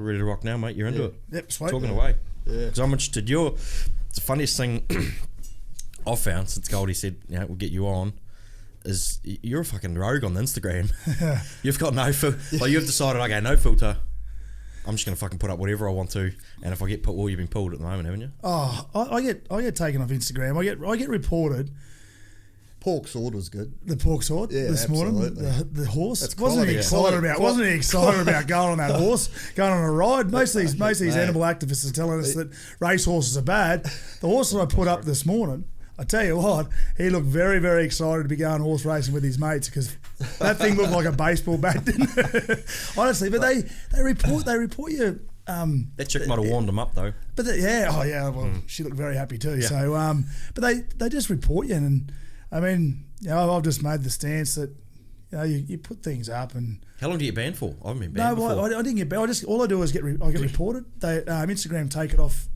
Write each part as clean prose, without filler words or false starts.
we're ready to rock now, mate. You're into it. Yep, sweet. Talking away. Yeah. Because I'm interested. It's the funniest thing I've found since Goldie said, we'll get you on, is you're a fucking rogue on the Instagram. You've got no filter. Like, you've decided, okay, no filter. I'm just going to fucking put up whatever I want to. And if I get you've been pulled at the moment, haven't you? Oh, I get taken off Instagram. I get reported. Pork sword was good. The pork sword this morning. The horse. That's Wasn't he excited about going on that horse, going on a ride? Most of these animal activists are telling us that race horses are bad. The horse that I put up this morning, I tell you what, he looked very, very excited to be going horse racing with his mates because that thing looked like a baseball bat, didn't it? Honestly, but they report you. That chick might have warmed him up though. But she looked very happy too. Yeah. So, but they just report you, and I mean, I've just made the stance that you put things up. And how long do you get banned for? I haven't been banned before. I didn't get banned. All I do is get reported. They Instagram take it off.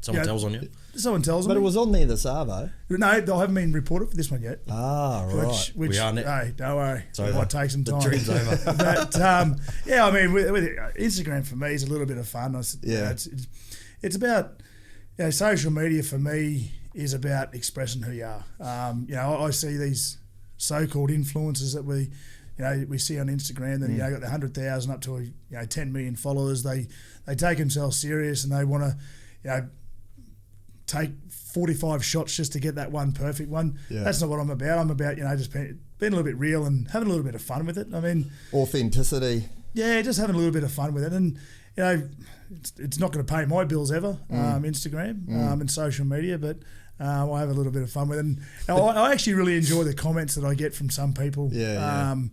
Someone tells on you. Someone tells on me. But it was on there this Arvo. No, I haven't been reported for this one yet. Ah, right. Which we are hey, don't worry. It might take some time. The dream's over. But I mean, with Instagram for me is a little bit of fun. It's about social media for me is about expressing who you are. I see these so-called influencers that we see on Instagram that got the 100,000 up to 10 million followers. They take themselves serious and they want to take 45 shots just to get that one perfect one. Yeah. That's not what I'm about. I'm about just being a little bit real and having a little bit of fun with it. I mean, authenticity. Yeah, just having a little bit of fun with it, and it's not going to pay my bills ever. Instagram and social media, but I have a little bit of fun with it. And I actually really enjoy the comments that I get from some people. Having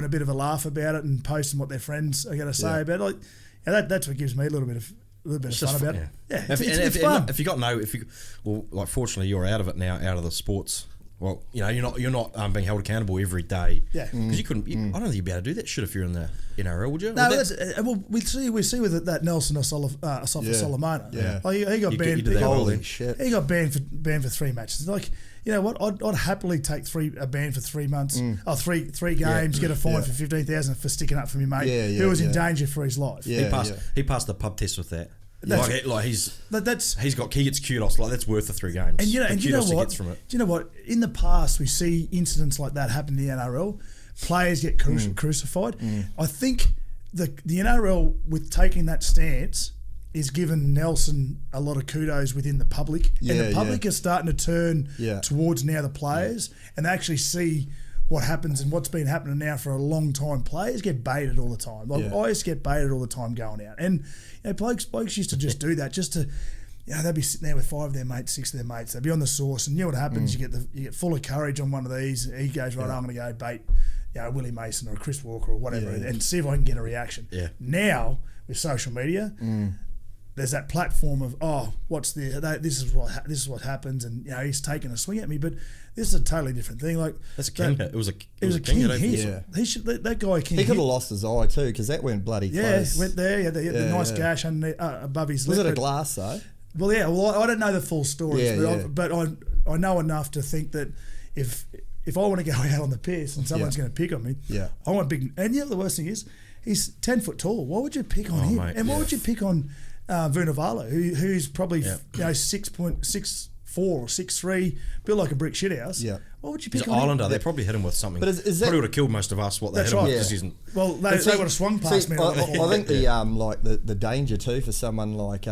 a bit of a laugh about it and posting what their friends are going to say about it. That's what gives me a little bit of fun about it. Yeah, it's fun. Fortunately, you're out of it now, out of the sports. Well, you're not being held accountable every day. Yeah, because you couldn't. I don't think you'd be able to do that shit if you're in the NRL, would you? No, we see with that Nelson Solomona. Yeah, he got banned. Holy shit! He got banned for 3 matches. Like, you know what? I'd happily take a ban for 3 months. Three games, get a fine for 15,000 for sticking up for me mate who was in danger for his life. Yeah, he passed the pub test with that. He gets kudos. Like, that's worth the 3 games. And you know what? Do you know what? In the past, we see incidents like that happen in the NRL. Players get crucified. I think the NRL, with taking that stance, is giving Nelson a lot of kudos within the public, and the public is starting to turn towards now the players and they actually see what happens and what's been happening now for a long time. Players get baited all the time. I used to get baited all the time going out, and blokes used to just do that just to. They'd be sitting there with 5 of their mates, 6 of their mates. They'd be on the sauce, and you know what happens? You get full of courage on one of these. He goes, right, I'm going to go bait, Willie Mason or Chris Walker or whatever, and see if I can get a reaction. Yeah. Now with social media, there's that platform of this is what happens, and he's taking a swing at me, but this is a totally different thing. Like, that's a king. It was a king. He should, that guy king. He could have lost his eye too, because that went bloody close. Yeah, went there. He had the nice gash above his lip. Was it a glass though? Well, I don't know the full story, but I know enough to think that if I want to go out on the piss and someone's going to pick on me, I want big. And the worst thing is, he's 10 foot tall. Why would you pick on him? Mate, and why would you pick on Vunivalu, who's probably 6.64 or 6'3", built like a brick shithouse? Yeah. Why would you pick he's on an Islander. him? They probably hit him with something. But is that, probably would have killed most of us. What they hit him with. Well, they would have swung past me. I think the danger too for someone like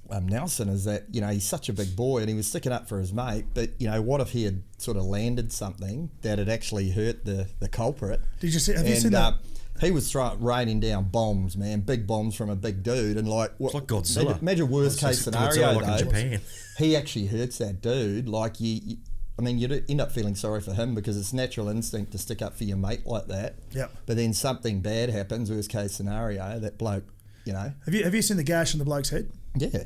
Nelson is that he's such a big boy and he was sticking up for his mate, but what if he had sort of landed something that had actually hurt the culprit? Did you see? Have you seen that? He was raining down bombs, man, big bombs from a big dude, and it's like Godzilla. Imagine worst case scenario like in Japan. He actually hurts that dude. Like you'd end up feeling sorry for him because it's natural instinct to stick up for your mate like that. Yep. But then something bad happens, worst case scenario, that bloke, Have you seen the gash on the bloke's head? Yeah.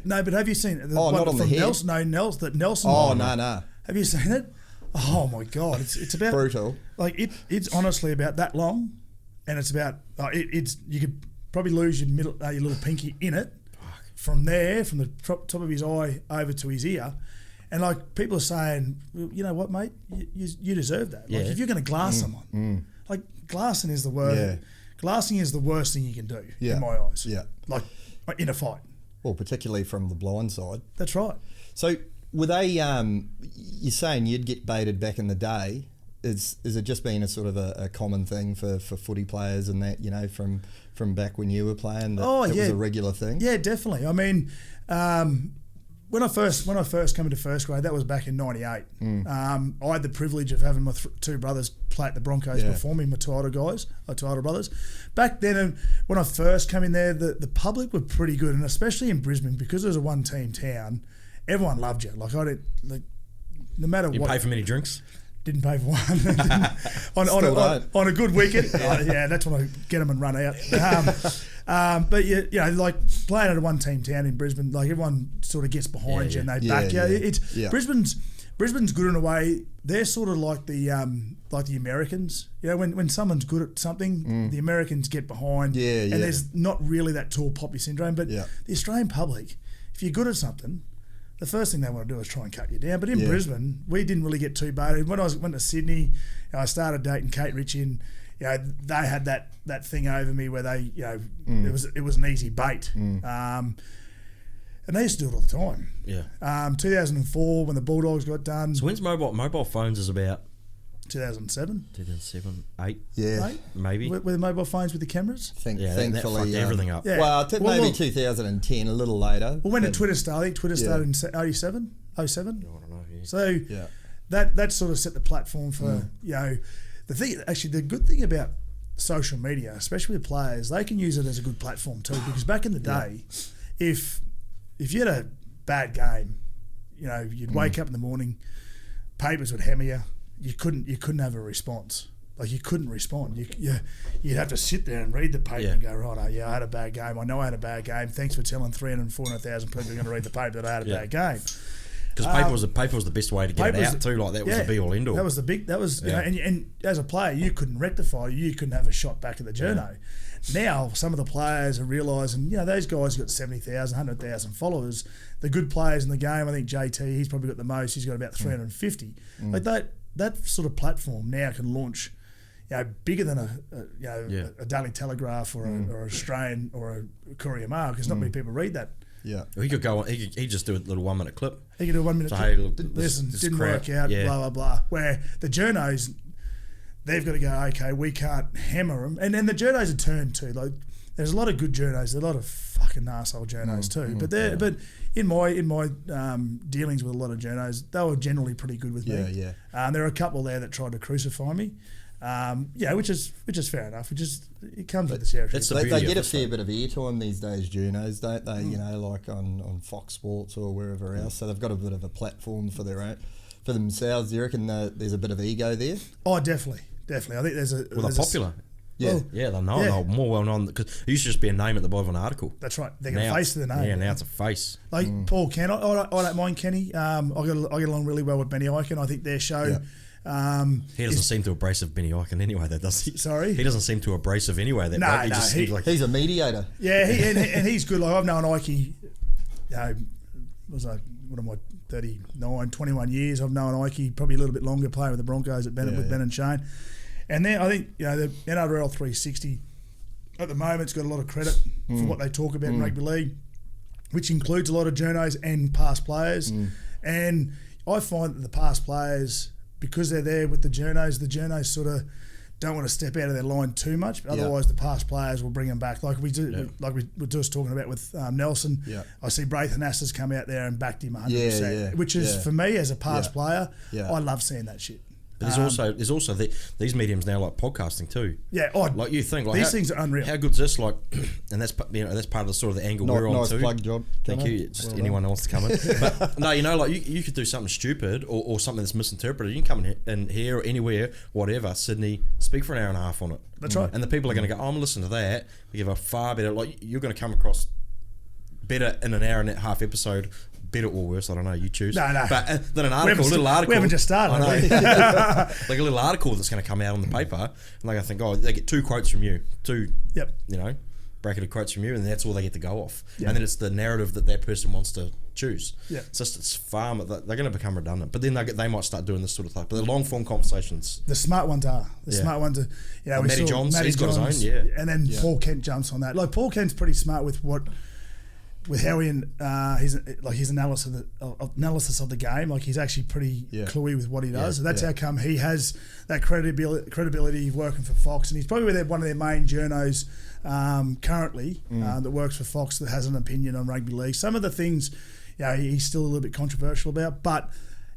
No, but have you seen the one not on the head? Nelson? No, Nelson. Oh, no. Have you seen it? Oh my God, it's about brutal. Like it's honestly about that long, and it's about you could probably lose your little pinky in it. From there, from the top of his eye over to his ear, and like people are saying, you know what, mate, you deserve that. Like if you're going to glass someone, like glassing is the word. Yeah. glassing is the worst thing you can do Yeah. in my eyes. Yeah. Like in a fight. Well, particularly from the blind side. That's right. So were they? You're saying you'd get baited back in the day. Is it just been a sort of a common thing for footy players and that, you know, from back when you were playing? That it was a regular thing. Yeah, definitely. I mean, when I first came into first grade, that was back in '98. I had the privilege of having my two brothers play at the Broncos before me, my Toyota brothers. Back then, when I first came in there, the public were pretty good, and especially in Brisbane, because it was a one-team town, everyone loved you. Like, I didn't, like, no matter You what. pay for many drinks? Didn't pay for one. on a good weekend. That's when I get them and run out. But you know, like playing at a one-team town in Brisbane, like everyone sort of gets behind you and they back you. Yeah. Brisbane's good in a way. They're sort of like the Americans. You know, when someone's good at something, the Americans get behind. And there's not really that tall poppy syndrome. But the Australian public, if you're good at something, the first thing they want to do is try and cut you down. But in Brisbane, we didn't really get too bad. When I went to Sydney, you know, I started dating Kate Ritchie, and you know, they had that thing over me where they, you know, it was an easy bait. And they used to do it all the time. Yeah. 2004 when the Bulldogs got done. So when's mobile phones is about? 2007. 2007, 8. Yeah. Right? Maybe. With the mobile phones with the cameras. That fucked everything up. Yeah. Well, maybe 2010, a little later. Well, when did Twitter start? I think Twitter started in 07? 07? I don't know. Yeah. So that sort of set the platform for, you know, the good thing about social media, especially with players, they can use it as a good platform too, because back in the day, if you had a bad game, you know, you'd wake up in the morning, papers would hammer you. You couldn't have a response. Like, you couldn't respond. You'd have to sit there and read the paper and go, right, I had a bad game. I know I had a bad game. Thanks for telling 300,000, 400,000 people who are going to read the paper that I had a bad game. Because paper was the best way to get it out too. Like, that was the be all end all. That was you know, and as a player, you couldn't rectify. You couldn't have a shot back at the journo. Now some of the players are realising, you know, those guys got 70,000, 100,000 followers. The good players in the game, I think JT, he's probably got the most. He's got about 350. Like that sort of platform now can launch, you know, bigger than a Daily Telegraph or a Australian or a Courier Mail, because not many people read that. Yeah, well, he could go on. He just do a little 1 minute clip. He could do a 1 minute so, clip. Hey, look, Listen, this didn't crowd, work out. Blah blah blah. Where the journos, they've got to go. Okay, we can't hammer them, and then the journos are turned too. Like, there's a lot of good journos, a lot of fucking arsehole journos too. But in my dealings with a lot of journos, they were generally pretty good with me. There are a couple there that tried to crucify me. Which is fair enough. It comes with the territory. They get a fair bit of airtime these days, journos, don't they? You know, like on Fox Sports or wherever else. So they've got a bit of a platform for their own, for themselves. Do you reckon there's a bit of ego there? Oh, definitely. I think there's a. Well, they're popular. Yeah, they're known. They're more well known, because it used to just be a name at the bottom of an article. That's right. They got a face to the name. Yeah, now it's a face. Like Paul Ken, I don't mind Kenny. I get along really well with Benny Eichen. I think their show. Yeah. He doesn't seem too abrasive, Benny Eichen, anyway, though, does he? Sorry? He doesn't seem too abrasive anyway. He's a mediator. Yeah, and he's good. Like, I've known Ike, you know, what am I, 39, 21 years. I've known Ike probably a little bit longer, playing with the Broncos at Bennett with Ben and Shane. And then I think, you know, the NRL 360 at the moment's got a lot of credit for what they talk about in rugby league, which includes a lot of journos and past players. And I find that the past players, because they're there with the journos sort of don't want to step out of their line too much. Otherwise, the past players will bring them back, like we do. Like we were just talking about with Nelson. I see Braithen Astor's come out there and backed him 100%, which is for me as a past player. I love seeing that shit. But there's also these mediums now, like podcasting too. Yeah, like you think, like these things are unreal. How good's this? Like, and that's part of the sort of the angle we're on nice too. Plug job. Thank you. Just anyone else to come in. But no, you know, like you could do something stupid or something that's misinterpreted. You can come in here or anywhere, whatever, Sydney, speak for an hour and a half on it. That's right. And the people are going to go, I'm listening to that. We give a far better. Like, you're going to come across better in an hour and a half episode. Better or worse, I don't know. You choose. No. But then an article, a little article. We haven't just started. I know. Like a little article that's going to come out on the paper, and they're going to think, oh, they get 2 quotes from you. 2. Yep. You know, bracketed quotes from you, and that's all they get to go off. Yeah. And then it's the narrative that person wants to choose. Yeah. It's far. They're going to become redundant. But then they might start doing this sort of stuff. But the long form conversations. The smart ones are. Smart ones are. We Matty saw Johns, Matty he's got his Johns, own, yeah. And then Paul Kent jumps on that. Like Paul Kent's pretty smart with how his analysis of the game. Like he's actually pretty cluey with what he does. So that's how come he has that credibility working for Fox, and he's probably one of their main journos currently that works for Fox that has an opinion on rugby league. Some of the things, he's still a little bit controversial about, but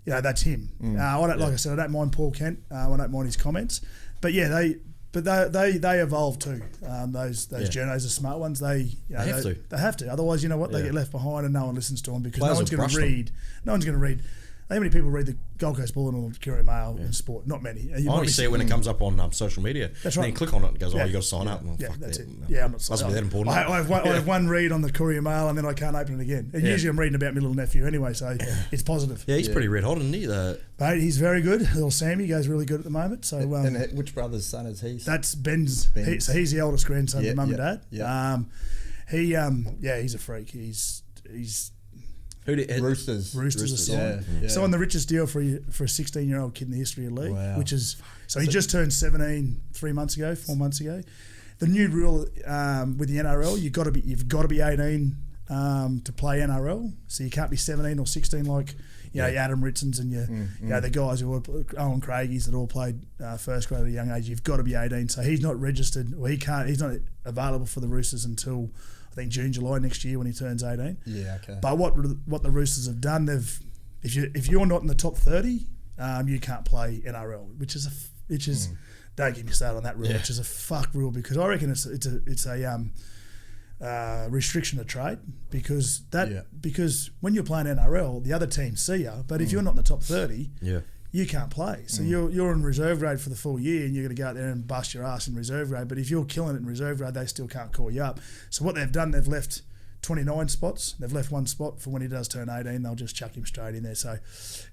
that's him. Like I said, I don't mind Paul Kent. I don't mind his comments, but they evolve too. Those journos are smart ones. They have to. Otherwise, you know what? They get left behind and no one listens to them because no one's going to read. No one's going to read. How many people read the Gold Coast Bulletin or the Courier Mail in sport? Not many. I only see it when it comes up on social media. That's right. And then you click on it and it goes, you got to sign up. Yeah, that's it. Yeah, I'm not signing up. Mustn't be that important. I have one read on the Courier Mail and then I can't open it again. And usually I'm reading about my little nephew anyway, so it's positive. Yeah, he's pretty red hot, isn't he? But he's very good. Little Sammy goes really good at the moment. So and which brother's son is he? That's Ben's. So he's the oldest grandson of mum and dad. Yeah. He's a freak. He's Roosters are signed. So on the richest deal for a 16-year-old kid in the history of the league, which is so he just turned 17 4 months ago. The new rule with the NRL, you've got to be 18 to play NRL. So you can't be 17 or 16 like Adam Ritsons and the guys who Owen Craigies that all played first grade at a young age. You've got to be 18. So he's not registered, or he's not available for the Roosters until I think June, July next year when he turns 18. Yeah, okay. But what the Roosters have done, if you're not in the top 30, you can't play NRL, which is don't get me started on that rule, which is a fuck rule because I reckon it's a restriction of trade because when you're playing NRL, the other teams see you, but if you're not in the top 30, you can't play. So you're in reserve grade for the full year and you're going to go out there and bust your ass in reserve grade. But if you're killing it in reserve grade, they still can't call you up. So what they've done, they've left 29 spots. They've left one spot for when he does turn 18. They'll just chuck him straight in there. So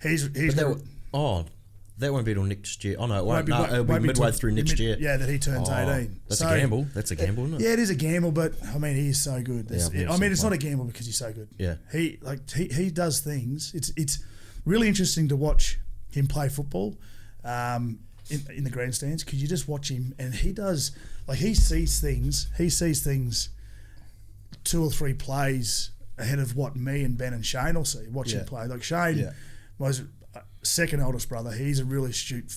he's that won't be till next year. Oh no, it'll be midway through next year. Yeah, that he turns 18. That's a gamble. That's a gamble, isn't it? Yeah, it is a gamble, but I mean he is so good. It's not a gamble because he's so good. Yeah. He does things. It's really interesting to watch him play football in the grandstands because you just watch him and he does he sees things 2 or 3 plays ahead of what me and Ben and Shane will see watching play. Like Shane was second oldest brother. He's a really astute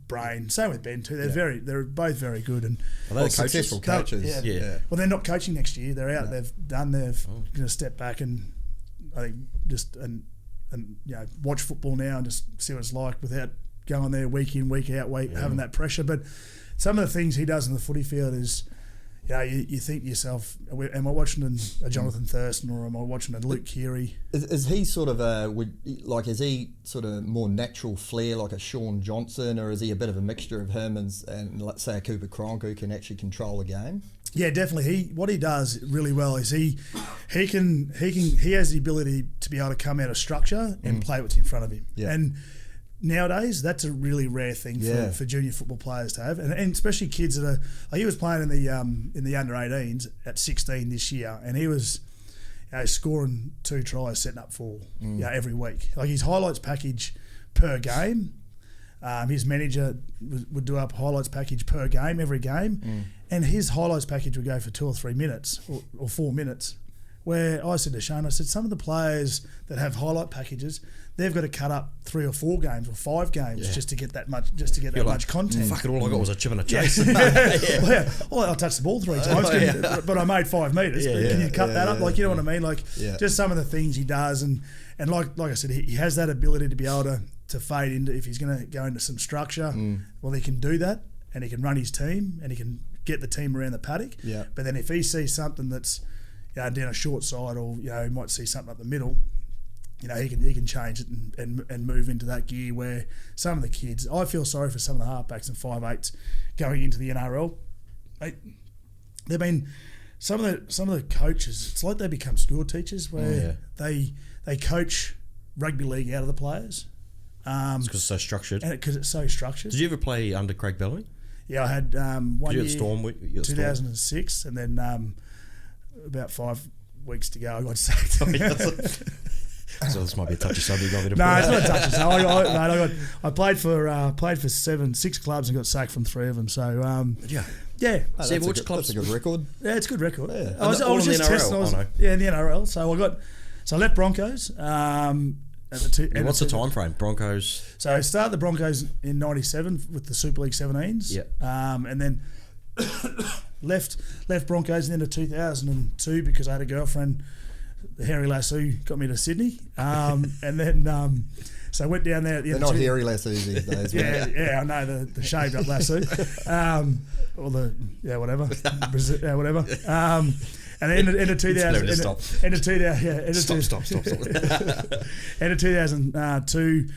brain. Same with Ben too. They're both very good and successful coaches. Well, they're not coaching next year. They're out. No. They're going to step back and I think just and watch football now and just see what it's like without going there week in, week out, having that pressure. But some of the things he does in the footy field is, you think to yourself, am I watching a Jonathan Thurston or am I watching a Luke Keary? Is he sort of is he sort of more natural flair like a Sean Johnson, or is he a bit of a mixture of him and let's say a Cooper Cronk who can actually control the game? Yeah, definitely. What he does really well is he has the ability to be able to come out of structure and play what's in front of him. Yeah. And nowadays, that's a really rare thing for junior football players to have, and especially kids that are he was playing in the under 18s at 16 this year, and he was scoring 2 tries, setting up 4 every week. Like his highlights package per game. His manager would do up highlights package per game, every game, and his highlights package would go for 2 or 3 minutes or 4 minutes. Where I said to Shane, I said, some of the players that have highlight packages, they've got to cut up 3 or 4 games or 5 games just to get that much, much content. Fuck it, all I got was a chip and a chase. Well, I touched the ball 3 times, but I made 5 metres. Can you cut that up? Like, you know what I mean? Just some of the things he does, and like I said, he has that ability to be able to fade into, if he's going to go into some structure, well, he can do that, and he can run his team, and he can get the team around the paddock. Yeah. But then if he sees something that's down a short side, or he might see something up the middle, he can change it and move into that gear where some of the kids, I feel sorry for some of the halfbacks and 5'8" going into the NRL. They've been some of the coaches. It's like they become school teachers where they coach rugby league out of the players. It's because it's so structured. And because it's so structured. Did you ever play under Craig Bellamy? Yeah, I had 1 year. Storm, 2006, and then about 5 weeks to go, I got sacked. So this might be a touchy subject. No, it's not a touchy subject. I played for 6 clubs and got sacked from 3 of them. So Yeah. yeah. Oh, that's a good record. Yeah, it's a good record. Yeah. I was All in just the NRL, testing. I know. Yeah, in the NRL. So I left Broncos. At the What's the time frame? Broncos. So I started the Broncos in '97 with the Super League 17s. Yeah. And then left Broncos in the end of 2002 because I had a girlfriend, Harry Lasso, got me to Sydney. And then so I went down there at the end. They're not hairy lassos these days. Yeah, I know the shaved up lasso, or the whatever, whatever. And then end of 2000, Stop. end of 2000, Stop. end of 2002,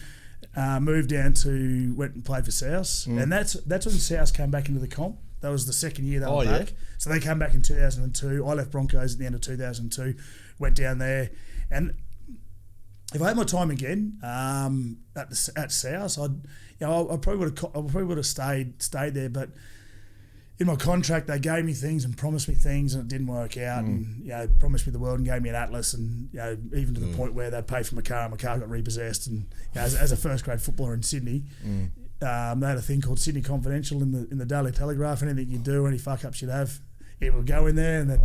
moved down to went and played for South, and that's when South came back into the comp. That was the second year they were back. So they came back in 2002. I left Broncos at the end of 2002, went down there, and if I had my time again at South, I probably would have stayed there, but in my contract they gave me things and promised me things and it didn't work out, and promised me the world and gave me an Atlas, and even to the point where they'd pay for my car and my car got repossessed, and as a first grade footballer in Sydney, they had a thing called Sydney Confidential in the Daily Telegraph. Anything you do, any fuck ups you'd have, it would go in there, and then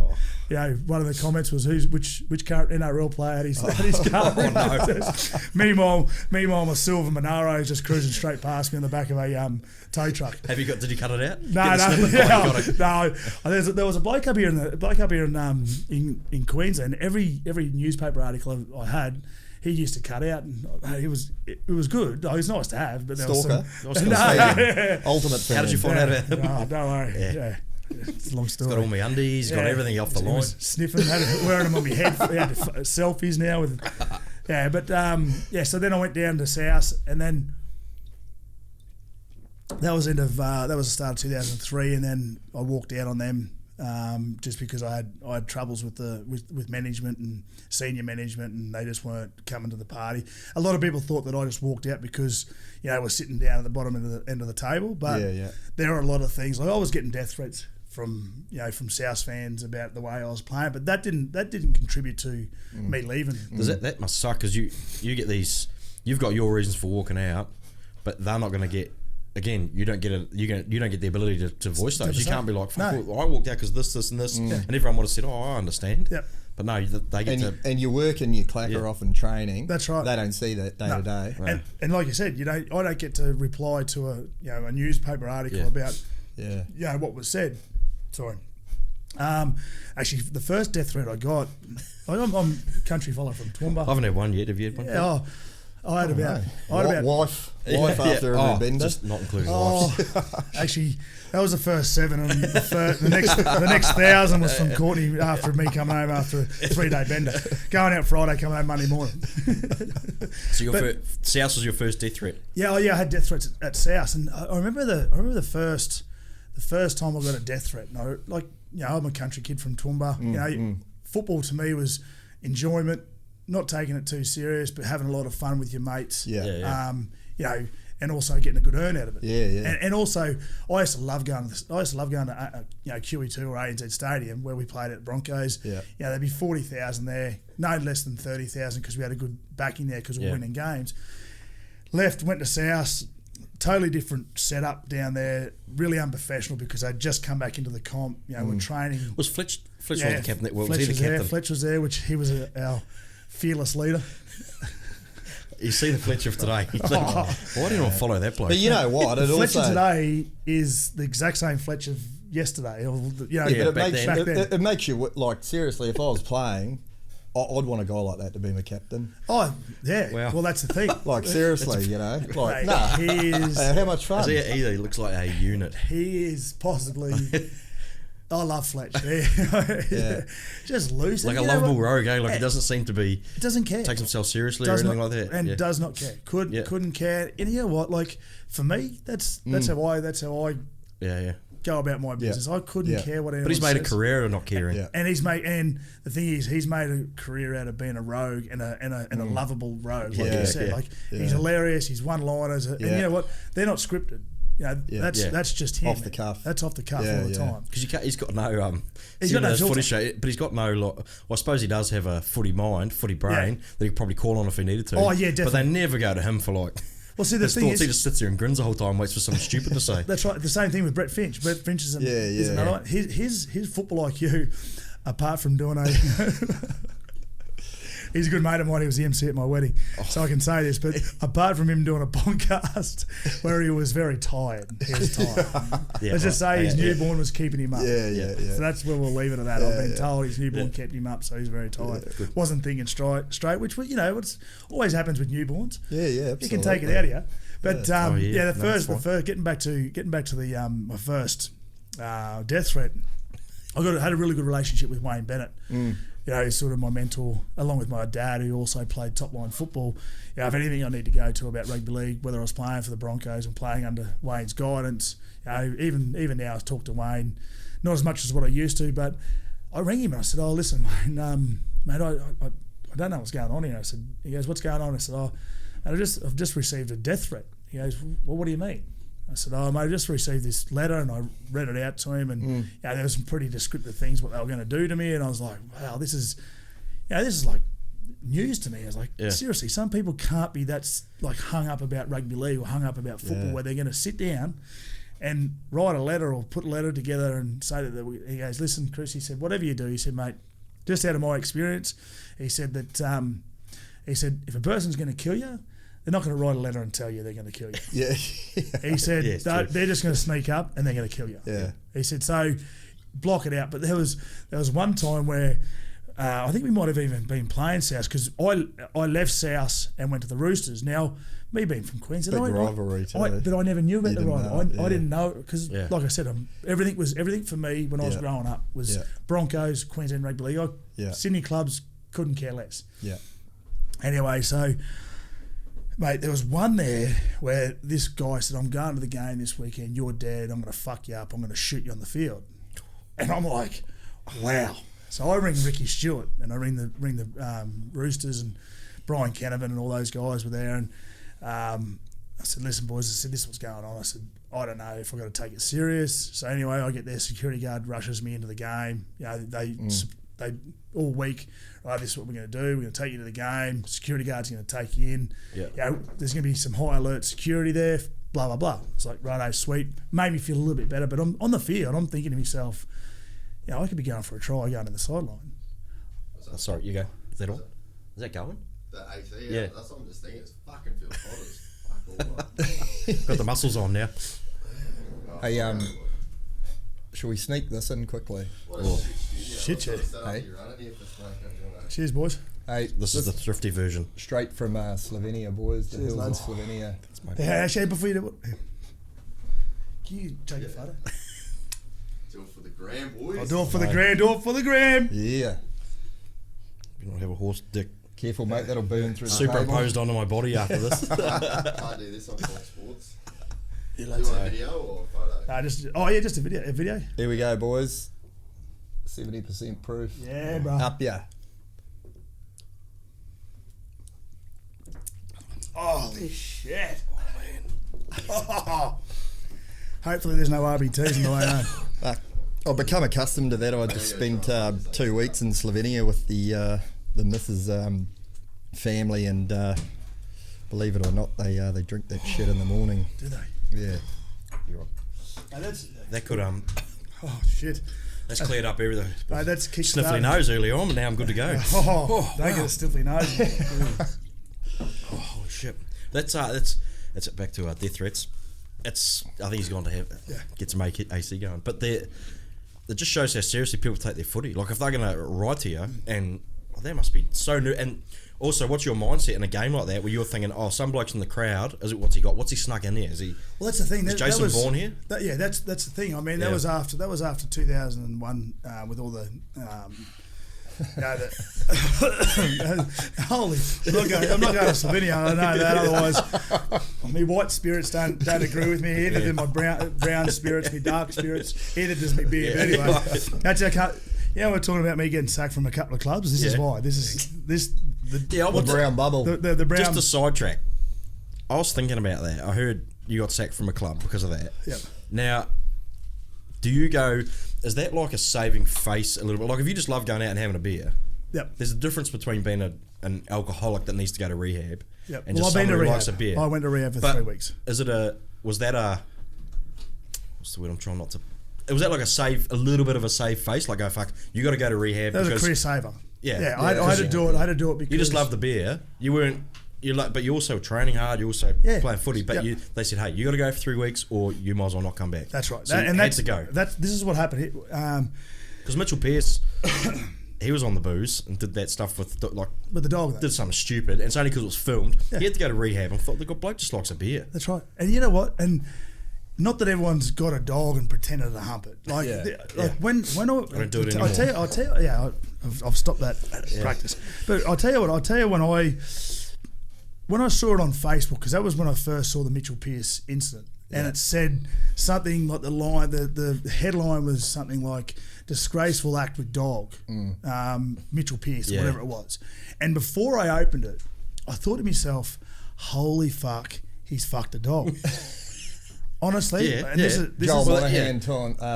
one of the comments was which current NRL player had his car. Meanwhile, my silver Monaro is just cruising straight past me on the back of a tow truck. Did you cut it out? No. There was a bloke up here in Queensland. Every newspaper article I had, he used to cut out, and it was good. Oh, he was nice to have, but there Stalker. was some, Ultimate fan. How did you find out about him? Oh, don't worry. Yeah. It's a long story. Got all my undies, got everything off the line. Sniffing, wearing them on my head. We had selfies now with, so then I went down to South, and then that was the start of 2003, and then I walked out on them just because I had troubles with management and senior management, and they just weren't coming to the party. A lot of people thought that I just walked out because we're sitting down at the bottom end of the table, but there are a lot of things. Like I was getting death threats from South fans about the way I was playing, but that didn't contribute to me leaving. That must suck, because you get these. You've got your reasons for walking out, but they're not going to get. Again, you don't get the ability to voice those. You can't be like, I walked out because this, and this, and everyone would have said, I understand. Yep. But no, they get and you work and you clacker off in training. That's right. They don't see that day to day. Right. And like you said, I don't get to reply to a newspaper article about what was said. Sorry. Actually, the first death threat I got, I'm a country fella from Toowoomba. I haven't had one yet. Have you had one? Yeah. I had about wife after every bender. Just not including wives. Actually, that was the first 7, and the next 1,000 was from Courtney after me coming home after a 3-day bender. Going out Friday, coming home Monday morning. So South was your first death threat? Yeah, I had death threats at South, and I remember the first time I got a death threat. And I'm a country kid from Toowoomba. Football to me was enjoyment. Not taking it too serious, but having a lot of fun with your mates. And also getting a good earn out of it. And also, I used to love going to QE2 or ANZ Stadium where we played at Broncos. There'd be 40,000 there, no less than 30,000 because we had a good backing there because we were winning games. Went to South, totally different setup down there, really unprofessional because I'd just come back into the comp. We're training. Was Fletch was the captain? Was he the captain? Fletch was there, which he was our fearless leader. You see the Fletcher of today. Why didn't I follow that bloke? But you know what? Fletcher today is the exact same Fletcher of yesterday. It makes you, like, seriously, if I was playing, I'd want a guy like that to be my captain. Oh, yeah. Wow. Well, that's the thing. Like, seriously, Like, he is... how much fun? He looks like a unit. He is possibly... I love Fletch. Just loose. Like a lovable rogue, eh? Like he doesn't seem to be... Doesn't care. Takes himself seriously or anything like that. And does not care. Couldn't care. And you know what? Like, for me, that's how I go about my business. I couldn't care what anyone But he's made says. a career out of not caring. Yeah. And the thing is, he's made a career out of being a rogue and a lovable rogue, like you said. Like he's hilarious. He's one-liners, and you know what? They're not scripted. That's just him. Off the cuff. That's off the cuff all the time. Because he's got no He's got no filter. footy show, but he's got no. Well, I suppose he does have a footy mind, footy brain that he could probably call on if he needed to. Oh yeah, definitely. But they never go to him for like. Well, see, the thing is, he just sits there and grins the whole time, waits for something stupid to say. That's right. The same thing with Brett Finch. Brett Finch is another one. His football IQ, apart from doing a. He's a good mate of mine. He was the MC at my wedding, so I can say this. But apart from him doing a podcast where he was very tired, let's just say his newborn was keeping him up. Yeah. So that's where we'll leave it at that. I've been told his newborn kept him up, so he's very tired. Wasn't thinking straight, which it's always happens with newborns. Yeah, absolutely. You can take it out of you. But the first getting back to the my first death threat. Had a really good relationship with Wayne Bennett. He's sort of my mentor, along with my dad, who also played top-line football. If anything I need to go to about rugby league, whether I was playing for the Broncos and playing under Wayne's guidance, even now I talk to Wayne, not as much as what I used to, but I rang him and I said, "Oh, listen, Wayne, mate, I don't know what's going on here." He goes, "What's going on?" I said, "Oh, mate, I've just received a death threat." He goes, "Well, what do you mean?" I said, "Oh, mate, I just received this letter," and I read it out to him, and there were some pretty descriptive things what they were going to do to me, and I was like, "Wow, this is like news to me." I was like, "Seriously, some people can't be that like hung up about rugby league or hung up about football where they're going to sit down and write a letter or put a letter together and say that." He goes, "Listen, Chris," he said, "whatever you do," he said, "mate, just out of my experience," he said that if a person's going to kill you, they're not going to write a letter and tell you they're going to kill you." Yeah. He said they're just going to sneak up and they're going to kill you. Yeah. He said, so block it out. But there was one time where I think we might have even been playing South, because I left South and went to the Roosters. Now, me being from Queensland, big rivalry too. But I never knew about the rivalry. I didn't know, because like I said, everything for me when I was growing up was Broncos, Queensland Rugby League. Sydney clubs couldn't care less. Yeah. Anyway, so... Mate, there was one there where this guy said, "I'm going to the game this weekend. You're dead. I'm going to fuck you up. I'm going to shoot you on the field." And I'm like, wow. So I ring Ricky Stewart and I ring the Roosters, and Brian Canavan and all those guys were there. And I said, "Listen, boys," I said, "this is what's going on." I said, "I don't know if I've got to take it serious." So anyway, I get there. Security guard rushes me into the game. They all week, right, this is what we're going to do. We're going to take you to the game. Security guard's going to take you in. There's going to be some high alert security there, blah, blah, blah. It's like, righto, sweet. Made me feel a little bit better. But on the field, I'm thinking to myself, I could be going for a try going to the sideline. Sorry, you go. Is that all? Is that going? The AC, that's what I'm just thinking. It's fucking feels hot as fuck. Got the muscles on now. Hey, shall we sneak this in quickly? Shit, yeah. Hey. Cheers, boys. Hey, this is the thrifty version. Straight from Slovenia, boys. The hills of Slovenia. Actually, before you do it, can you take a photo? Do it for the gram, boys. I'll do it for the gram. Do it for the gram. Yeah. You don't have a horse dick. Careful, mate. That'll burn through the superimposed onto my body after this. Can't do this on Fox Sports. Yeah, do you want a video or a photo? Just a video. Here we go, boys. 70% proof. Yeah, bro. Up ya. Holy shit. Oh. Hopefully there's no RBTs in the way home. I've become accustomed to that. I just spent 2 weeks in Slovenia with the missus' family, and believe it or not, they drink that shit in the morning. Do they? Yeah. You're right. That could oh shit. That's cleared up everything. That's sniffly nose early on, but now I'm good to go. Don't get a sniffly nose. Oh shit. That's it. Back to death threats. I think he's going to get some AC going. But it just shows how seriously people take their footy. Like if they're going to write to you, and they must be so new. And also, what's your mindset in a game like that where you're thinking, some bloke's in the crowd? What's he got? What's he snuck in there? Is he? Well, that's the thing. Is Jason Bourne here? That's the thing. I mean, that was after 2001 with all the. Holy! I'm not going to Slovenia. I know that. Otherwise, my white spirits don't agree with me. Either do my brown spirits, my dark spirits. Either does me beer. But anyway, that's okay. Yeah, we're talking about me getting sacked from a couple of clubs. This is why. The brown bubble. The brown. Just a sidetrack. I was thinking about that. I heard you got sacked from a club because of that. Yep. Now, do you go? Is that like a saving face a little bit? Like if you just love going out and having a beer, Yep. there's a difference between being an alcoholic that needs to go to rehab, Yep. and Well, just I've been someone to who rehab. likes a beer. I went to rehab for But 3 weeks. Is it was that a? What's the word I'm trying not to? Was that like a little bit of a save face? Like, oh fuck, you got to go to rehab That was a because career saver. Yeah. I had to do it. I had to do it because you just love the beer. You weren't. You like, but you also training hard. You also Yeah. playing footy. But Yep. they said, hey, you got to go for 3 weeks, or you might as well not come back. That's right. So you and had that's to go This is what happened. because Mitchell Pearce, he was on the booze and did that stuff with With the dog. Though. did something stupid, and it's only because it was filmed. He had to go to rehab and thought the good bloke just likes a beer. That's right. And you know what? And not that everyone's got a dog and pretended to hump it. Like, when I don't do it I'll tell you. Yeah, I've stopped that practice. But I'll tell you when I saw it on Facebook, because that was when I first saw the Mitchell Pearce incident, and it said something like the headline was something like disgraceful act with dog, Mitchell Pearce, Yeah. whatever it was. And before I opened it, I thought to myself, holy fuck, he's fucked a dog. Honestly, Yeah, and yeah. this Joel is Monahan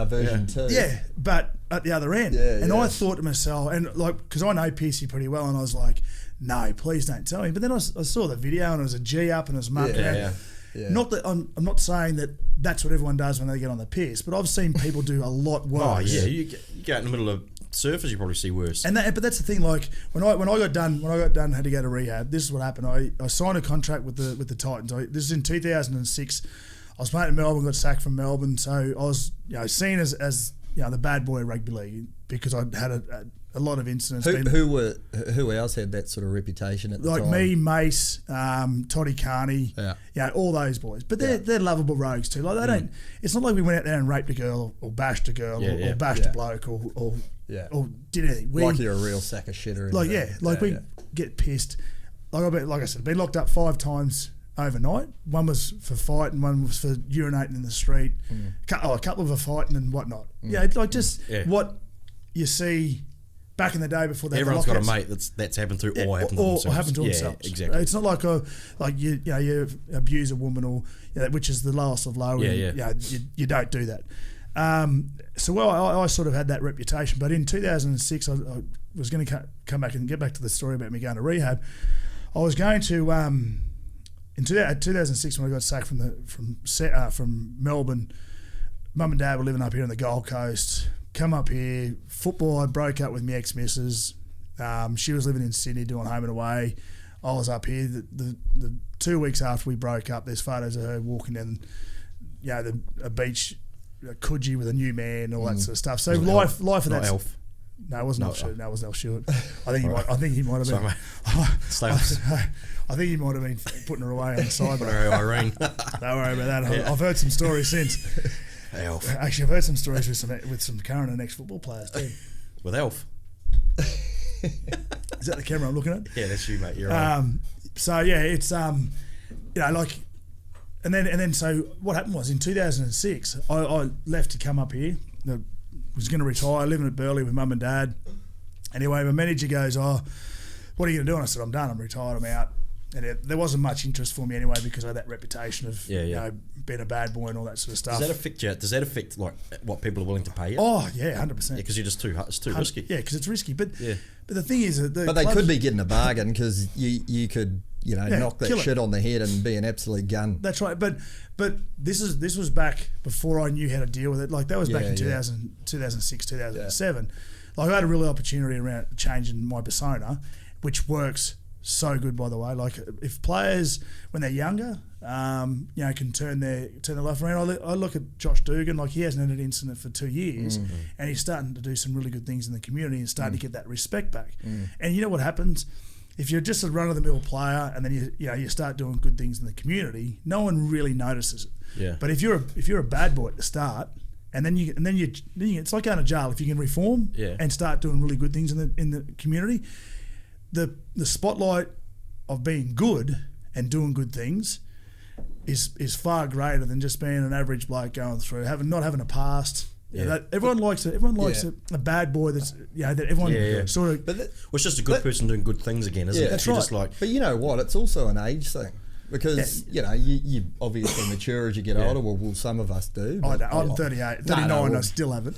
version 2. yeah, but at the other end. Yeah, and yeah. I thought to myself, and like, because I know Piercy pretty well, and I was like, no, please don't tell me. But then I saw the video, and it was a G up and it was mucked out. Yeah. Not that I'm not saying that that's what everyone does when they get on the piss, but I've seen people do a lot worse. Oh yeah, you go out in the middle of surfers, you probably see worse. But that's the thing. Like when I got done, had to go to rehab. This is what happened. I signed a contract with the Titans. This is in 2006. I was playing in Melbourne, got sacked from Melbourne, so I was seen as the bad boy of rugby league because I'd had a lot of incidents. Who else had that sort of reputation at the time? Like me, Mace, Toddy Carney, all those boys. But they're lovable rogues too. Like they don't. It's not like we went out there and raped a girl or bashed a girl or bashed a bloke or did anything. Like you're a real sack of shit or anything. We get pissed. Like I said, been locked up 5 times overnight. One was for fight and one was for urinating in the street. A couple of fighting and whatnot. What you see back in the day before they Everyone's got a mate that's happened to or happened to themselves. Or happened to themselves. Exactly. It's not like you abuse a woman or which is the lowest of low. You don't do that. I sort of had that reputation. But in 2006, I was going to come back and get back to the story about me going to rehab. I was going to in 2006 when I got sacked from Melbourne. Mum and Dad were living up here on the Gold Coast. Come up here, football. I broke up with my ex-missus. She was living in Sydney doing home and away. I was up here. The 2 weeks after we broke up, there's photos of her walking down, a beach, a Coogee with a new man, all that sort of stuff. So life of that. Elf. No, it wasn't Elf. No, it wasn't Elf Stewart. I think he might have been. Sorry, I think he might have been putting her away on the side. Put her Irene. Don't worry about that. I've heard some stories since. Elf. Actually, I've heard some stories with some current and ex-football players too. With Elf. Is that the camera I'm looking at? Yeah, that's you, mate. You're right. So yeah, it's and then so what happened was in 2006 I left to come up here. I was going to retire, living at Burleigh with Mum and Dad. Anyway, my manager goes, "Oh, what are you going to do?" And I said, "I'm done. I'm retired. I'm out." And there wasn't much interest for me anyway because I had that reputation of being a bad boy and all that sort of stuff. Does that affect you? Does that affect like what people are willing to pay you? Oh yeah, 100%. Because you're just it's too risky. Yeah, because it's risky. But the thing is, but they could be getting a bargain because you could knock that shit on the head and be an absolute gun. That's right. But this was back before I knew how to deal with it. Like that was back in 2006, 2007. Like I had a real opportunity around changing my persona, which works so good, by the way. Like if players when they're younger, can turn their life around. I look at Josh Dugan, like he hasn't had an incident for 2 years, and he's starting to do some really good things in the community and starting to get that respect back. And you know what happens? If you're just a run-of-the-mill player and then you start doing good things in the community, no one really notices it. Yeah. But if you're a bad boy at the start, and then you it's like going to jail. If you can reform and start doing really good things in the community, the spotlight of being good and doing good things is far greater than just being an average bloke going through not having a past. Everyone likes it. Everyone likes a bad boy that's that everyone sort of. But it's just a good person doing good things again, isn't it? That's You're right. just like, but you know what? It's also an age thing. because you know you obviously mature as you get older. Well, some of us do. I But know, I'm 38, 39, I still haven't.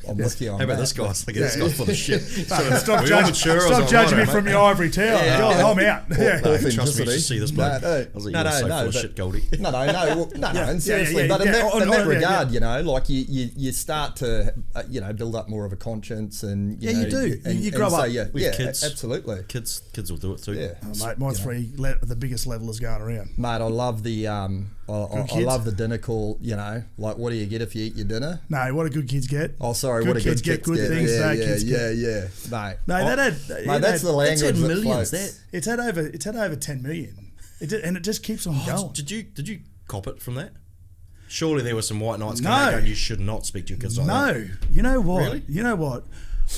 I'm with you on How about that. this guy? Like, this guy's full of shit. Stop we all mature, I was like, judging me right, from mate. your ivory tower. Yeah. God, I'm out. Yeah. No, trust me, Authenticity. you should see this bloke. No, I was like, you're so full of but- shit, Goldie. No, and seriously, yeah, but in yeah, that, on- in that on- yeah, regard, you know, like you start to, build up more of a conscience, and Yeah, you do. You grow up. With kids. Absolutely. Kids will do it too. Yeah, Oh, mate, my three the biggest levelers going around. mate, I love the I kids. love the dinner call. You know, like what do you get if you eat your dinner? No, what do good kids get? Oh, sorry, Good what do kids good get kids good get? things, Yeah, bad yeah, kids yeah, get- yeah, mate. No, that had Mate, that's the language had that millions. floats. it's had over 10 million. And it just keeps on going. Did you cop it from that? Surely there were some white knights No. coming out going, you should not speak to your kids like that. No, you know what? Really? You know what?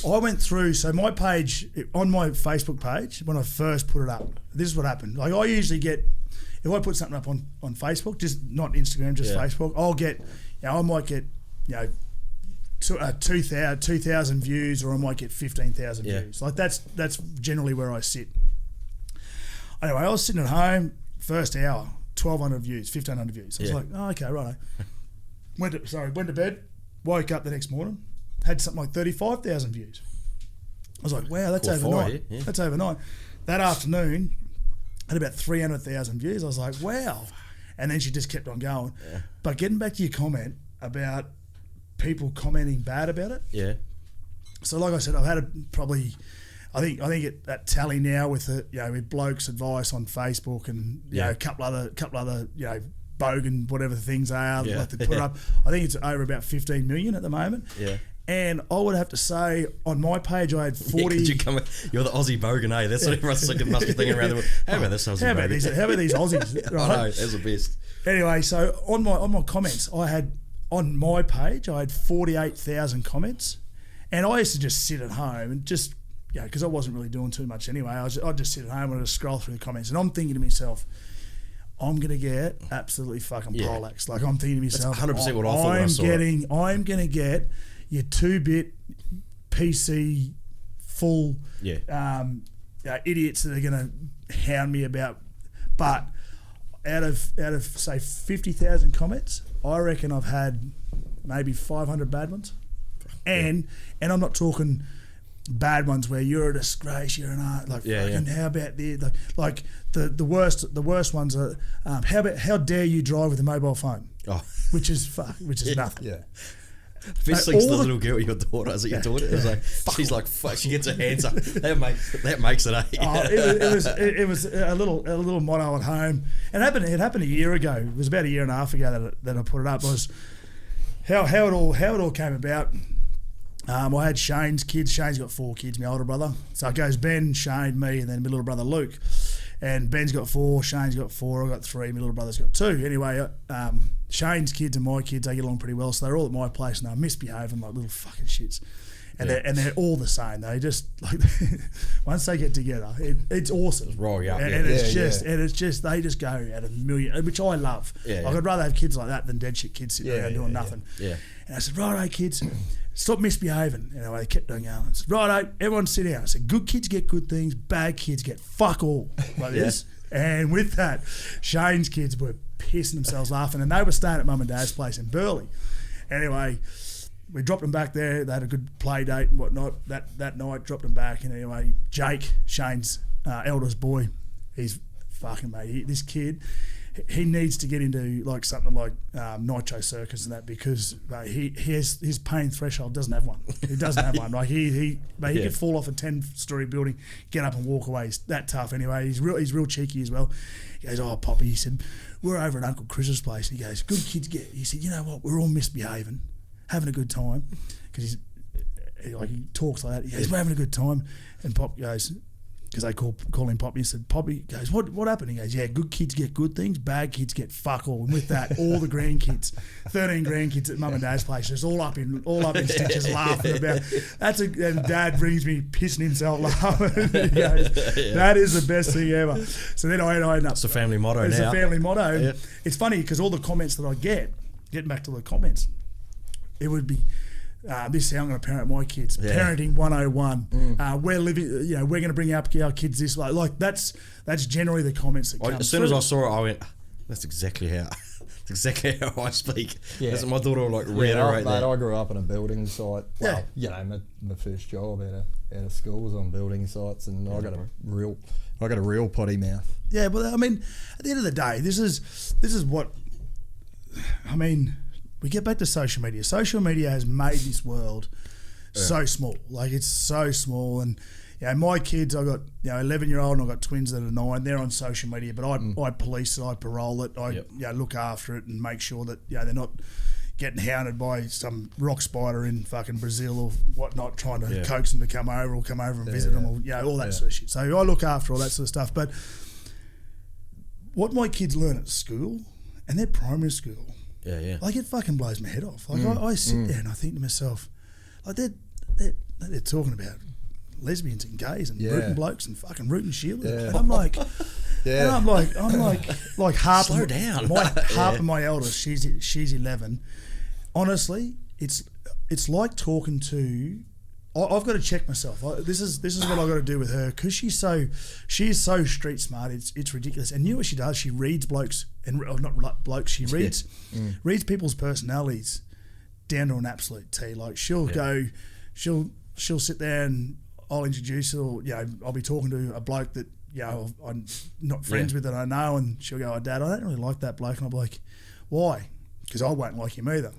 I went through, so my page, on my Facebook page, when I first put it up, this is what happened. Like I usually get, if I put something up on Facebook, just not Instagram, just Yeah. Facebook, I'll get, I might get, 2,000 views, or I might get 15,000 Yeah. views. Like that's generally where I sit. Anyway, I was sitting at home, first hour, 1,200 views, 1,500 views. I was Yeah. like, oh, okay, righto. Went to bed, woke up the next morning, had something like 35,000 views. I was like, wow, that's Caught fire, overnight. yeah. That's overnight. That afternoon, had about 300,000 views. I was like, wow. And then she just kept on going. Yeah. But getting back to your comment about people commenting bad about it. Yeah. So like I said, I've had I think that tally now with with blokes' advice on Facebook and a couple other bogan whatever things they are Yeah. like they put up. I think it's over about 15 million at the moment. Yeah. And I would have to say on my page I had 40. You're the Aussie bogan, eh? That's what everyone's thinking, must be thinking around the world. How about this Aussie How about baby? these Aussies? I Right? know, that's the best. Anyway, so on my comments, I had on my page I had 48,000 comments, and I used to just sit at home and just because I wasn't really doing too much anyway. I'd just sit at home and I'd just scroll through the comments, and I'm thinking to myself, I'm gonna get absolutely fucking prolaxed. Like I'm thinking to myself, 100% what I thought when I saw it. I'm gonna get your 2-bit PC full idiots that are gonna hound me about. But out of say 50,000 comments, I reckon I've had maybe 500 bad ones, and I'm not talking bad ones where you're a disgrace, you're an art, like fucking how about this, like the worst ones are how dare you drive with a mobile phone, which is nothing. Yeah. Best thing's the little girl, your daughter. Is it your daughter? It was like, she's like, fuck. She gets her hands up. That makes it. It was a little motto at home. It happened a year ago. It was about a year and a half ago that I put it up. It was how it all came about. I had Shane's kids. Shane's got 4 kids, my older brother. So it goes Ben, Shane, me, and then my little brother Luke. And Ben's got 4, Shane's got 4, I've got 3, my little brother's got 2. Anyway, Shane's kids and my kids, they get along pretty well, so they're all at my place and they're misbehaving like little fucking shits. And they're all the same. They just like once they get together, it's awesome. Just roll you up, and it's just they just go at a million, which I love. Like I'd rather have kids like that than dead shit kids sitting around doing nothing. Yeah. And I said, righto, kids, stop misbehaving. Anyway, they kept on going. I said, righto, everyone sit down. I said, good kids get good things, bad kids get fuck all, like this. And with that, Shane's kids were pissing themselves laughing, and they were staying at Mum and Dad's place in Burleigh. Anyway, we dropped them back there. They had a good play date and whatnot. That night, dropped them back. And anyway, Jake, Shane's eldest boy, he's fucking mate. This kid, he needs to get into like something like Nitro Circus and that, because his pain threshold doesn't have one. He doesn't have one. Like he could fall off a 10-story building, get up and walk away. He's that tough. Anyway, he's real cheeky as well. He goes, oh Poppy, he said, we're over at Uncle Chris's place. And he goes, good kids get. He said, you know what? We're all misbehaving, having a good time, because he talks like that. He goes, we're having a good time, and Pop goes, because they call him Poppy. He said, Poppy goes, what happened? He goes, yeah, good kids get good things, bad kids get fuck all. And with that, all the grandkids, 13 grandkids at Mum and Dad's place, just all up in stitches, laughing about. And Dad brings me pissing himself laughing. He goes, that is the best thing ever. So then I end up. It's a family motto now. It's a family motto. Yeah. It's funny because all the comments that I get, getting back to the comments, it would be This is how I'm going to parent my kids. Yeah. Parenting 101. We're living. We're going to bring up our kids this way. Like that's generally the comments that come. As soon as I saw it, I went, "That's exactly how." That's exactly how I speak. Yeah. That's my daughter will like reiterate that. I grew up on a building site. Well, my first job out of school was on building sites, and I got a real potty mouth. Yeah, but I mean, at the end of the day, this is what I mean. We get back to social media. Social media has made this world so small. Like it's so small, and my kids, I got 11-year-old, and I got twins that are 9. They're on social media, but I police it, I parole it, I look after it, and make sure that they're not getting hounded by some rock spider in fucking Brazil or whatnot, trying to coax them to come over and visit them, or all that sort of shit. So I look after all that sort of stuff. But what my kids learn at school, and they're primary school, like it fucking blows my head off. Like I sit there and I think to myself, like they're talking about lesbians and gays and rooting blokes and fucking rooting Sheila, and I'm like, and I'm like Harper. Slow down. Harper, my eldest, she's 11. Honestly, it's like talking to. I've got to check myself. This is what I've got to do with her, because she is so street smart. It's ridiculous. And you know what she does? She reads blokes and not blokes. She reads people's personalities down to an absolute T. Like she'll sit there and I'll introduce her, or I'll be talking to a bloke that I'm not friends with that I know, and she'll go, "Oh, Dad, I don't really like that bloke," and I'll be like, "Why?" Because I won't like him either.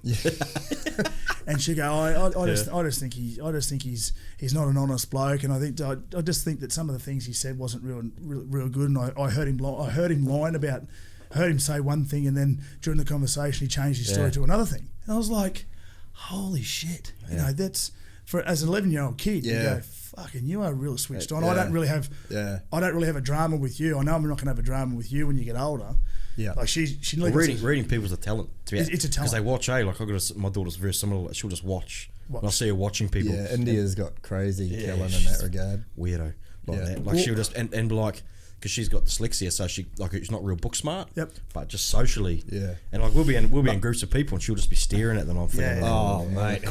And she go, I just think he's not an honest bloke, and I just think that some of the things he said wasn't real good, and I heard him say one thing, and then during the conversation he changed his story to another thing, and I was like, holy shit, that's as an 11-year-old kid, you go, fucking, you are really switched on. I don't really have a drama with you. I know I'm not going to have a drama with you when you get older. Yeah, like she reading people's a talent. It's a talent because they watch. Like my daughter's very similar. She'll just watch. And I see her watching people. Yeah, India's got crazy talent in that regard. Weirdo that. Like she'll just and like, because she's got dyslexia, so she's not real book smart. Yep. But just socially. Yeah. And like we'll be in groups of people, and she'll just be staring at them. I'm thinking, oh mate, you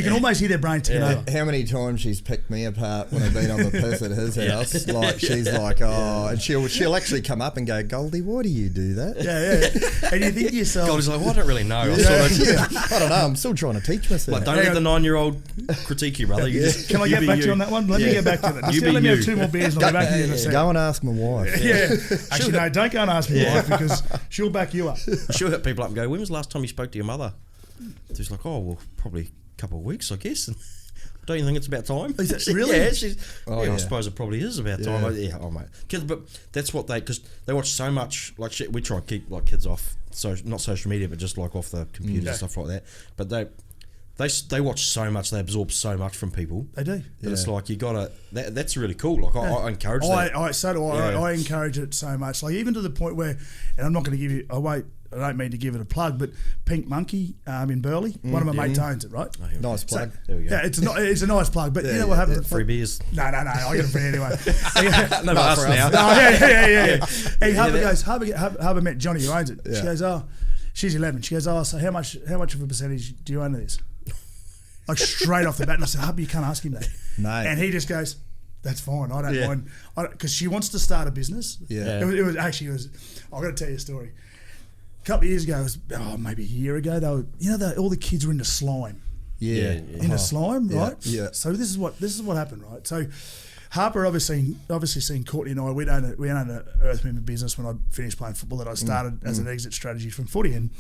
can almost hear their brain turn over. How many times she's picked me apart when I've been on the piss at his house? Like she's like, and she'll actually come up and go, Goldie, why do you do that? Yeah. And you think to yourself, Goldie's like, well, I don't really know. I don't know. I'm still trying to teach myself. Like, don't let the 9-year-old critique you, brother. Can I get back to you on that one? Let me get back to that. Let me have 2 more beers and I'll get back to you in a second. Go and ask my wife. Actually, no, don't go and ask my wife, because she'll back you up. She'll hit people up and go, when was the last time you spoke to your mother? She's like, oh, well, probably a couple of weeks, I guess. And don't you think it's about time? Is that really? Yeah, I suppose it probably is about time. Mate. Kids, but that's what because they watch so much, like shit, we try and keep like kids off, so not social media, but just like off the computer and stuff like that. But they watch so much, they absorb so much from people. They do. That it's like you gotta. That's really cool. Like I encourage that. I encourage it so much. Like even to the point where, and I'm not going to give you. I don't mean to give it a plug, but Pink Monkey in Burley, one of my mates owns it. Right. Oh, nice plug. So, there we go. Yeah, it's a nice plug. But you know what happens? Free beers. No. I get it free anyway. No, for us now. Yeah. Hey, Harper met Johnny who owns it. She goes, oh, she's 11. She goes, oh, so how much of a percentage do you own of this? Like straight off the bat, and I said, Harper, you can't ask him that. Mate. And he just goes, that's fine. I don't mind, because she wants to start a business. Yeah. It was I've got to tell you a story. A couple of years ago, maybe a year ago, they were, all the kids were into slime. Yeah. Into slime, right? Yeah. So this is what happened, right? So Harper obviously seen Courtney and I. We owned an earth movement business when I finished playing football that I started as an exit strategy from footy, and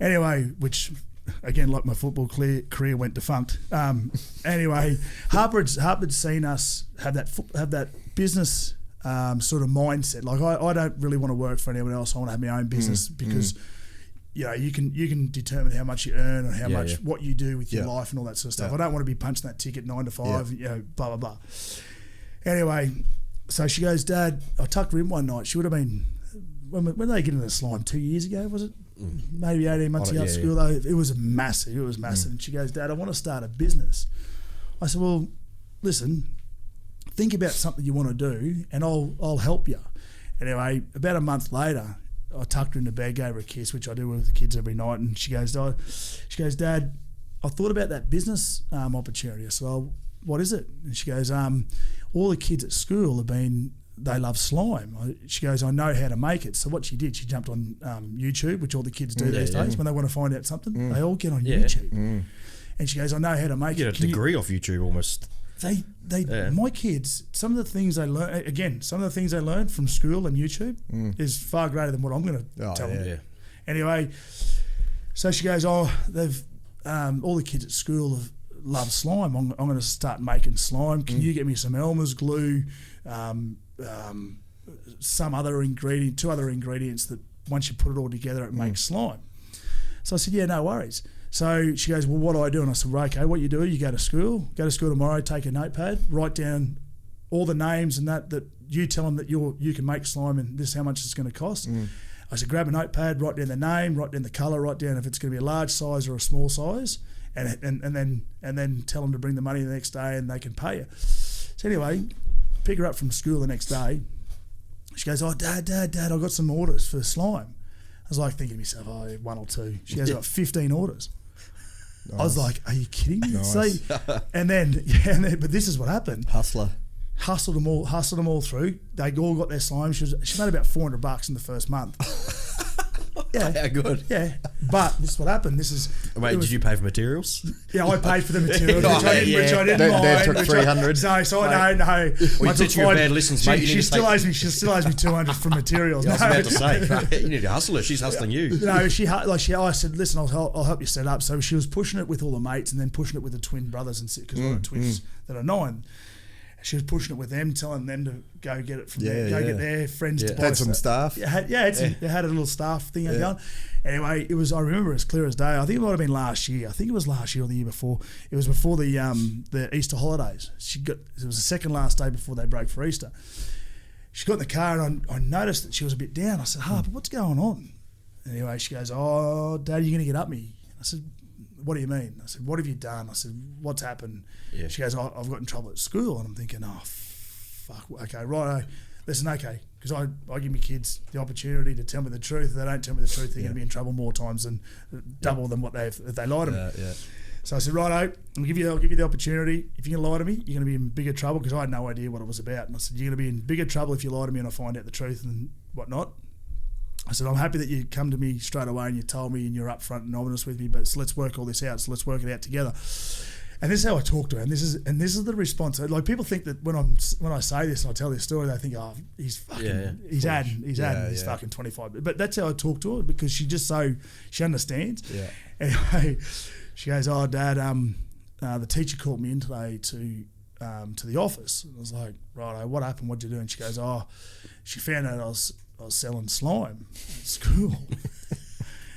anyway, which again, like my football career went defunct. Anyway, Harper'd seen us have that business sort of mindset. Like I don't really want to work for anyone else. I want to have my own business because you can determine how much you earn and how much what you do with your life and all that sort of stuff. I don't want to be punching that ticket 9 to 5. Blah blah blah. Anyway, so she goes, Dad, I tucked her in one night. She would have been when they get into the slime 2 years ago, was it? Maybe 18 months ago at school though. It was massive. And she goes, Dad, I want to start a business. I said, well, listen, think about something you want to do and I'll help you. Anyway, about a month later, I tucked her into bed, gave her a kiss, which I do with the kids every night, and she goes, Dad, I thought about that business opportunity. I said, well, what is it? And she goes, all the kids at school they love slime. She goes, I know how to make it. So what she did, she jumped on YouTube, which all the kids do these days when they want to find out something. They all get on YouTube. And she goes, I know how to make it. You get a degree off YouTube almost. My kids, some of the things they learn from school and YouTube is far greater than what I'm going to tell them. Yeah. Anyway, so she goes, they've all the kids at school love slime. I'm going to start making slime. Can you get me some Elmer's glue, some other ingredient, 2 other ingredients that once you put it all together, it makes slime. So I said, yeah, no worries. So she goes, well, what do I do? And I said, well, okay, what you do, you go to school tomorrow, take a notepad, write down all the names and that you tell them that you can make slime and this is how much it's going to cost. I said, grab a notepad, write down the name, write down the colour, write down if it's going to be a large size or a small size, and then tell them to bring the money the next day and they can pay you. So anyway, pick her up from school the next day. She goes, oh, Dad, I got some orders for slime. I was like thinking to myself, 1 or 2. She goes, I got 15 orders. Nice. I was like, are you kidding me? Nice. So, but this is what happened. Hustled them all through. They all got their slime. She made about $400 in the first month. Yeah, how good. Yeah, but this is what happened. Did you pay for materials? Yeah, I paid for the materials, which I didn't mind. Dad took 300. No, no. Well, you teach you a bad lessons, mate. She still owes me 200 for materials. I was about to say, you need to hustle her. She's hustling you. No, I said, listen, I'll help you set up. So she was pushing it with all the mates and then pushing it with the twin brothers and because I've got twins that are 9. She was pushing it with them, telling them to go get it from there, get their friends to buy had some staff. They had a little staff thing going. Anyway, I remember as clear as day. I think it might have been last year. I think it was last year or the year before. It was before the Easter holidays. It was the second last day before they broke for Easter. She got in the car and I noticed that she was a bit down. I said, Harper, what's going on? Anyway, she goes, oh, Dad, you're going to get up me. I said, what do you mean? I said, what have you done? I said, what's happened? Yeah. She goes, I've got in trouble at school. And I'm thinking, oh, fuck, okay, right. Listen, okay, because I give my kids the opportunity to tell me the truth. If they don't tell me the truth, they're going to be in trouble more times than double than what if they lie to me. Yeah. So I said, righto, I'll give you the opportunity. If you're going to lie to me, you're going to be in bigger trouble because I had no idea what it was about. And I said, you're going to be in bigger trouble if you lie to me and I find out the truth and whatnot. I said, I'm happy that you come to me straight away and you told me and you're upfront and honest with me, but let's work all this out. So let's work it out together. And this is how I talk to her. And this is the response. Like people think that when I say this and I tell this story, they think, oh, he's fucking, he's adding fucking 25. But that's how I talk to her because she understands. Yeah. Anyway, she goes, oh, Dad, the teacher called me in today to the office. And I was like, righto, what happened? What'd you do? And she goes, oh, she found out I was selling slime at school.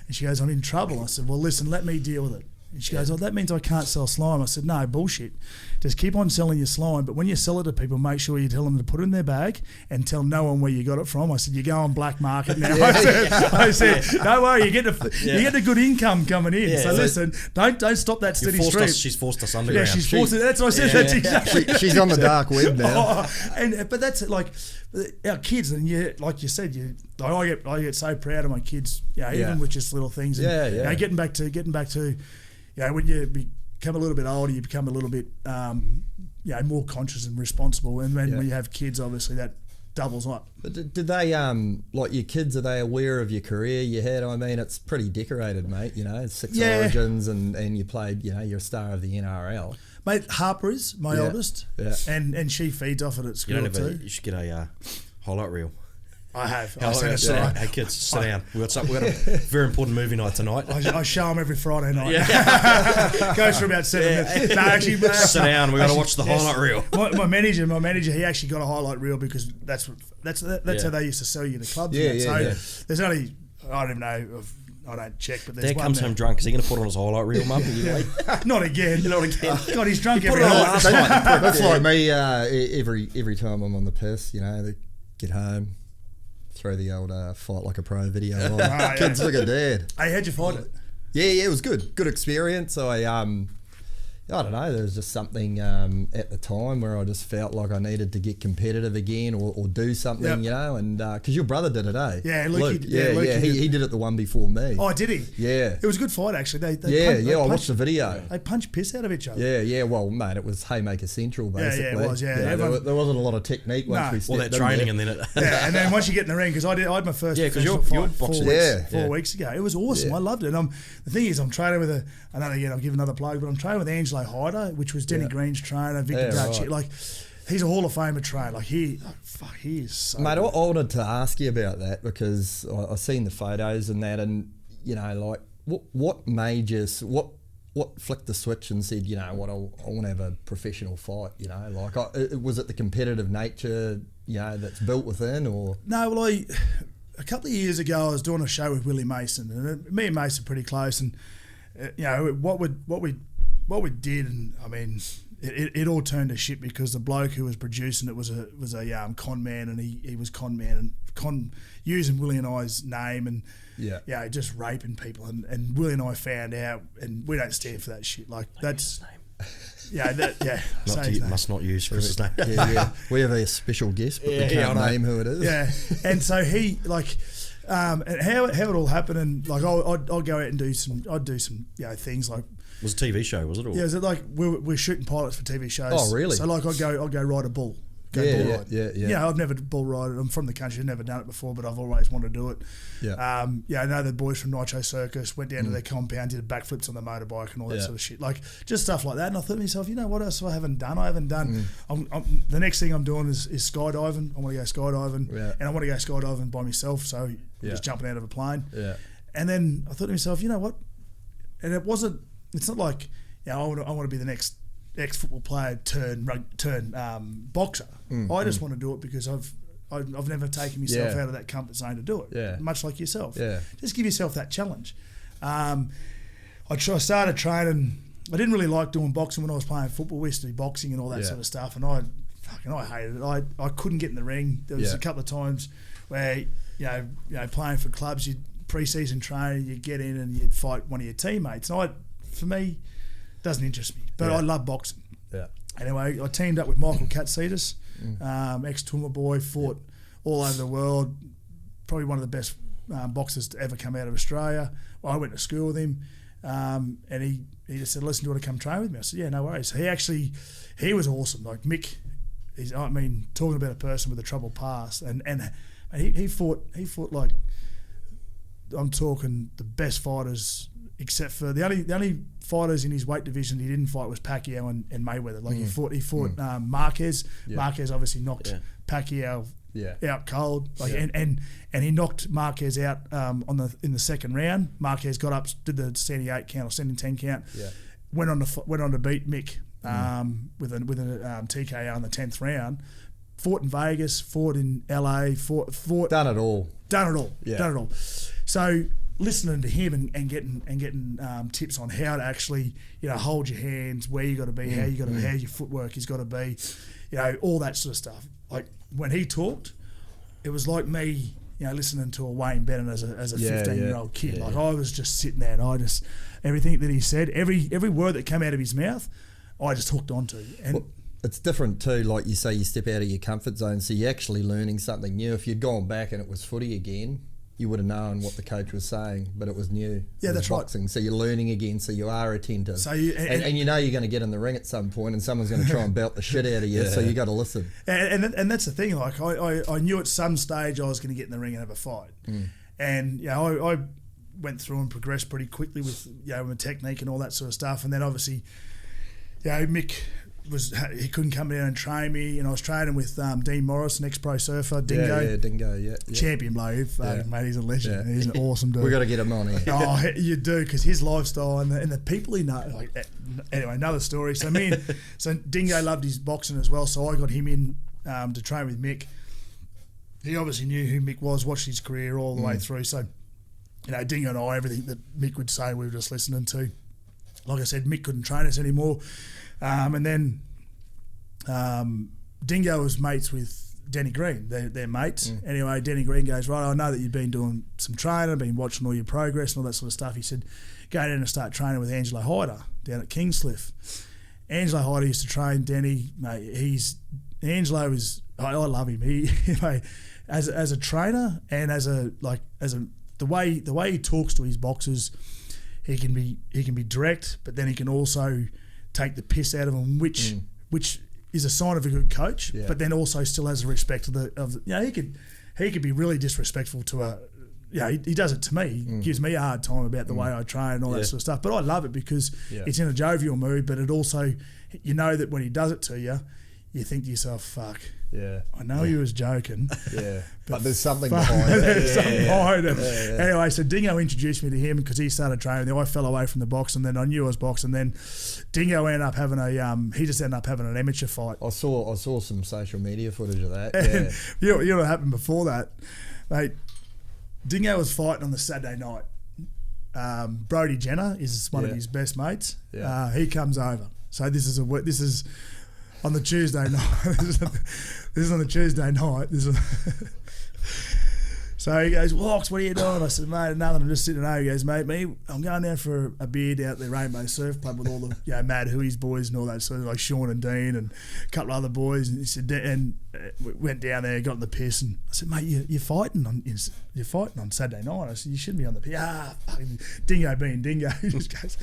And she goes, I'm in trouble. I said, well, listen, let me deal with it. And she goes, oh, that means I can't sell slime. I said, no, bullshit. Just keep on selling your slime, but when you sell it to people, make sure you tell them to put it in their bag and tell no one where you got it from. I said, you go on black market now. I said, don't worry, you get a good income coming in. So listen, don't stop that steady stream. She's forced us underground. Yeah, she's forced it. That's what I said. That's exactly. She's on the dark web now. But that's like our kids, and like you said, I get so proud of my kids. Even with just little things. And, getting back to. When you become a little bit older, you become a little bit, more conscious and responsible. And when you have kids, obviously that doubles up. But did they, like your kids, are they aware of your career you had? I mean, it's pretty decorated, mate. 6 Origins, and you played. You're a star of the NRL. Mate, Harper is my oldest, and she feeds off it at school too. You should get a highlight reel. I have. Hey kids, sit down. We got a very important movie night tonight. I show them every Friday night. Goes for about 7 minutes. No, actually, sit down. We got to watch the highlight reel. My manager, he actually got a highlight reel because that's how they used to sell you the clubs. There's only, I don't even know. I don't check, but there's Dad comes home drunk. Is he going to put it on his highlight reel, Mum? Not again. God, he's drunk every night. That's like me. Every time I'm on the piss, they get home. Throw the old Fight Like a Pro video on. Kids look at Dad. Hey, how'd you find it? Yeah, it was good. Good experience. I I don't know. There was just something at the time where I just felt like I needed to get competitive again or do something, you know. And because your brother did it, eh? Yeah, Luke. Luke, he did it the one before me. Oh, did he? Yeah. It was a good fight, actually. They I watched the video. They punched piss out of each other. Yeah. Well, mate, it was Haymaker Central, basically. Yeah, it was, yeah. You know, there wasn't a lot of technique once we stepped that training and then it... Yeah, and then once you get in the ring, because I had my first because professional you're fight boxing. 4 weeks ago. It was awesome. I loved it. And the thing is, I'm training with I'll give another plug, but I'm training with Angelo Hyder, which was Denny Green's trainer, Victor Dutch. Like, he's a Hall of Famer trainer. Like, he is so mate, good. I wanted to ask you about that because I've seen the photos and that, and, you know, like, what made you, what flicked the switch and said, you know what, I want to have a professional fight, you know? Like, was it the competitive nature, you know, that's built within, or...? No, well, a couple of years ago, I was doing a show with Willie Mason, and me and Mason are pretty close, and, you know, what we did, and, I mean... It all turned to shit because the bloke who was producing it was a con man, and he was con man and using Willie and I's name and just raping people, and Willie and I found out, and we don't stand for that shit. Like, that's must not use Chris's name. We have a special guest, but we can't name who it is. Yeah, and so he and how it all happened, and like I'll go out and do some things like. It was a TV show, was it? Or? Yeah, is it like we're shooting pilots for TV shows? Oh, really? So like I'll go ride a bull. Bull ride. Yeah. You know, I've never bull rided. I'm from the country. I've never done it before, but I've always wanted to do it. Yeah. I know the boys from Nitro Circus went down to their compound, did backflips on the motorbike and all that sort of shit. Like, just stuff like that. And I thought to myself, you know what else I haven't done? The next thing I'm doing is skydiving. I want to go skydiving. Yeah. And I want to go skydiving by myself. So just jumping out of a plane. Yeah. And then I thought to myself, you know what? And it's not like, you know, I want to be the next ex-football player turn boxer. I just want to do it because I've never taken myself out of that comfort zone to do it. Yeah. Much like yourself. Yeah. Just give yourself that challenge. I started training. I didn't really like doing boxing when I was playing football. We used to do boxing and all that sort of stuff, and I hated it. I couldn't get in the ring. There was a couple of times where you know playing for clubs, you'd pre-season training, you'd get in and you'd fight one of your teammates. And for me, doesn't interest me. But I love boxing. Yeah. Anyway, I teamed up with Michael Katsitas, ex-Toowoomba boy, fought all over the world. Probably one of the best boxers to ever come out of Australia. I went to school with him, and he just said, "Listen, do you want to come train with me?" I said, "Yeah, no worries." He was awesome. Like Mick, talking about a person with a troubled past, and he fought like, I'm talking the best fighters. Except for the only fighters in his weight division he didn't fight was Pacquiao and Mayweather. Like he fought Marquez. Yeah. Marquez obviously knocked Pacquiao out cold. Like and he knocked Marquez out in the second round. Marquez got up, did the 78 count or 10 count. Yeah. Went on to beat Mick with a TKO in the 10th round. Fought in Vegas. Fought in LA. Fought. Done it all. Yeah. Done it all. So. Listening to him and getting tips on how to actually, you know, hold your hands, where you got to be, how your footwork has got to be, you know, all that sort of stuff. Like when he talked, it was like me, you know, listening to a Wayne Bennett as a 15-year-old kid. Like I was just sitting there and everything that he said, every word that came out of his mouth, I just hooked onto. And it's different too. Like you say, you step out of your comfort zone, so you're actually learning something new. If you'd gone back and it was footy again, you would have known what the coach was saying, but it was new. Yeah, that's boxing. Right. So you're learning again, so you are attentive. So and you know you're going to get in the ring at some point and someone's going to try and belt the shit out of you, so you got to listen. And that's the thing, like I knew at some stage I was going to get in the ring and have a fight. And, you know, I went through and progressed pretty quickly with, you know, my technique and all that sort of stuff. And then obviously, you know, Mick... he couldn't come down and train me, and I was training with Dean Morris, an ex-pro surfer, Dingo. Dingo, champion bloke, mate, he's a legend. Yeah. He's an awesome dude. We got to get him on here. Oh, you do, because his lifestyle and the people he knows. Like, anyway, another story. So so Dingo loved his boxing as well, so I got him in to train with Mick. He obviously knew who Mick was, watched his career all the way through. So, you know, Dingo and I, everything that Mick would say, we were just listening to. Like I said, Mick couldn't train us anymore. And then Dingo was mates with Denny Green. They're mates. Anyway, Denny Green goes, right, I know that you've been doing some training, been watching all your progress and all that sort of stuff. He said, go down and start training with Angelo Hyder down at Kingscliff. Angelo Hyder used to train Denny, mate. Angelo is. I love him. He, mate, as a trainer and the way he talks to his boxers, he can be direct, but then he can also take the piss out of them, which is a sign of a good coach. Yeah. But then also still has the respect of the he could be really disrespectful to a. He does it to me. He gives me a hard time about the way I train and all that sort of stuff. But I love it because it's in a jovial mood, but it also, that when he does it to you, you think to yourself, fuck, I know he was joking. Yeah. But there's something behind it. There's something behind it. Yeah. Anyway, so Dingo introduced me to him because he started training. Then I fell away from the box, and then I knew I was boxing. Then Dingo ended up having he just ended up having an amateur fight. I saw some social media footage of that. And you know what happened before that, mate? Dingo was fighting on the Saturday night. Brody Jenner is one of his best mates. Yeah. He comes over. So this is on the Tuesday night. This is on the Tuesday night. So he goes, Walks, what are you doing? I said, mate, nothing. I'm just sitting there. He goes, mate, I'm going down for a beer down at the Rainbow Surf Club with all the Mad Huey's boys and all that sort of, like Sean and Dean and a couple of other boys. And he said, and we went down there, got in the piss, and I said, mate, you're fighting on Saturday night. I said, you shouldn't be on the piss. Fucking Dingo being Dingo. He just goes,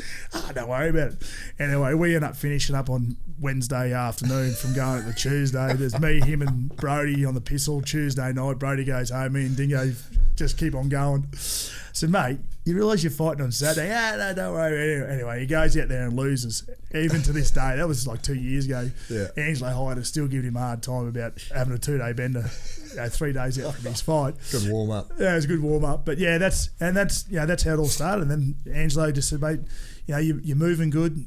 don't worry about it. Anyway, we end up finishing up on Wednesday afternoon from going at the Tuesday. There's me, him, and Brody on the piss all Tuesday night. Brody goes home, me and Dingo just keep on going. I said, mate, you realise you're fighting on Saturday? No, don't worry. Anyway, he goes out there and loses. Even to this day, that was like 2 years ago. Yeah. Angelo Hyder still giving him a hard time about having a 2-day bender, 3 days out from his fight. Good warm up. Yeah, it was a good warm up. But yeah, that's how it all started. And then Angelo just said, mate, you're moving good.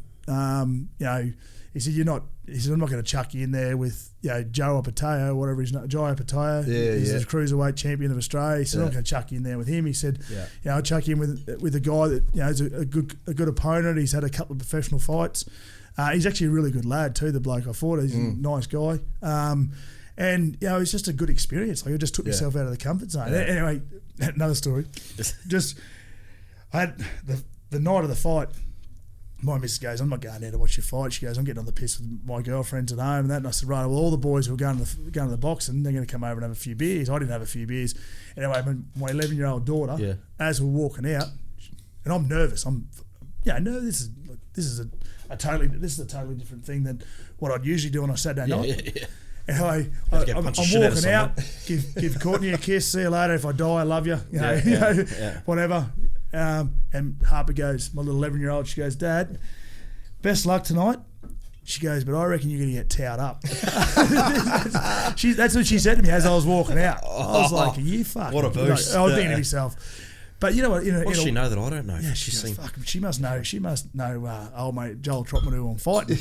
He said, I'm not going to chuck you in there with, Joe Apateo, whatever his name, Joe Apateo. He's the cruiserweight champion of Australia. He said, I'm not going to chuck you in there with him. He said, I'll chuck you in with a guy that, is a good opponent. He's had a couple of professional fights. He's actually a really good lad too, the bloke I fought. He's a nice guy. And, it's just a good experience. Like, I just took myself out of the comfort zone. Anyway, another story. I had the night of the fight, my missus goes, I'm not going there to watch your fight. She goes, I'm getting on the piss with my girlfriends at home and that. And I said, right, well, all the boys who are going to the boxing, they're going to come over and have a few beers. I didn't have a few beers. Anyway, my 11-year-old daughter, as we're walking out, and I'm nervous. No, this is a totally different thing than what I'd usually do on a Saturday night. Yeah. And I'm walking out, give Courtney a kiss, see you later. If I die, I love you. Whatever. And Harper goes, my little 11-year-old, she goes, Dad, best luck tonight. She goes, but I reckon you're going to get towed up. That's what she said to me as I was walking out. I was like, are you fucking... What a boost. I was thinking to myself. But you know what? What does she know that I don't know? Yeah, she must know. She must know old mate Joel Trotman who I'm fighting.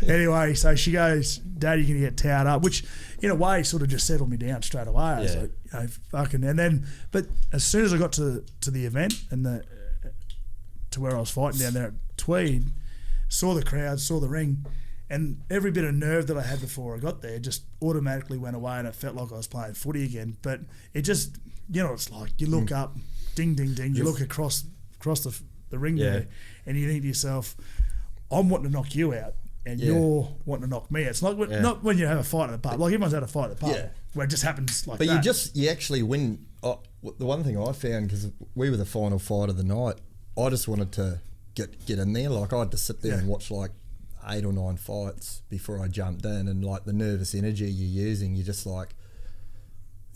Anyway, so she goes, Dad, you're going to get towed up, which in a way sort of just settled me down straight away. I was like, fucking... And then, but as soon as I got to the event and to where I was fighting down there at Tweed, saw the crowd, saw the ring, and every bit of nerve that I had before I got there just automatically went away, and it felt like I was playing footy again. But it just, it's like you look up, ding, ding, ding, you look across the ring there, and you think to yourself, I'm wanting to knock you out, and you're wanting to knock me out. It's like not when you have a fight at the pub. Like everyone's had a fight at the pub, where it just happens like that. But you actually win. The one thing I found, because we were the final fight of the night, I just wanted to get in there. Like I had to sit there and watch like 8 or 9 fights before I jumped in, and like the nervous energy you're using, you're just like,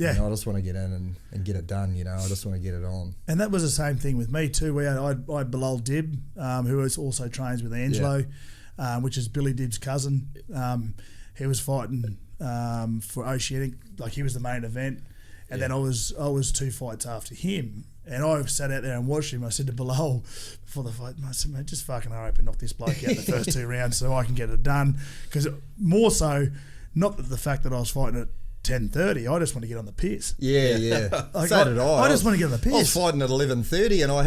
I just want to get in and get it done. I just want to get it on. And that was the same thing with me too. I had Bilal Dib, who also trains with Angelo, which is Billy Dib's cousin. He was fighting for Oceanic, like he was the main event, and then I was 2 fights after him. And I sat out there and watched him. I said to Bilal before the fight, I said, mate, just fucking hurry up and knock this bloke out the first 2 rounds so I can get it done. Because more so, not the fact that I was fighting at 10:30, I just want to get on the piss. Yeah. Like, so did I. I just want to get on the piss. I was fighting at 11:30 and I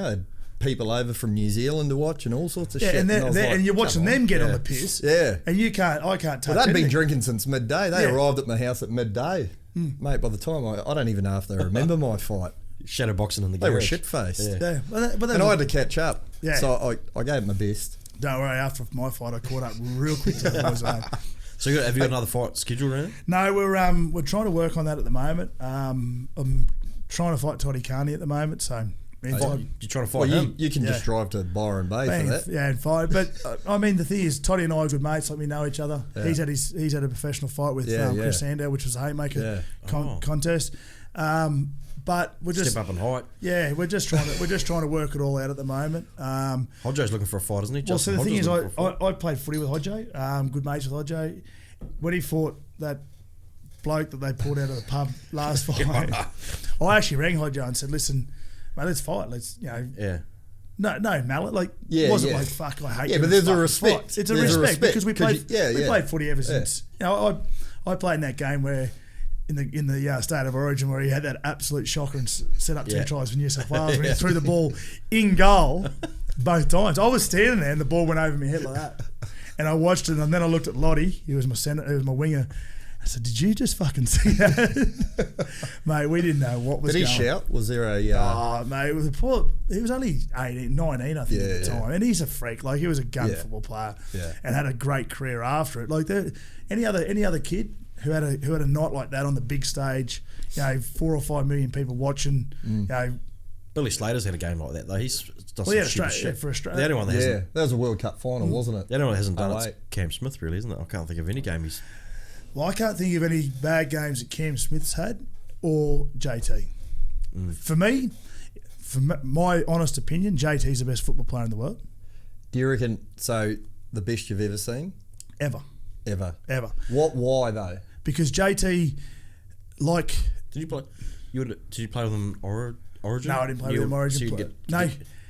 had, people over from New Zealand to watch and all sorts of shit. And you're watching them get on the piss. Yeah. And I can't touch they'd been drinking since midday. They arrived at my house at midday. Mate, by the time I don't even know if they remember my fight. Shadow boxing in the garage. They were shit-faced. Yeah. And I had to catch up. Yeah. So I gave it my best. Don't worry, after my fight, I caught up real quick to the boys. So have you got another fight scheduled or anything? No, we're trying to work on that at the moment. I'm trying to fight Toddy Carney at the moment, so. You're trying to fight him? You can just drive to Byron Bay for that. Yeah, and fight. But I mean, the thing is, Toddy and I are good mates. Like, we know each other. Yeah. He's had a professional fight with Chris Sandow, which was a haymaker contest. But we're just step up in height. Yeah, we're just trying to work it all out at the moment. Hodjo's looking for a fight, isn't he? Well, so the thing is, I played footy with Hodjo. Good mates with Hodjo. When he fought that bloke that they pulled out of the pub last fight, I actually rang Hodjo and said, "Listen, mate, let's fight. Let's Yeah. No mallet. Like, wasn't like, fuck, I hate you. Yeah, but there's a respect. Fight. It's a respect because we played footy ever since. I played in that game where in the State of Origin where he had that absolute shocker and set up 2 tries for New South Wales when he threw the ball in goal both times. I was standing there and the ball went over my head like that. And I watched it and then I looked at Lottie, he was my winger. I said, "Did you just fucking see that?" Mate, we didn't know what was going on. Did he shout? Was there a... Oh, mate, he was only 18, 19, I think, at the time. And he's a freak. Like, he was a gun football player and had a great career after it. Like, any other kid who had a night like that on the big stage, 4 or 5 million people watching, Billy Slater's had a game like that, though. He's done well, some shit. For Australia. The only one that hasn't... that was a World Cup final, wasn't it? The only one that hasn't done it's Cam Smith, really, isn't it? I can't think of any game he's... Well, I can't think of any bad games that Cam Smith's had or JT. For me, my honest opinion, JT's the best football player in the world. Do you reckon, so the best you've ever seen? Ever. Why though? Because JT, like... Did you play with him Origin? No, I didn't play with him Origin.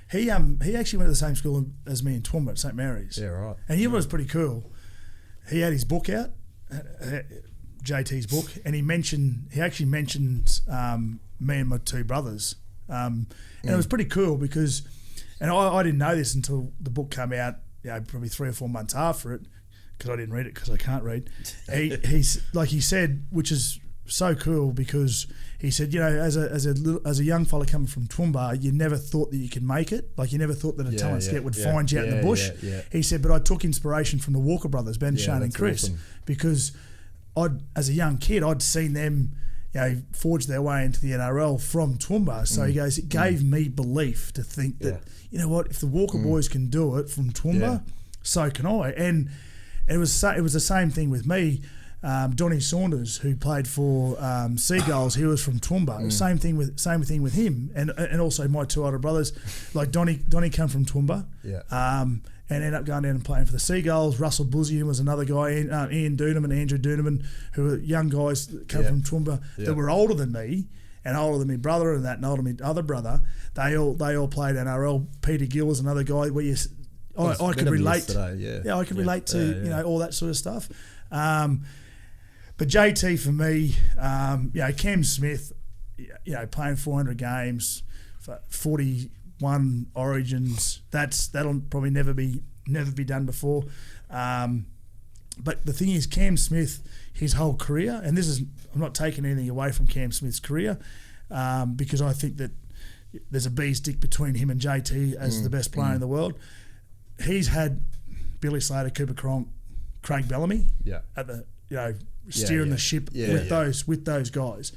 He actually went to the same school as me in Toowoomba at St Mary's. Yeah, right. And he was pretty cool. He had his book out, JT's book, and he actually mentioned me and my 2 brothers. And it was pretty cool because, and I didn't know this until the book came out, probably 3 or 4 months after it, because I didn't read it because I can't read. He's like he said, which is so cool because he said, as a young fella coming from Toowoomba, you never thought that you could make it. Like, you never thought that a talent scout would find you out in the bush. He said, but I took inspiration from the Walker brothers, Ben, Shane and Chris, because as a young kid, I'd seen them forge their way into the NRL from Toowoomba. So he goes, it gave me belief to think that, if the Walker boys can do it from Toowoomba, so can I. And it was the same thing with me. Donnie Saunders, who played for Seagulls, he was from Toowoomba. Same thing with him, and also my 2 older brothers. Like Donnie come from Toowoomba, and ended up going down and playing for the Seagulls. Russell Buzian was another guy. Ian Doonerman and Andrew Doonerman, who were young guys that come from Toowoomba that were older than me and older than my brother and older than my other brother. They all played NRL. Peter Gill was another guy where I could relate. I could relate to all that sort of stuff. But JT for me, Cam Smith, playing 400 games, 41 Origins. That'll probably never be done before. But the thing is, Cam Smith, his whole career, and I'm not taking anything away from Cam Smith's career, because I think that there's a bee's dick between him and JT as the best player in the world. He's had Billy Slater, Cooper Cronk, Craig Bellamy at the steering the ship with those guys.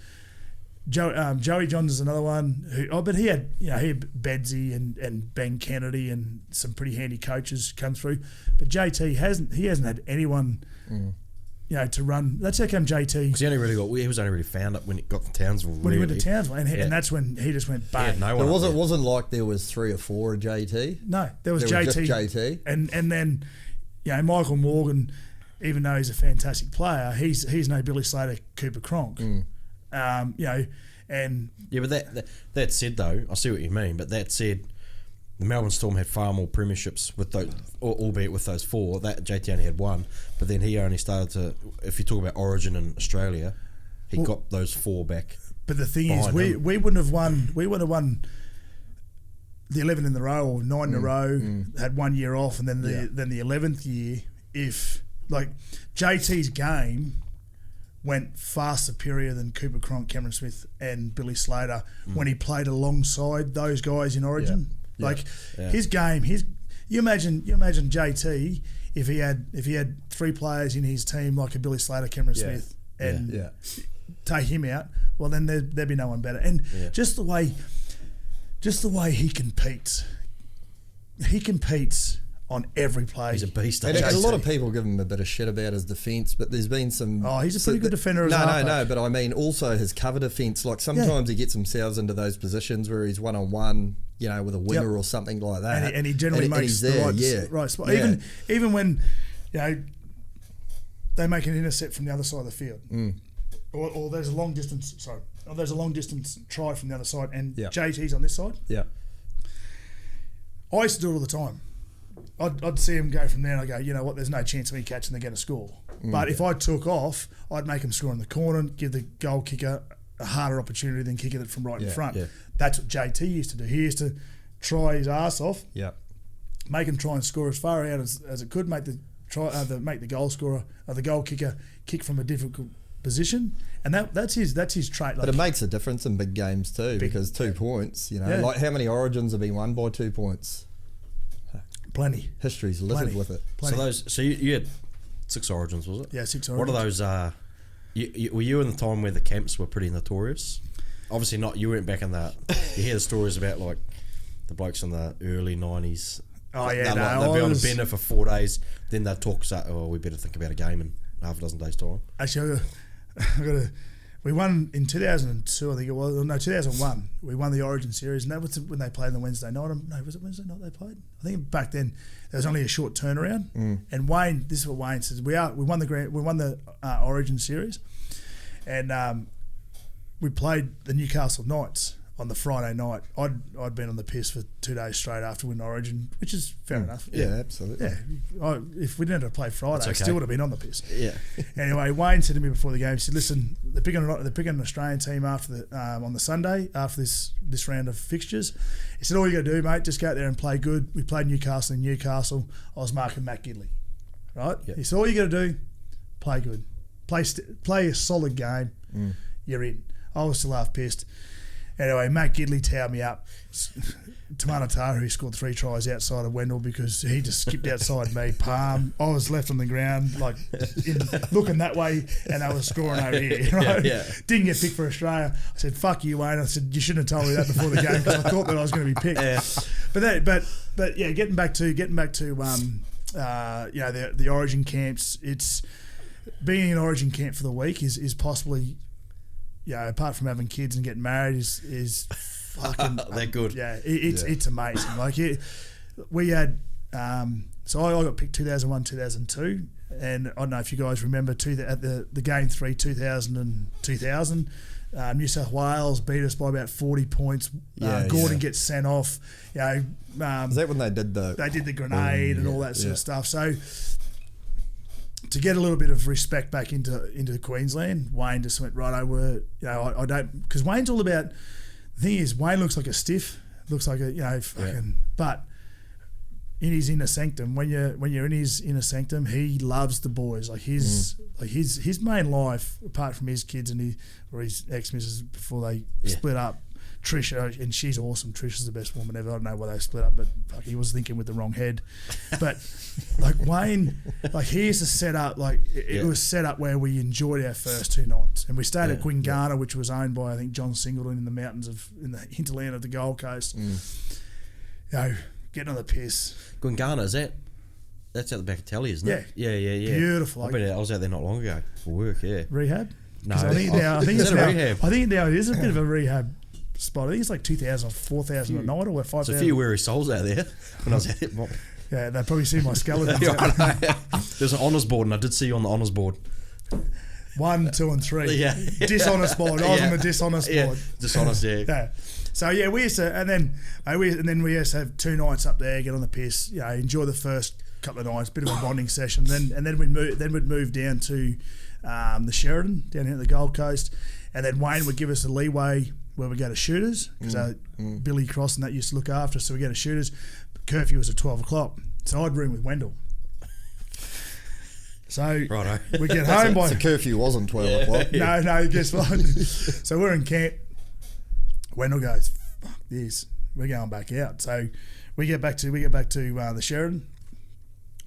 Joey Johns is another one but he had Bedsy and Ben Kennedy and some pretty handy coaches come through. But JT hasn't had anyone to run. That's how come JT. He was only really found up when it got to Townsville. When he went to Townsville, and that's when he just went bang. No one. It wasn't like there was 3 or 4 of JT. No, there was JT. Just JT, and then Michael Morgan. Even though he's a fantastic player, he's no Billy Slater, Cooper Cronk. But that said, though, I see what you mean. But that said, the Melbourne Storm had far more premierships with those, albeit with those 4. That JT only had 1, but then he only started to. If you talk about Origin in Australia, he got those 4 back. But the thing is, we wouldn't have won. We would have won the 11 in a row or 9 in a row. Had 1 year off, and then the 11th year if. Like, JT's game went far superior than Cooper Cronk, Cameron Smith and Billy Slater when he played alongside those guys in Origin. His game, You imagine JT if he had 3 players in his team like a Billy Slater, Cameron Smith, and take him out. Well, then there'd be no one better. And just the way he competes on every play. He's a beast. And a lot of people give him a bit of shit about his defence, but there's been some... Oh, he's a pretty good defender as well. No, but I mean also his cover defence. Like sometimes he gets himself into those positions where he's one-on-one, with a winger or something like that. And he generally makes the right spot. Yeah. Even when, they make an intercept from the other side of the field. Or there's a long distance try from the other side and JT's on this side. Yeah. I used to do it all the time. I'd see him go from there and I go, you know what, there's no chance of me catching, they're going to score. But if I took off, I'd make him score in the corner, give the goal kicker a harder opportunity than kicking it from right in front. Yeah. That's what JT used to do. He used to try his ass off, make him try and score as far out as it could, make the goal scorer or the goal kicker kick from a difficult position, and that's his trait. But it makes a difference in big games too, because 2 points, like how many Origins have been won by 2 points? Plenty. History's littered with it. Plenty. So you had 6 Origins, was it? Yeah, 6 Origins. What are those? Were you in the time where the camps were pretty notorious? Obviously not. You weren't back in that. You hear the stories about like the blokes in the early 90s. Oh yeah, they'd be on a bender for 4 days. Then they'd talk. We better think about a game in half a dozen days' time. Actually, we won in 2002, I think it was. No, 2001. We won the Origin series, and that was when they played on the Wednesday night. No, was it Wednesday night they played? I think back then there was only a short turnaround. And Wayne, this is what Wayne says: we won the Origin series, and we played the Newcastle Knights on the Friday night. I'd been on the piss for 2 days straight after winning Origin, which is fair enough. Yeah, absolutely. Yeah, if we didn't have to play Friday, I still would have been on the piss. Yeah. Anyway, Wayne said to me before the game, he said, "Listen, they're picking an Australian team after on the Sunday after this round of fixtures." He said, "All you got to do, mate, just go out there and play good." We played Newcastle in Newcastle. I was marking Matt Gidley, right? Yep. He said, "All you got to do, play good, play a solid game. You're in." I was still half pissed. Anyway, Matt Gidley towed me up. Tamanatara, who scored 3 tries outside of Wendell because he just skipped outside me. Palm. I was left on the ground, looking that way, and I was scoring over here. Right? Yeah. Didn't get picked for Australia. I said, "Fuck you, Wayne." I said, "You shouldn't have told me that before the game because I thought that I was going to be picked." Yeah. But getting back to the Origin camps. It's being in Origin camp for the week is possibly. Yeah, apart from having kids and getting married, is fucking. They're good. Yeah, it's amazing. Like we had, so I got picked 2001, 2002, and I don't know if you guys remember at the game 3, 2000. New South Wales beat us by about 40 points. Gordon gets sent off. Is that when they did the grenade and all that sort of stuff? So. To get a little bit of respect back into Queensland, Wayne just went, right over, I don't, because Wayne's all about, the thing is, Wayne looks like a stiff, looks like a, but in his inner sanctum, when you're in his inner sanctum, he loves the boys. Like his main life, apart from his kids and his ex-missus before they split up, Trisha, and she's awesome. Trisha's the best woman ever. I don't know why they split up, but he was thinking with the wrong head. But like Wayne, like he used to set up, like it was set up where we enjoyed our first 2 nights, and we stayed at Gwingana, which was owned by I think John Singleton in the mountains in the hinterland of the Gold Coast. Getting on the piss. Gwingana, that's out the back of Telly, isn't it? Yeah. Beautiful. I was out there not long ago for work. Yeah. Rehab. No, I think it's rehab. I think now it is a bit of a rehab spot. I think it's like 2,000 or 4,000 a night or 5,000. There's a few weary souls out there when I was at it. Yeah, they probably see my skeleton. There's an honours board, and I did see you on the honours board. 1, 2, and 3. Yeah. Dishonest board. I was on the dishonest board. Dishonest, yeah. So we used to, and then we used to have 2 nights up there, get on the piss, enjoy the first couple of nights, bit of a bonding session. Then we'd move down to the Sheridan down here at the Gold Coast, and then Wayne would give us a leeway where we go to Shooters because Billy Cross and that used to look after us. So we go to Shooters. Curfew was at 12 o'clock, so I'd room with Wendell. So we get home by... The curfew wasn't 12 o'clock. No, guess what? So we're in camp. Wendell goes, "Fuck this. We're going back out." So we get back to the Sheridan.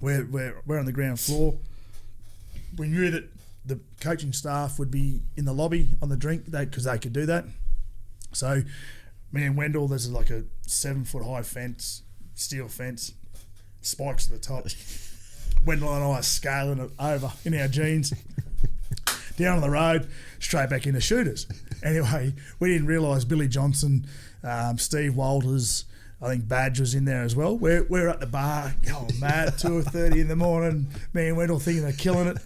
We're on the ground floor. We knew that the coaching staff would be in the lobby on the drink because they could do that. So me and Wendell, there's like a 7-foot high fence, steel fence, spikes at the top. Wendell and I are scaling it over in our jeans, down on the road, straight back into shooters. Anyway, we didn't realise Billy Johnson, Steve Walters, I think Badge was in there as well. We're at the bar, going mad, 2:30 in the morning. Me and Wendell thinking they're killing it.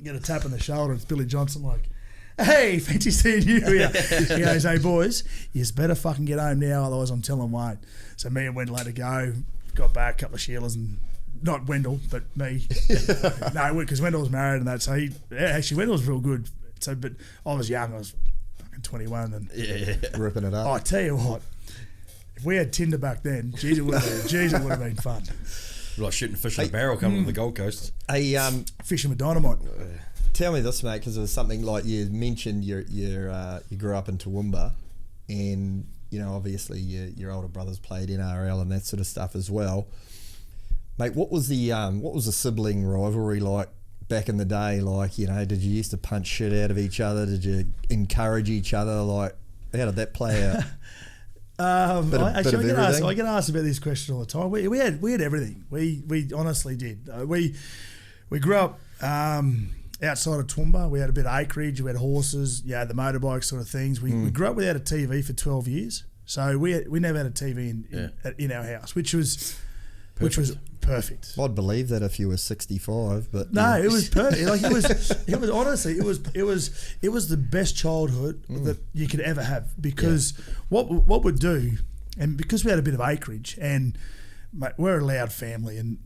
Get a tap on the shoulder. It's Billy Johnson like, hey, fancy seeing you here. He goes, hey, boys, you better fucking get home now, otherwise I'm telling Wayne. So me and Wendell had to go. Got back, a couple of Sheilas and... Not Wendell, but me. No, because Wendell was married and that. So actually Wendell was real good. So, but I was young. I was fucking 21 and ripping it up. I tell you what, if we had Tinder back then, geez, it would have been fun. Like shooting fish in a barrel coming from the Gold Coast. Hey, fishing with dynamite. tell me this, mate, because it was something like you mentioned. You grew up in Toowoomba, and obviously your older brothers played NRL and that sort of stuff as well. Mate, what was the sibling rivalry like back in the day? Like, did you used to punch shit out of each other? Did you encourage each other? Like, how did that play out? I get asked about this question all the time. We had everything. We honestly did. We grew up outside of Toowoomba. We had a bit of acreage. We had horses. The motorbike sort of things. We grew up without a TV for 12 years. So we never had a TV in our house, which was perfect. I'd believe that if you were 65, but no, it was perfect. Like it was honestly, it was the best childhood that you could ever have, because what we'd do, and because we had a bit of acreage, and mate, we're a loud family, and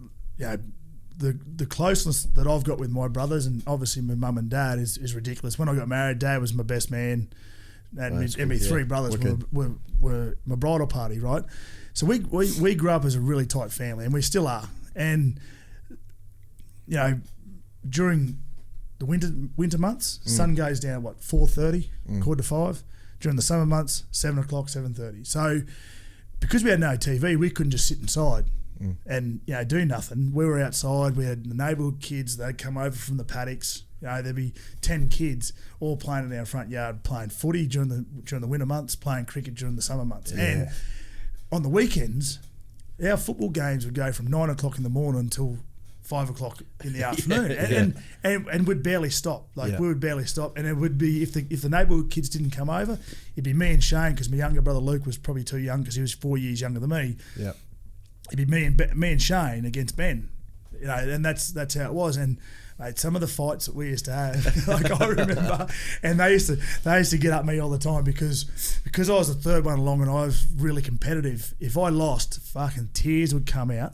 the closeness that I've got with my brothers and obviously my mum and dad is ridiculous. When I got married, Dad was my best man, and my three brothers were my bridal party, right? So we grew up as a really tight family, and we still are. And during the winter months, sun goes down 4:30, 4:45. During the summer months, 7 o'clock, 7:30. So because we had no TV, we couldn't just sit inside and do nothing. We were outside. We had the neighbourhood kids. They'd come over from the paddocks. There'd be 10 kids all playing in our front yard, playing footy during the winter months, playing cricket during the summer months, and on the weekends, our football games would go from 9 o'clock in the morning until 5 o'clock in the afternoon, and we'd barely stop. We would barely stop, and it would be if the neighbourhood kids didn't come over, it'd be me and Shane, because my younger brother Luke was probably too young because he was 4 years younger than me. Yeah, it'd be me and Shane against Ben, and that's how it was. And mate, some of the fights that we used to have, I remember, and they used to get at me all the time because I was the third one along and I was really competitive. If I lost, fucking tears would come out,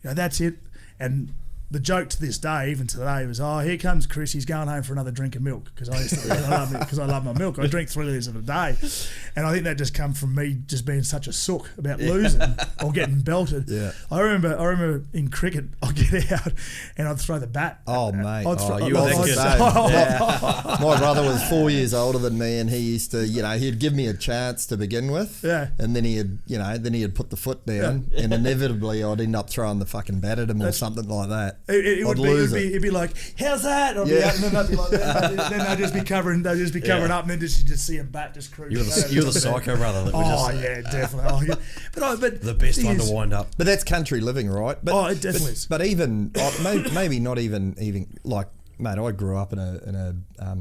that's it. And the joke to this day, even today, was, here comes Chris. He's going home for another drink of milk, because I love my milk. I drink 3 litres a day, and I think that just come from me just being such a sook about losing or getting belted. Yeah. I remember in cricket, I'd get out and I'd throw the bat. Oh mate, you were that good. My brother was 4 years older than me, and he used to, he'd give me a chance to begin with, and then he'd put the foot down, and inevitably I'd end up throwing the fucking bat at him or something like that. It'd be like, how's that? I'd be out, and then I'd be like that. Then they'd just be covering up, and then you just see a bat just cruise. You're the psycho brother. That definitely. But the best one to wind up. But that's country living, right? But, it definitely is. But even maybe not even like, mate, I grew up in a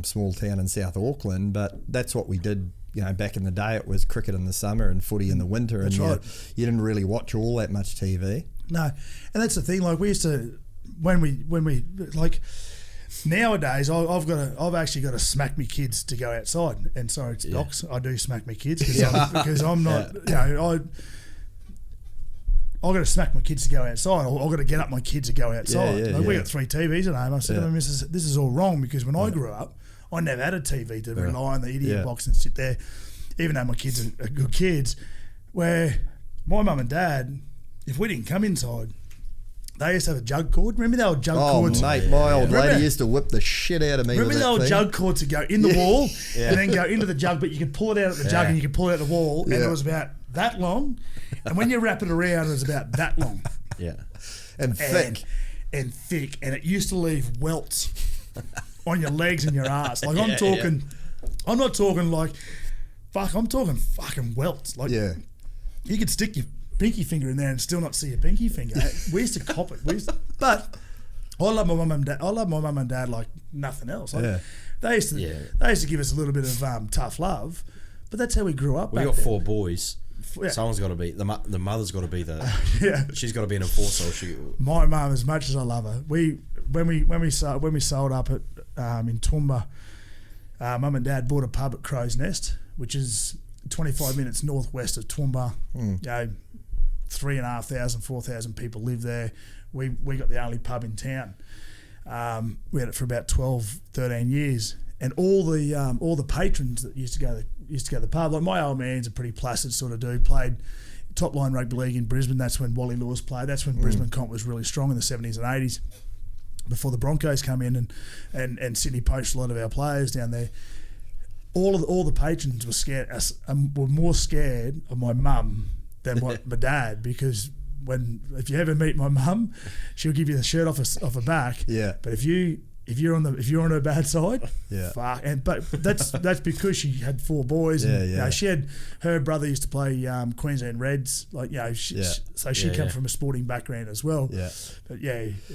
small town in South Auckland, but that's what we did. Back in the day, it was cricket in the summer and footy in the winter, and you didn't really watch all that much TV. No, and that's the thing. Like, we used to. When we like nowadays, I've actually got to smack me kids to go outside. And sorry, it's docs. I do smack me kids because I'm not. I've got to smack my kids to go outside. I've got to get up my kids to go outside. We got 3 TVs at home. I said to my missus, this is all wrong, because when I grew up, I never had a TV to rely on the idiot box and sit there, even though my kids are good kids, where my mum and dad, if we didn't come inside, they used to have a jug cord. Remember the old jug cords? Oh, mate, my old lady used to whip the shit out of me. Remember the old jug cords to go in the wall and then go into the jug, but you could pull it out at the jug and you could pull it out the wall, and it was about that long, and when you wrap it around, it's about that long. Yeah. And thick. And thick, and it used to leave welts on your legs and your ass. Like I'm not talking like, I'm talking fucking welts. Like you could stick your pinky finger in there and still not see your pinky finger. We used to cop it. But I love my mum and dad. I love my mum and dad like nothing else. Like, they used to give us a little bit of tough love, but that's how we grew up. We got 4 boys. Yeah. Someone's got to be the mother's got to be the she's got to be an enforcer. My mum, as much as I love her, when we sold up at in Toowoomba, mum and dad bought a pub at Crow's Nest, which is 25 minutes northwest of Toowoomba. You know, 3,500, 4,000 people live there. We got the only pub in town. We had it for about 12, 13 years, and all the patrons that used to go to the pub. Like my old man's a pretty placid sort of dude. Played top line rugby league in Brisbane. That's when Wally Lewis played. That's when Brisbane comp was really strong in the 70s and 80s. Before the Broncos come in and Sydney poached a lot of our players down there. All the patrons were scared. Were more scared of my mum than my dad, because if you ever meet my mum, she'll give you the shirt off her back. Yeah. But if you're on her bad side, fuck. But that's because she had 4 boys. And, you know, she had her brother used to play Queensland Reds. Like, you know, so she came from a sporting background as well. Yeah. But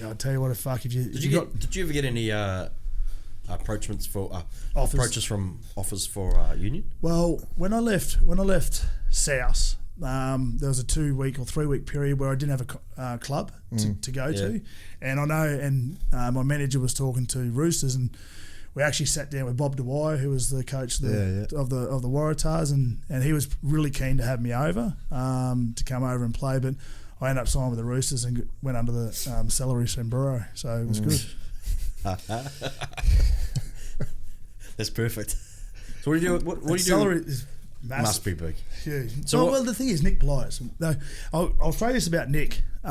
I'll tell you what, fuck. If you did you ever get any approaches from offers for union? Well, when I left South. There was a 2-week or 3-week period where I didn't have a club to go to, and I know, and my manager was talking to Roosters, and we actually sat down with Bob Dwyer, who was the coach of the Waratahs, and he was really keen to have me over to come over and play, but I ended up signing with the Roosters and went under the salary sombrero, so it was good. That's perfect. So what do you do? What do you salary do? Is massive. Must be big. Yeah. So well, the thing is, Nick Politis. I'll throw this about Nick. You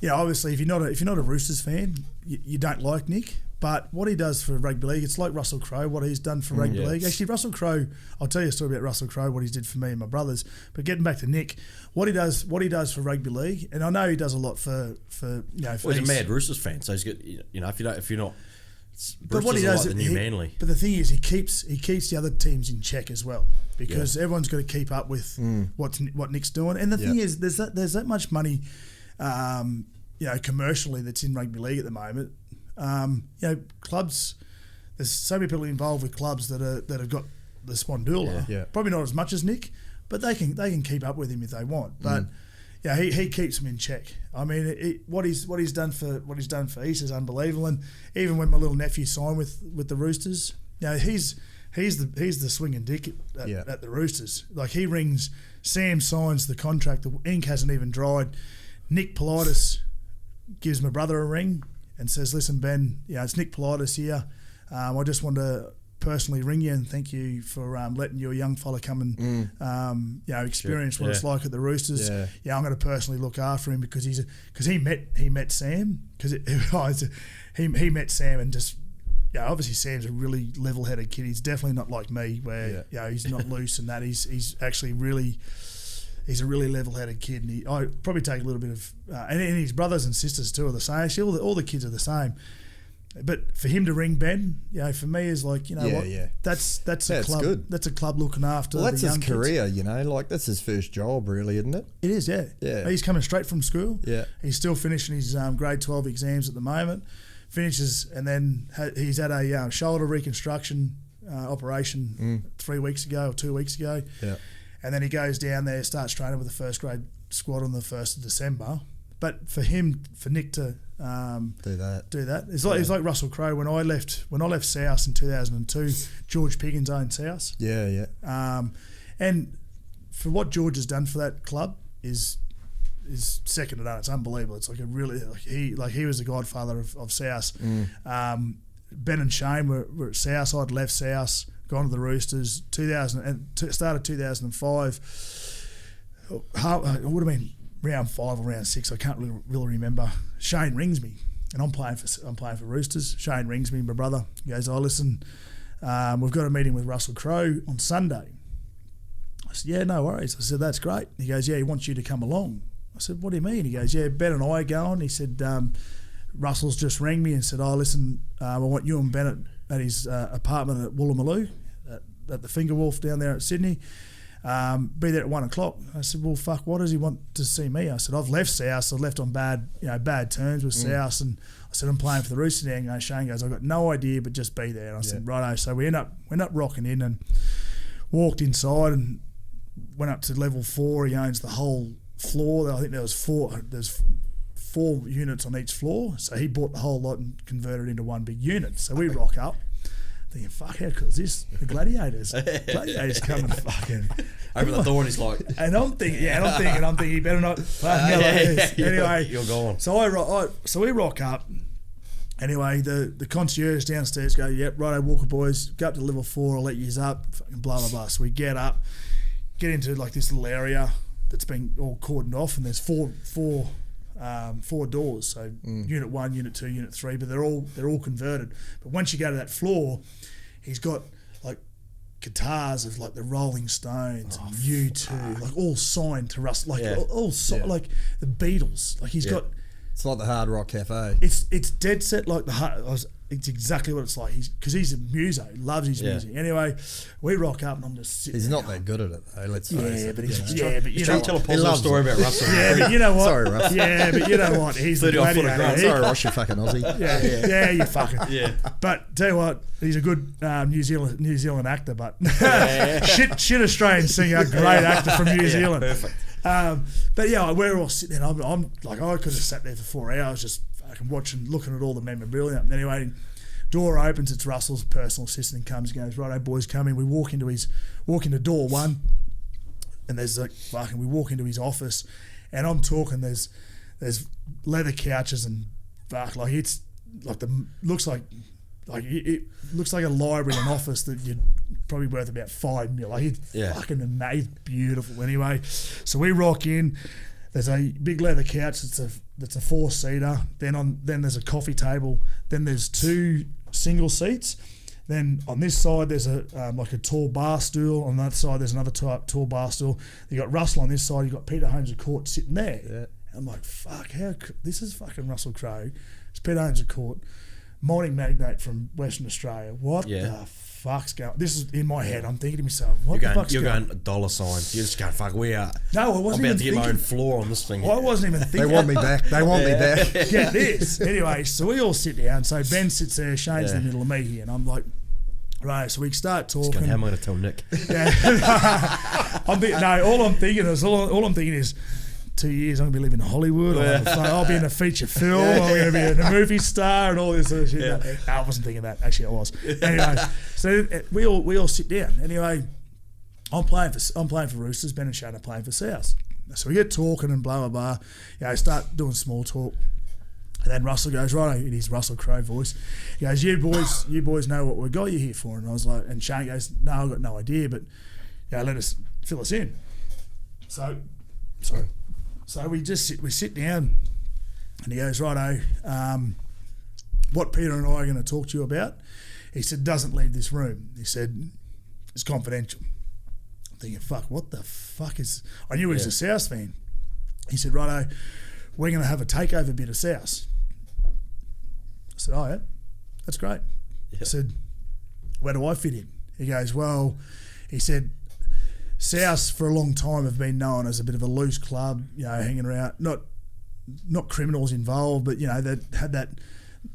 know, obviously, if you're not a Roosters fan, you don't like Nick. But what he does for rugby league, it's like Russell Crowe. What he's done for rugby league. Actually, Russell Crowe. I'll tell you a story about Russell Crowe. What he did for me and my brothers. But getting back to Nick, what he does for rugby league, and I know he does a lot for you know. Well, he's a mad Roosters fan, so he's good. You know, if you're not. But what he does, like the new Manly. But the thing is, he keeps the other teams in check as well, because everyone's got to keep up with what Nick's doing. And the thing is, there's that much money, you know, commercially that's in rugby league at the moment. You know, clubs. There's so many people involved with clubs that have got the spondula. Yeah. Probably not as much as Nick, but they can keep up with him if they want. But yeah, he keeps them in check. I mean, what he's done for East is unbelievable. And even when my little nephew signed with the Roosters, you know, he's the swinging dick at the Roosters. Like, he rings, Sam signs the contract, the ink hasn't even dried. Nick Politis gives my brother a ring and says, "Listen, Ben, you know, it's Nick Politis here. I just want to personally ring you and thank you for letting your young fella come and you know, experience what it's like at the Roosters. Yeah, I'm going to personally look after him because he met Sam, because he met Sam and just, yeah, obviously Sam's a really level-headed kid. He's definitely not like me, where you know, he's not loose and that. He's actually really. He's a really level-headed kid, and I probably take a little bit of, and his brothers and sisters too are the same. Actually, all the kids are the same. But for him to ring Ben, you know, for me is like, you know what? Yeah. That's a club. Good. That's a club looking after. Well, that's the young his career, kids. You know, like that's his first job, really, isn't it? It is, yeah. Yeah. He's coming straight from school. Yeah. He's still finishing his grade 12 exams at the moment. Finishes, and then he's had a shoulder reconstruction operation 3 weeks ago or 2 weeks ago. Yeah. And then he goes down there, starts training with the first grade squad on the 1st of December. But for Nick to do that, it's like Russell Crowe. When I left South in 2002, George Piggins owned South. Yeah. And for what George has done for that club is second to none. It's unbelievable. It's like he was the godfather of South. Ben and Shane were at South. I'd left South, gone to the Roosters. Started 2005. It would have been round 5 or round 6. I can't really remember. Shane rings me, and I'm playing for Roosters. Shane rings me, my brother. He goes, "Oh, listen, we've got a meeting with Russell Crowe on Sunday." I said, yeah, no worries. I said, that's great. He goes, yeah, he wants you to come along. I said, what do you mean? He goes, yeah, Ben and I are going. He said, Russell's just rang me and said, oh, listen, I want you and Bennett at his apartment at Woolloomooloo, at the Finger Wolf down there at Sydney. Be there at 1 o'clock. I said, well, fuck, what does he want to see me? I said, I've left South. I've left on bad terms with South, and I said, I'm playing for the Roosters now. And Shane goes, I've got no idea, but just be there. And I said, righto. So we went up rocking in and walked inside and went up to level 4. He owns the whole floor. I think there's 4 units on each floor. So he bought the whole lot and converted it into one big unit. So we rock up. Thinking, fuck, how cool is this? The Gladiators. Gladiators coming fucking... Open the door and he's like... And I'm thinking, you better not fucking yell like this. Anyway... You're gone. So we rock up. Anyway, the concierge downstairs go, yep, righto, Walker boys, go up to level 4, I'll let yous up, fucking blah, blah, blah. So we get up, get into like this little area that's been all cordoned off, and there's four doors, so unit 1, unit 2, unit 3, but they're all converted. But once you go to that floor, he's got like guitars of like the Rolling Stones and U2, like all signed to Russ, like like the Beatles. Like he's got. It's like the Hard Rock Cafe. It's dead set like it's exactly what it's like. Because he's a muso, loves his music. Anyway, we rock up and I'm just sitting. He's not that good at it though. Let's face it. But you know, tell a positive story about Russell. Yeah, but you know what? Sorry, Russ. Yeah, but you know what? He's the gladiator. Sorry, Ross, you fucking Aussie. Yeah, you fucking. Yeah. But tell you what, he's a good New Zealand actor, but shit Australian singer, great actor from New Zealand. Perfect. But yeah, we're all sitting there. I'm like, I could have sat there for 4 hours just fucking watching, looking at all the memorabilia. Anyway, door opens. It's Russell's personal assistant comes and goes, righto, boys, come in. We walk into door 1, and there's like fucking. We walk into his office, and I'm talking. There's leather couches and fuck, like it's like it looks like a library and an office that you'd probably worth about $5 million. Like it's fucking amazing, beautiful. Anyway, so we rock in. There's a big leather couch. That's a 4-seater. Then there's a coffee table. Then there's 2 single seats. Then on this side there's a like a tall bar stool. On the other side there's another tall bar stool. You got Russell on this side. You got Peter Holmes of Court sitting there. Yeah. I'm like, fuck, this is fucking Russell Crowe. It's Peter Holmes of Court, mining magnate from Western Australia. What the fuck's going? This is in my head. I'm thinking to myself, you're going dollar signs. You're just going, fuck, we are. No, I wasn't I'm about even to get my own floor on this thing. I wasn't even thinking. They want me back. They want me back. Get this. Anyway, so we all sit down. So Ben sits there, Shane's in the middle of me here, and I'm like, right, so we start talking. How am I going to tell Nick? All I'm thinking is 2 years I'm going to be living in Hollywood. I'll be in a feature film. I'm going to be a movie star and all this sort of shit. No, I wasn't thinking that. Actually, I was. Anyway, so we all sit down. Anyway, I'm playing for Roosters. Ben and Shane are playing for South. So we get talking and blah blah blah. Start doing small talk. And then Russell goes, right, in his Russell Crowe voice, he goes, you boys know what we got you here for. And I was like, and Shane goes, no, I've got no idea, but let us fill us in. So we sit down, and he goes, righto, what Peter and I are going to talk to you about, he said, doesn't leave this room. He said, it's confidential. I'm thinking, fuck, what the fuck is... I knew he was a South fan. He said, righto, we're going to have a takeover bit of South. I said, oh, yeah, that's great. I said, where do I fit in? He goes, well, he said, South for a long time have been known as a bit of a loose club, hanging around, not criminals involved, but that had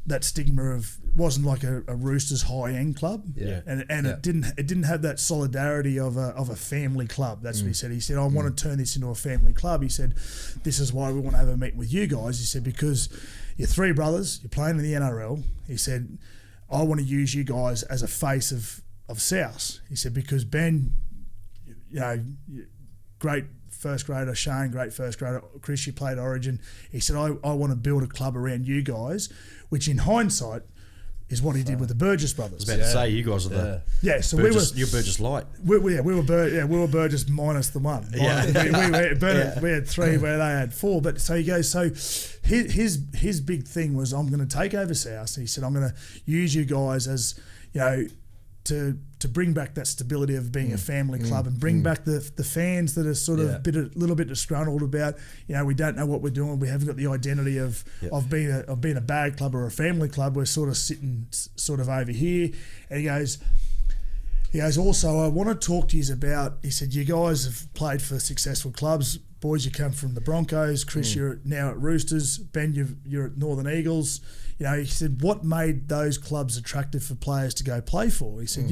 that stigma of, wasn't like a Roosters high end club, and it didn't have that solidarity of a family club. That's what he said. He said, I want to turn this into a family club. He said, this is why we want to have a meeting with you guys. He said, because you're 3 brothers, you're playing in the NRL. He said, I want to use you guys as a face of South. He said, because Ben, great first grader, Shane, great first grader, Chris, you played Origin. He said, I want to build a club around you guys, which in hindsight is what he did with the Burgess brothers. I was about to say, you guys are so Burgess, you're Burgess light. We were Burgess minus the 1. We had 3 where they had 4. But so he goes, so his big thing was, I'm going to take over South. He said, I'm going to use you guys as, to bring back that stability of being a family club and bring back the fans that are sort of a little bit disgruntled about, we don't know what we're doing. We haven't got the identity of being a bad club or a family club. We're sort of sitting sort of over here. And he goes, also, I want to talk to you about, he said, you guys have played for successful clubs. Boys, you come from the Broncos. Chris, you're now at Roosters. Ben, you're at Northern Eagles. He said, what made those clubs attractive for players to go play for? He said,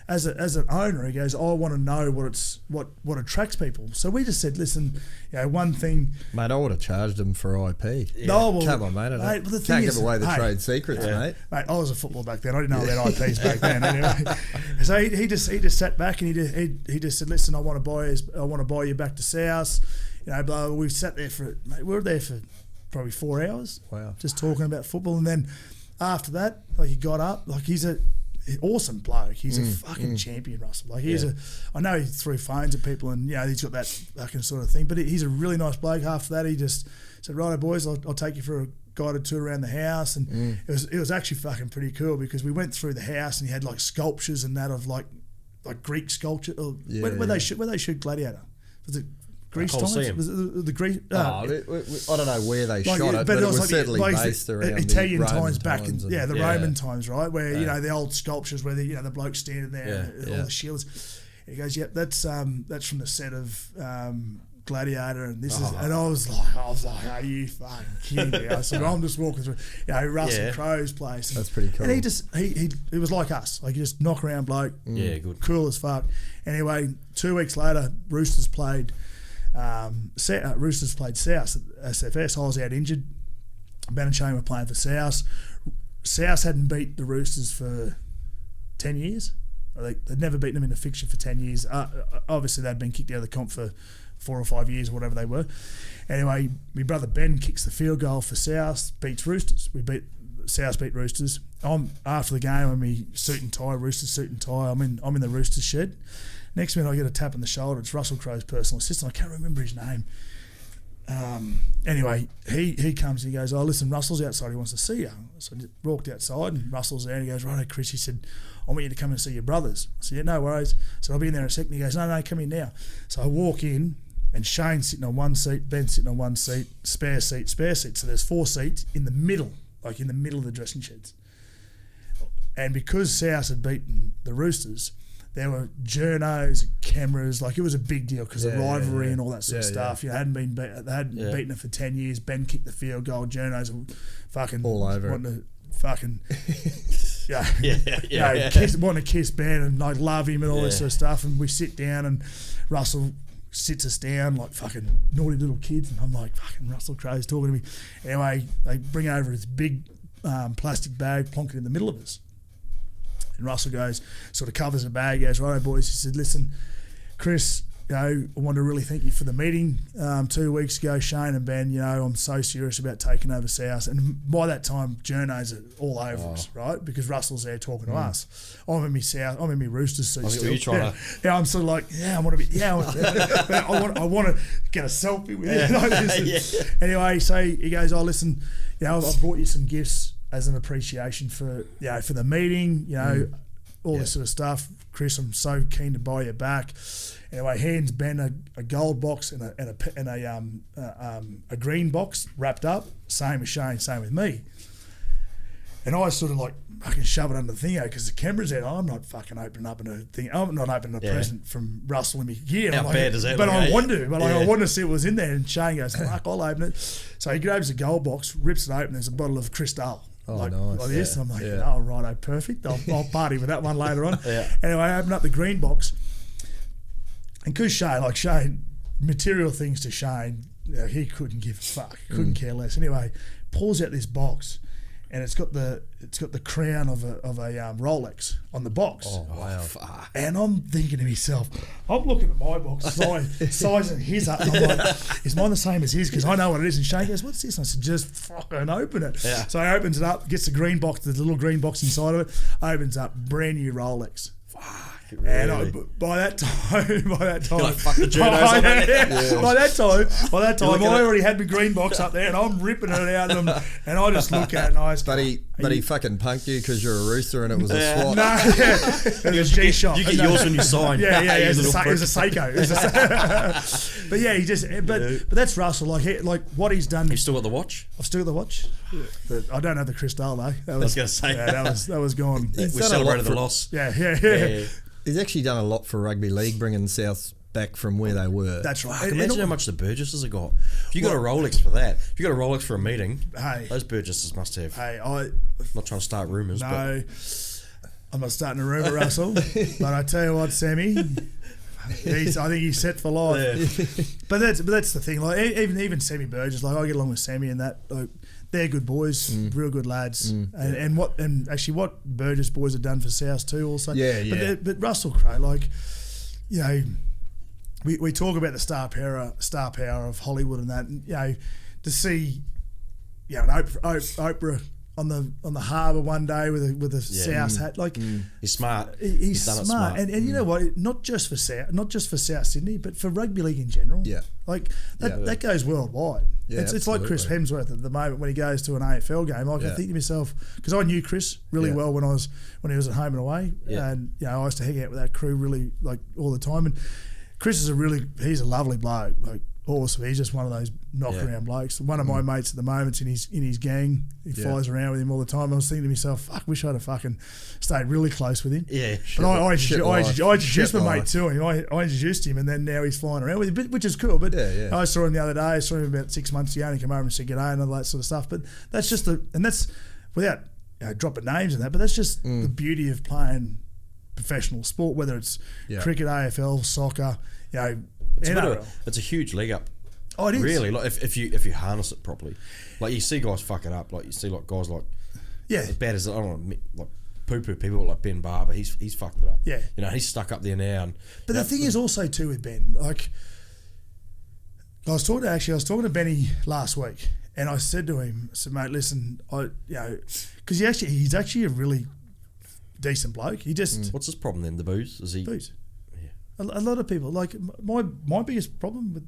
as an owner, he goes, I want to know what attracts people. So we just said, listen, one thing, mate, I would have charged them for IP. Yeah. No, well, come on, mate. Well, the can't give away the trade secrets, mate. Mate, I was a footballer back then. I didn't know about IPs back then. Anyway, so he just sat back and he just said, listen, I want to buy you back to South. We sat there we were there for probably 4 hours. Wow. Just talking about football. And then after that, he got up. He's an awesome bloke. He's a fucking champion, Russell. I know he threw phones at people and, he's got that fucking sort of thing, but he's a really nice bloke. After that, he just said, righto, boys, I'll take you for a guided tour around the house. And it was actually fucking pretty cool because we went through the house and he had sculptures and that of like Greek sculpture. Where they shoot Gladiator? Was it Greece times? Was it the Greece? I don't know where they shot it, but it was certainly based around Italian the times Roman back times in the Roman times, right? Where the old sculptures where the bloke standing there, and all the shields. He goes, "Yep, that's from the set of Gladiator," and this is, and I was like, "Are you fucking kidding me?" So I'm just walking through, Russell Crowe's place. That's pretty cool. And he was like us, he just knock around bloke, good, cool as fuck. Anyway, 2 weeks later, Roosters played. Roosters played South at SFS. I was out injured. Ben and Shane were playing for South. South hadn't beat the Roosters for 10 years. They'd never beaten them in a fixture for 10 years. Obviously, they'd been kicked out of the comp for 4 or 5 years or whatever they were. Anyway, my brother Ben kicks the field goal for South, beats Roosters. South beat Roosters. After the game, I'm in my suit and tie, Roosters suit and tie. I'm in the Roosters shed. Next minute, I get a tap on the shoulder. It's Russell Crowe's personal assistant. I can't remember his name. Anyway, he comes and he goes, listen, Russell's outside. He wants to see you. So I walked outside and Russell's there and he goes, righto, Chris. He said, I want you to come and see your brothers. I said, yeah, no worries. So I'll be in there in a second. He goes, no, come in now. So I walk in and Shane's sitting on one seat, Ben's sitting on one seat, spare seat. So there's 4 seats in the middle, of the dressing sheds. And because South had beaten the Roosters, there were journos, cameras, it was a big deal because of rivalry and all that sort of stuff. They hadn't beaten it for 10 years. Ben kicked the field goal. Journos were fucking all over wanting to fucking wanting to kiss Ben and love him and all this sort of stuff. And we sit down and Russell sits us down like fucking naughty little kids, and I'm like, fucking Russell Crowe's talking to me. Anyway, they bring over this big plastic bag, plonk it in the middle of us. And Russell goes, sort of covers the bag, goes, righto, boys. He said, listen, Chris, I want to really thank you for the meeting 2 weeks ago. Shane and Ben, I'm so serious about taking over South. And by that time, journos are all over us, right? Because Russell's there talking to us. I'm in my Roosters suit still. I'm sort of like, I want to be, I want to get a selfie with you. Anyway, so he goes, listen, I've brought you some gifts as an appreciation for the meeting, all this sort of stuff. Chris, I'm so keen to buy you back. Anyway, hands Ben a gold box and a green box wrapped up. Same as Shane, same with me. And I sort of fucking shove it under the thing because the camera's out. I'm not fucking opening up a thing. I'm not opening a present from Russell in me gear. How bad does that But look, I want to. But I want to see what was in there. And Shane goes, fuck, I'll open it. So he grabs a gold box, rips it open. There's a bottle of Cristal. Nice. Like this. I'm like, righto, perfect. I'll party with that one later on. Anyway, I open up the green box. And because Shane, material things to Shane, he couldn't give a fuck. Couldn't care less. Anyway, pulls out this box. And it's got the crown of a Rolex on the box. Oh wow! And I'm thinking to myself, I'm looking at my box, sizing his up. And I'm like, is mine the same as his? Because I know what it is. And Shane goes, "What's this?" And I said, "Just fucking open it." Yeah. So he opens it up, gets the green box, the little green box inside of it, opens up, brand new Rolex. Really? And by that time, fuck the journos on that. By that time, I already had my green box up there, and I'm ripping it out of them, and I just look at it and I just, But he But he fucking punked you because you're a rooster and it was a swat. No, it was a G-shot. You get yours when you sign. Yeah, You it was little a Seiko. But yeah, he just. But that's Russell. Like what he's done. You still got the watch? I've still got the watch. I don't have the Cristal though. I was going to say. Yeah, that was gone. We done a celebrated lot the for- loss. Yeah. He's actually done a lot for rugby league, bringing South back from where they were. That's right. Fuck, And- imagine and- how much the Burgesses have got. If you got a Rolex for that, if you got a Rolex for a meeting, Hey. those Burgesses must have. Hey, I'm not trying to start rumours, but no, I'm not starting a rumour, Russell. But I tell you what, Sammy, I think he's set for life. But that's the thing. Like even Sammy Burgess, like I get along with Sammy and that. Like, they're good boys, real good lads, and actually what Burgess boys have done for South too. Also, But Russell Crowe, like, you know, we talk about the star power of Hollywood and that, and, you know, to see, you know, an Oprah on the harbour one day with a South hat, like he's smart. He's done it smart, and you know what? Not just for South Sydney, but for rugby league in general. Yeah. like that goes worldwide. Yeah, it's like Chris Hemsworth at the moment when he goes to an AFL game. Like, I think to myself, because I knew Chris really well when he was at home and away, and you know I used to hang out with that crew really like all the time. And Chris is he's a lovely bloke, like awesome. He's just one of those knock around blokes. One of my mates at the moment's in his gang. He flies around with him all the time. I was thinking to myself, fuck, wish I'd have fucking stayed really close with him. Yeah, but I introduced my mate to him. I introduced him, and then now he's flying around with him, which is cool. But I saw him the other day. I saw him about 6 months ago, and he came over and said g'day and all that sort of stuff. But that's just and that's without dropping names and that. But that's just the beauty of playing professional sport, whether it's cricket, AFL, soccer, you know, NRL. It's a huge leg up. Oh, it is. Really, like if you harness it properly, like you see guys fuck it up, like you see like guys like as bad as I don't know, like poo people like Ben Barber, he's fucked it up. Yeah, you know he's stuck up there now. And but the thing is also too with Ben, like I was talking to Benny last week, and I said to him, I said, mate, listen, because he's actually a really decent bloke. He just what's his problem then? The booze? Is he booze? Yeah, a lot of people like my biggest problem with.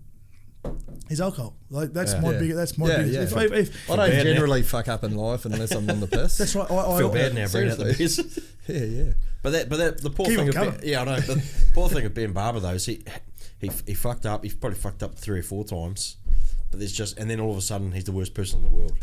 Is alcohol. Like that's my biggest. That's my biggest. If I don't generally fuck up in life unless I'm on the piss. That's right. I feel bad now bringing out the piss. Yeah. But the poor Keep thing of coming. I know. The poor thing of Ben Barber though is he fucked up. He's probably fucked up 3 or 4 times. But there's just, and then all of a sudden he's the worst person in the world.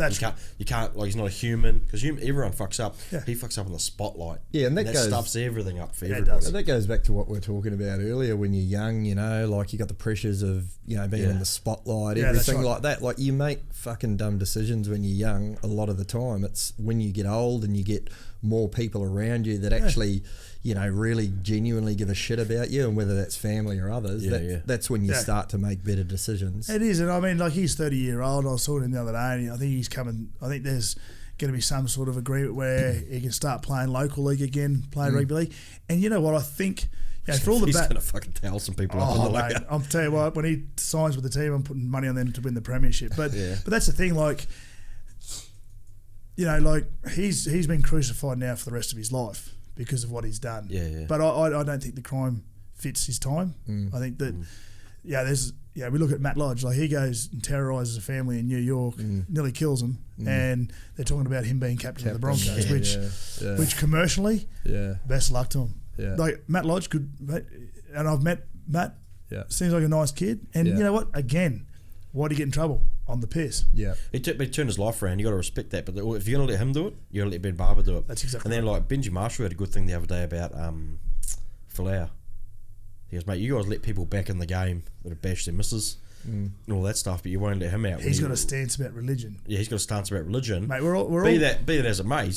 You can't like he's not a human because everyone fucks up. Yeah. He fucks up in the spotlight. Yeah, and that goes, stuffs everything up for it everybody. does. And that goes back to what we were talking about earlier. When you're young, you know, like you got the pressures of being in the spotlight, everything right. like that. Like you make fucking dumb decisions when you're young. A lot of the time, it's when you get old and you get more people around you that actually, really genuinely give a shit about you, and whether that's family or others. That's when you start to make better decisions. It is, and I mean, like he's 30-year-old. I was talking to him the other day, and I think he's coming. I think there's going to be some sort of agreement where he can start playing local league again, playing rugby league. And you know what? I think for all the he's going to fucking towel some people up in the mate, leg. I'll tell you what. When he signs with the team, I'm putting money on them to win the premiership. But that's the thing, like. Like he's been crucified now for the rest of his life because of what he's done. Yeah. But I don't think the crime fits his time. I think that we look at Matt Lodge, like he goes and terrorises a family in New York, nearly kills them, and they're talking about him being captain of the Broncos, which commercially, best luck to him. Yeah. Like Matt Lodge and I've met Matt. Yeah. Seems like a nice kid, and you know what? Again, why'd he get in trouble? On the piss. Yeah. He turned his life around. You got to respect that. But if you're going to let him do it, you got to let Ben Barber do it. That's exactly. And then like Benji Marshall had a good thing the other day about Folau. He goes, mate, you guys let people back in the game that have bashed their missus and all that stuff, but you won't let him out. He's got a stance about religion. Yeah, he's got a stance about religion. Mate, we're all be that as it may,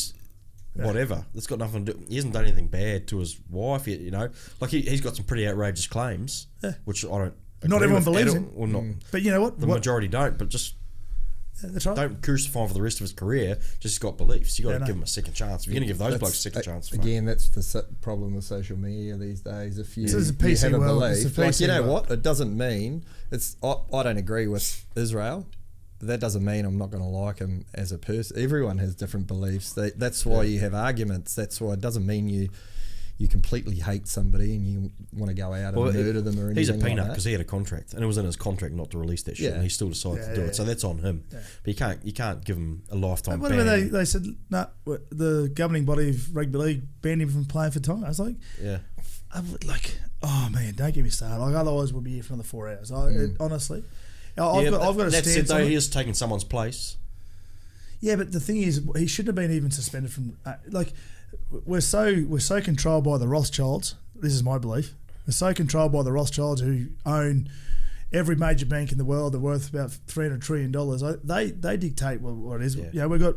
whatever. It's got nothing to do. He hasn't done anything bad to his wife yet. Like he's got some pretty outrageous claims, which I don't. Not everyone believes him. Well, not. But you know what? The majority don't. But just that's right. Don't crucify him for the rest of his career. Just got beliefs. You got to give him a second chance. If you're going to give those blokes a second chance, again, that's the problem with social media these days. If you, it's a PC have a world. belief, like you know what, it doesn't mean it's. I don't agree with Israel. But that doesn't mean I'm not going to like him as a person. Everyone has different beliefs. That's why you have arguments. That's why it doesn't mean you you completely hate somebody and you want to go out and murder them or anything. He's a peanut like because he had a contract and it was in his contract not to release that shit, and he still decided to do it. So that's on him. Yeah. But you can't give him a lifetime ban. Whatever they said, no, the governing body of rugby league banned him from playing for time. I was like, oh man, don't get me started. Like otherwise we'll be here for another 4 hours. Honestly, I've got a stance. That's it though. He is taking someone's place. Yeah, but the thing is, he shouldn't have been even suspended from. We're so controlled by the Rothschilds. This is my belief. We're so controlled by the Rothschilds who own every major bank in the world. They're worth about $300 trillion. They dictate what it is. Yeah. We got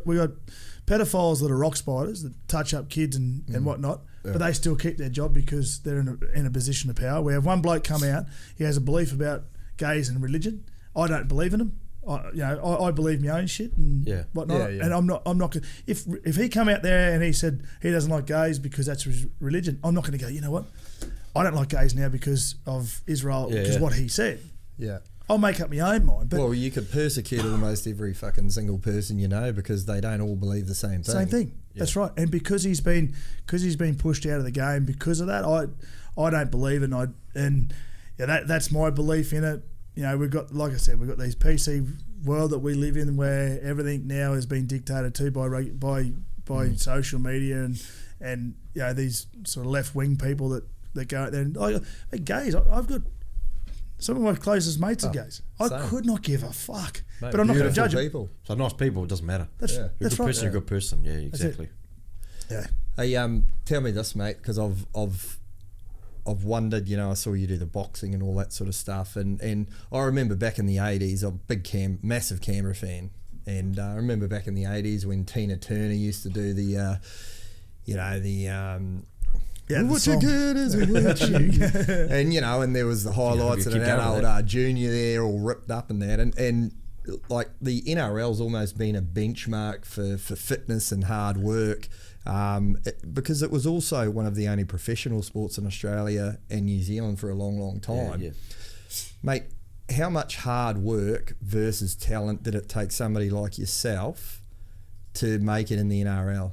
pedophiles that are rock spiders that touch up kids and whatnot, but they still keep their job because they're in a position of power. We have one bloke come out. He has a belief about gays and religion. I don't believe in them. I believe my own shit and whatnot, and I'm not gonna, if he come out there and he said he doesn't like gays because that's his religion, I'm not going to go, you know what, I don't like gays now because of Israel, because what he said. Yeah, I'll make up my own mind. But you could persecute almost every fucking single person you know because they don't all believe the same thing. Same thing. Yeah. That's right. And because he's been pushed out of the game because of that, I don't believe it. And that's my belief in it. You know, we've got, like I said, we've got these PC world that we live in where everything now is being dictated to by social media and you know, these sort of left wing people that go out there and gays. I've got some of my closest mates are gays. I could not give a fuck, mate, but I'm not going to judge people. So nice people, it doesn't matter. That's you're a good person. You're a good person. Yeah, exactly. Yeah. Hey, tell me this, mate, because I've wondered, you know, I saw you do the boxing and all that sort of stuff, and I remember back in the 80s, I'm a massive Canberra fan, and I remember back in the 80s when Tina Turner used to do the, what you good is what you and you know, and there was the highlights of an adult junior there all ripped up and that, and like the NRL's almost been a benchmark for fitness and hard work. Because it was also one of the only professional sports in Australia and New Zealand for a long, long time. Yeah. Mate, how much hard work versus talent did it take somebody like yourself to make it in the NRL?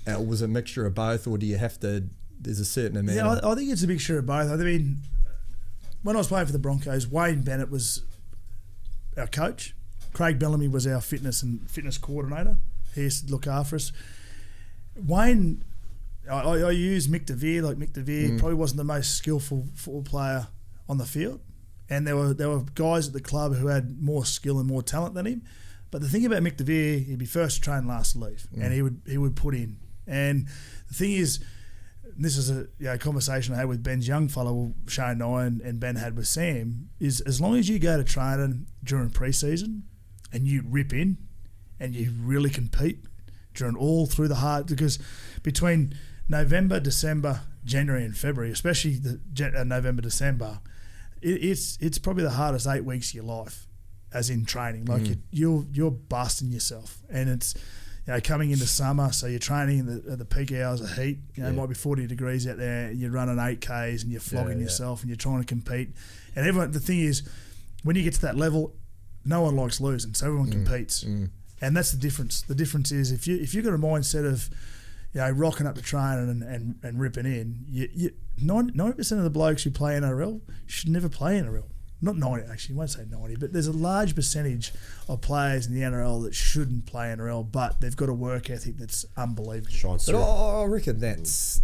Was it a mixture of both, or do you have to, there's a certain amount? Yeah, I think it's a mixture of both. I mean, when I was playing for the Broncos, Wayne Bennett was our coach. Craig Bellamy was our fitness coordinator. He used to look after us. Wayne, I use Mick DeVere. Like Mick DeVere probably wasn't the most skillful football player on the field, and there were guys at the club who had more skill and more talent than him. But the thing about Mick DeVere, he'd be first to train, last to leave, and he would put in. And the thing is, this is a conversation I had with Ben's young fellow, Shane Nye, and Ben had with Sam, is as long as you go to training during pre-season and you rip in and you really compete during all through the hard, because between November, December, January and February, especially November, December, it's probably the hardest 8 weeks of your life, as in training. Like you're busting yourself, and it's, you know, coming into summer, so you're training at the peak hours of heat. You know, it might be 40 degrees out there. You're running 8Ks and you're flogging yourself, and you're trying to compete. And everyone, the thing is, when you get to that level, no one likes losing, so everyone competes. And that's the difference. The difference is if you've got a mindset of, you know, rocking up to training and ripping in, 90% of the blokes who play NRL should never play NRL. Not 90, actually, I won't say 90, but there's a large percentage of players in the NRL that shouldn't play NRL, but they've got a work ethic that's unbelievable. But I reckon that's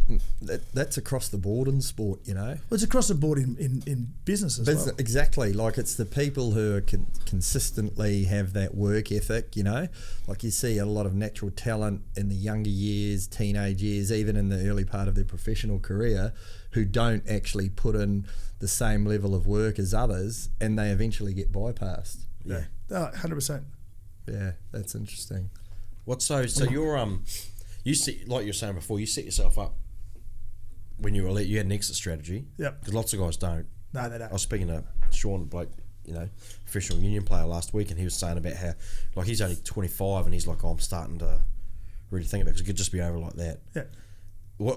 across the board in sport, you know. Well, it's across the board in business as well. Exactly. Like, it's the people who are consistently have that work ethic, you know. Like, you see a lot of natural talent in the younger years, teenage years, even in the early part of their professional career, who don't actually put in the same level of work as others, and they eventually get bypassed. Yeah, 100%. Yeah, that's interesting. So you're you see, like you were saying before, you set yourself up when you were elite. You had an exit strategy. Yep. Because lots of guys don't. No, they don't. I was speaking to Sean, Blake, you know, professional union player last week, and he was saying about how, like, he's only 25, and he's like, I'm starting to really think about it because it could just be over like that. Yeah.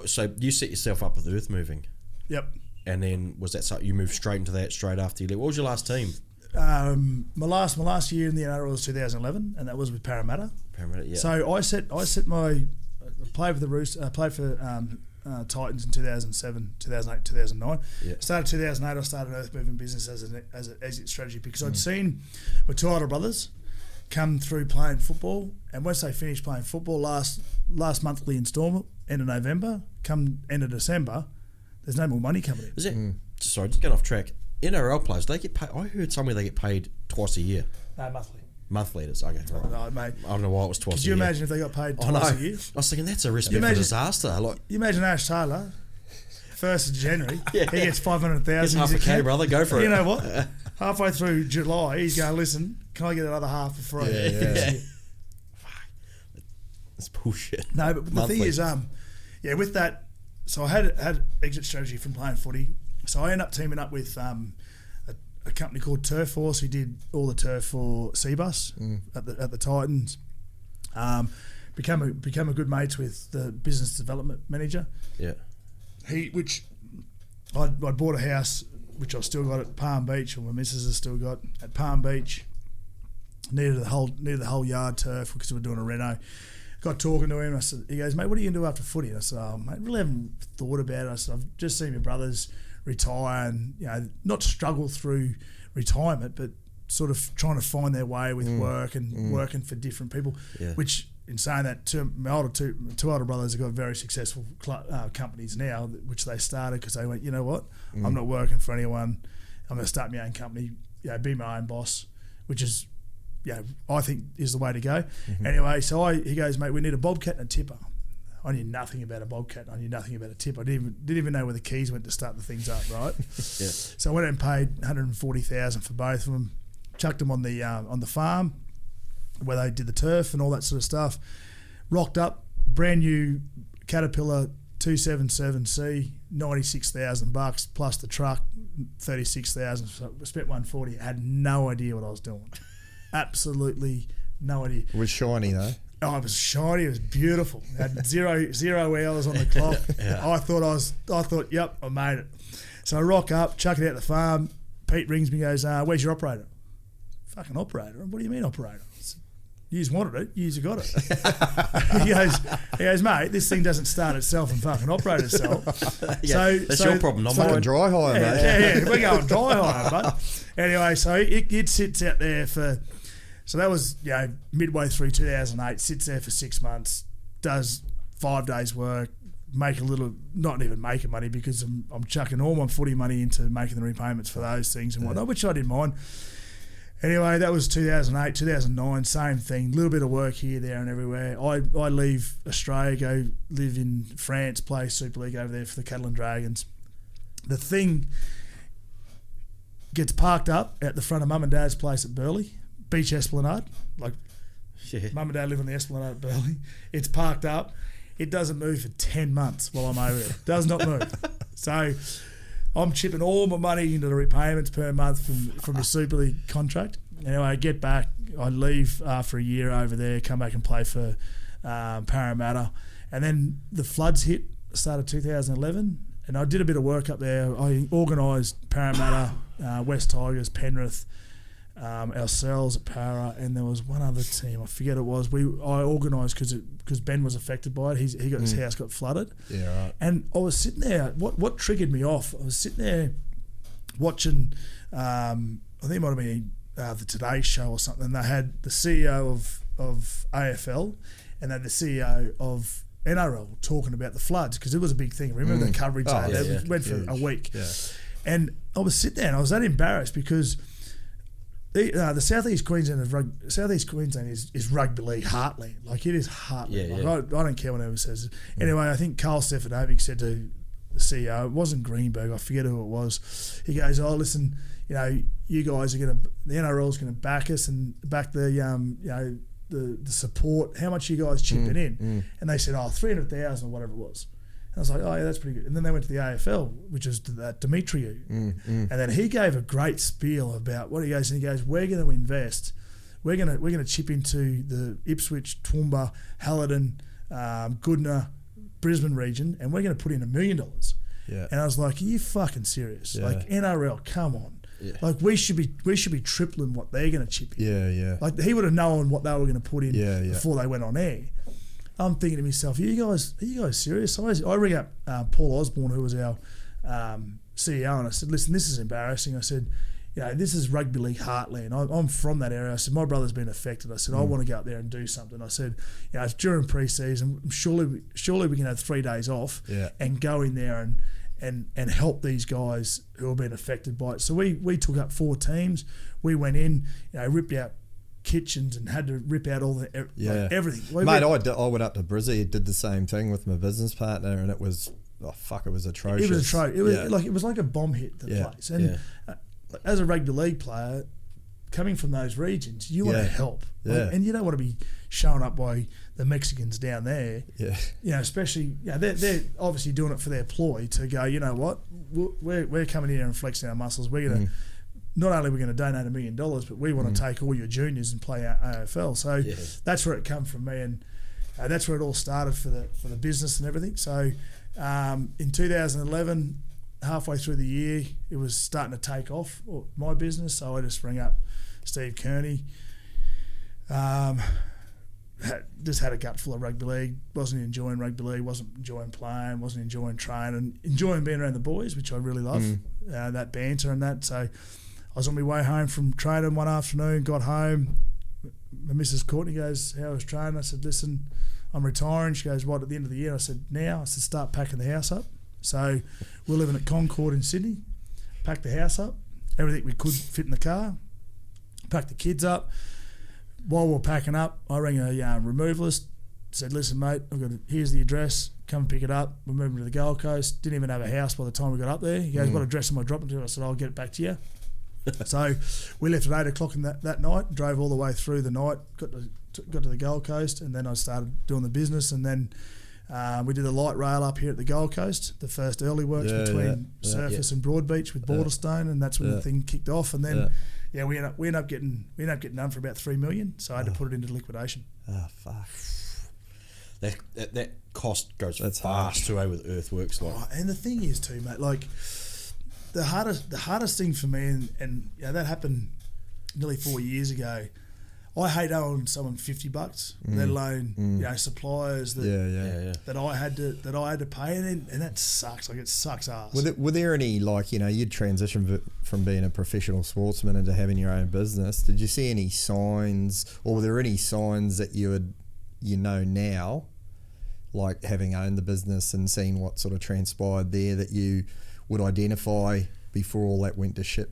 So you set yourself up with earth moving. Yep. And then was that something you moved straight into that straight after you left? What was your last team? My last year in the NRL was 2011, and that was with Parramatta. Yeah. So I set my played for the Roosters, played for Titans in 2007, 2008, 2009. Yeah. Started 2008. I started Earth Moving Business as an exit strategy because I'd seen my two older brothers come through playing football, and once they finished playing football, last monthly instalment, end of November, come end of December, there's no more money coming in. Is it? Sorry, just get off track. NRL players, they get paid. I heard somewhere they get paid twice a year. No, monthly. Monthly it is. Okay, right. No, mate. I don't know why it was twice Could a you year. imagine if they got paid I know. twice a year? I was thinking that's a recipe for imagine- disaster. Like, You imagine Ash Taylor, 1st of January, Yeah. he gets 500,000. here's half a K, brother. Go for it. You know what? Halfway through July, he's going, listen, can I get another half for free? Yeah. It's bullshit. No, but the Monthly. thing is, with that, so I had exit strategy from playing footy. So I ended up teaming up with a company called Turf Force who did all the turf for Seabus at the Titans. Become a good mates with the business development manager. Yeah. I bought a house which I've still got at Palm Beach, or my missus has still got at Palm Beach. Needed the whole yard turf because we were doing a reno. Got talking to him. He goes, mate, what are you gonna do after footy? And I said, oh, mate, really haven't thought about it. I said, I've just seen my brothers retire and not struggle through retirement, but sort of trying to find their way with work and working for different people. Yeah. Which, in saying that, my two older brothers have got very successful companies now, which they started because they went, you know what, I'm not working for anyone. I'm going to start my own company, be my own boss, which is, I think is the way to go. Anyway, so he goes, mate, we need a bobcat and a tipper. I knew nothing about a bobcat. I knew nothing about a tip. I didn't even know where the keys went to start the things up, right? Yeah. So I went out and paid $140,000 for both of them. Chucked them on the farm where they did the turf and all that sort of stuff. Rocked up, brand new Caterpillar 277C, $96,000 plus the truck, $36,000. So I spent $140. I had no idea what I was doing. Absolutely no idea. It was shiny though. Oh, it was shiny. It was beautiful. It had zero hours on the clock. I thought, yep, I made it. So I rock up, chuck it out the farm. Pete rings me, goes, "Where's your operator?" Fucking operator? What do you mean operator? I said, you just wanted it. You just got it. he goes, mate, this thing doesn't start itself and fucking operate itself. That's your problem, not Fucking mine. dry hire, mate. Yeah, we're going dry hire, but anyway, so it sits out there for. So that was midway through 2008. Sits there for 6 months. Does 5 days work. Make a little, not even making money because I'm chucking all my footy money into making the repayments for those things and whatnot, which I didn't mind. Anyway, that was 2008, 2009, same thing. A little bit of work here, there, and everywhere. I leave Australia, go live in France, play Super League over there for the Cattle and Dragons. The thing gets parked up at the front of Mum and Dad's place at Burleigh, Beach Esplanade. Like, Mum and Dad live on the Esplanade at Burleigh. It's parked up. It doesn't move for 10 months while I'm over there. Does not move. So I'm chipping all my money into the repayments per month from a Super League contract. Anyway, I get back. I leave after a year over there, come back and play for Parramatta. And then the floods hit, start of 2011. And I did a bit of work up there. I organised Parramatta, West Tigers, Penrith, ourselves at Para, and there was one other team. I forget it was. I organised because Ben was affected by it. He got his house got flooded. Yeah, right. And I was sitting there. What triggered me off? I was sitting there watching. I think it might have been the Today Show or something. They had the CEO of AFL and they had the CEO of NRL talking about the floods because it was a big thing. Remember the coverage? It went for a week. Yeah. And I was sitting there and I was that embarrassed because the Southeast Queensland is rugby league heartland. Like it is heartland. I don't care what anyone says. Anyway, I think Carl Stefanovic said to the CEO, it wasn't Greenberg, I forget who it was. He goes, "Oh, listen, you guys are the NRL's going to back us and back the support. How much are you guys chipping in?" And they said, $300,000 or whatever it was. And I was like, oh, yeah, that's pretty good. And then they went to the AFL, which is that Dimitriou. And then he gave a great spiel about what he goes, and he goes, we're going to invest. We're going to chip into the Ipswich, Toowoomba, Halidon, Goodna, Brisbane region, and we're going to put in $1 million. Yeah. And I was like, are you fucking serious? Yeah. Like NRL, come on. Yeah. Like we should be tripling what they're going to chip in. Yeah, yeah. Like he would have known what they were going to put in before they went on air. I'm thinking to myself, are you guys serious? I ring up Paul Osborne, who was our CEO, and I said, listen, this is embarrassing. I said, this is rugby league heartland. I'm from that area. I said, my brother's been affected. I said, I want to go up there and do something. I said, it's during pre-season. Surely we can have 3 days off and go in there and help these guys who have been affected by it. So we took up 4 teams. We went in, ripped out kitchens and had to rip out all the everything. Mate, I went up to Brizzy, did the same thing with my business partner, and it was it was atrocious. It was atrocious. It was like a bomb hit the place. And as a rugby league player, coming from those regions, you want to help, and you don't want to be shown up by the Mexicans down there. Especially they're obviously doing it for their ploy to go. You know what? We're coming here and flexing our muscles. We're gonna. Not only are we going to donate $1 million, but we want to take all your juniors and play our AFL. So that's where it come from me, and that's where it all started for the business and everything. So in 2011, halfway through the year, it was starting to take off, my business. So I just rang up Steve Kearney. Just had a gut full of rugby league. Wasn't enjoying rugby league. Wasn't enjoying playing. Wasn't enjoying training. Enjoying being around the boys, which I really love. That banter and that. So I was on my way home from training one afternoon, got home. My missus Courtney goes, how was training? I said, listen, I'm retiring. She goes, what, at the end of the year? I said, now. I said, start packing the house up. So we're living at Concord in Sydney. Packed the house up. Everything we could fit in the car. Packed the kids up. While we were packing up, I rang a removalist. Said, listen, mate, here's the address. Come and pick it up. We're moving to the Gold Coast. Didn't even have a house by the time we got up there. He goes, what address am I dropping to? I said, I'll get it back to you. So we left at 8 o'clock that night, drove all the way through the night, got to the Gold Coast, and then I started doing the business. And then we did a light rail up here at the Gold Coast, the first early works between Surface and Broadbeach with Borderstone, and that's when the thing kicked off. And then we ended up getting done for about $3 million, so I had to put it into liquidation. Oh fuck! That cost goes fast too, with earthworks. And the thing is too, mate, like. The hardest thing for me, and that happened nearly 4 years ago. I hate owing someone $50, let alone suppliers that I had to pay, and that sucks. Like, it sucks ass. Were there any you'd transition from being a professional sportsman into having your own business? Did you see any signs, or were there any signs that you now, like having owned the business and seeing what sort of transpired there, that you would identify before all that went to shit?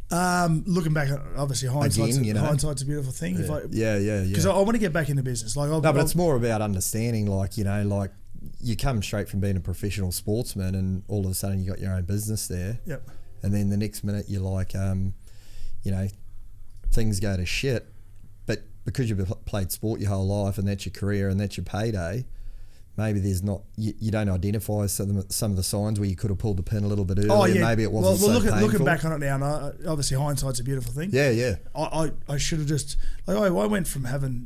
Looking back, obviously hindsight's a beautiful thing. Because I want to get back in the business. But it's more about understanding, you come straight from being a professional sportsman, and all of a sudden you got your own business there. Yep. And then the next minute you're like, things go to shit. But because you've played sport your whole life, and that's your career and that's your payday, maybe there's not, you don't identify some of the signs where you could have pulled the pin a little bit earlier. Maybe it wasn't painful. Looking back on it now, and obviously hindsight's a beautiful thing. Yeah. I should have just, I went from having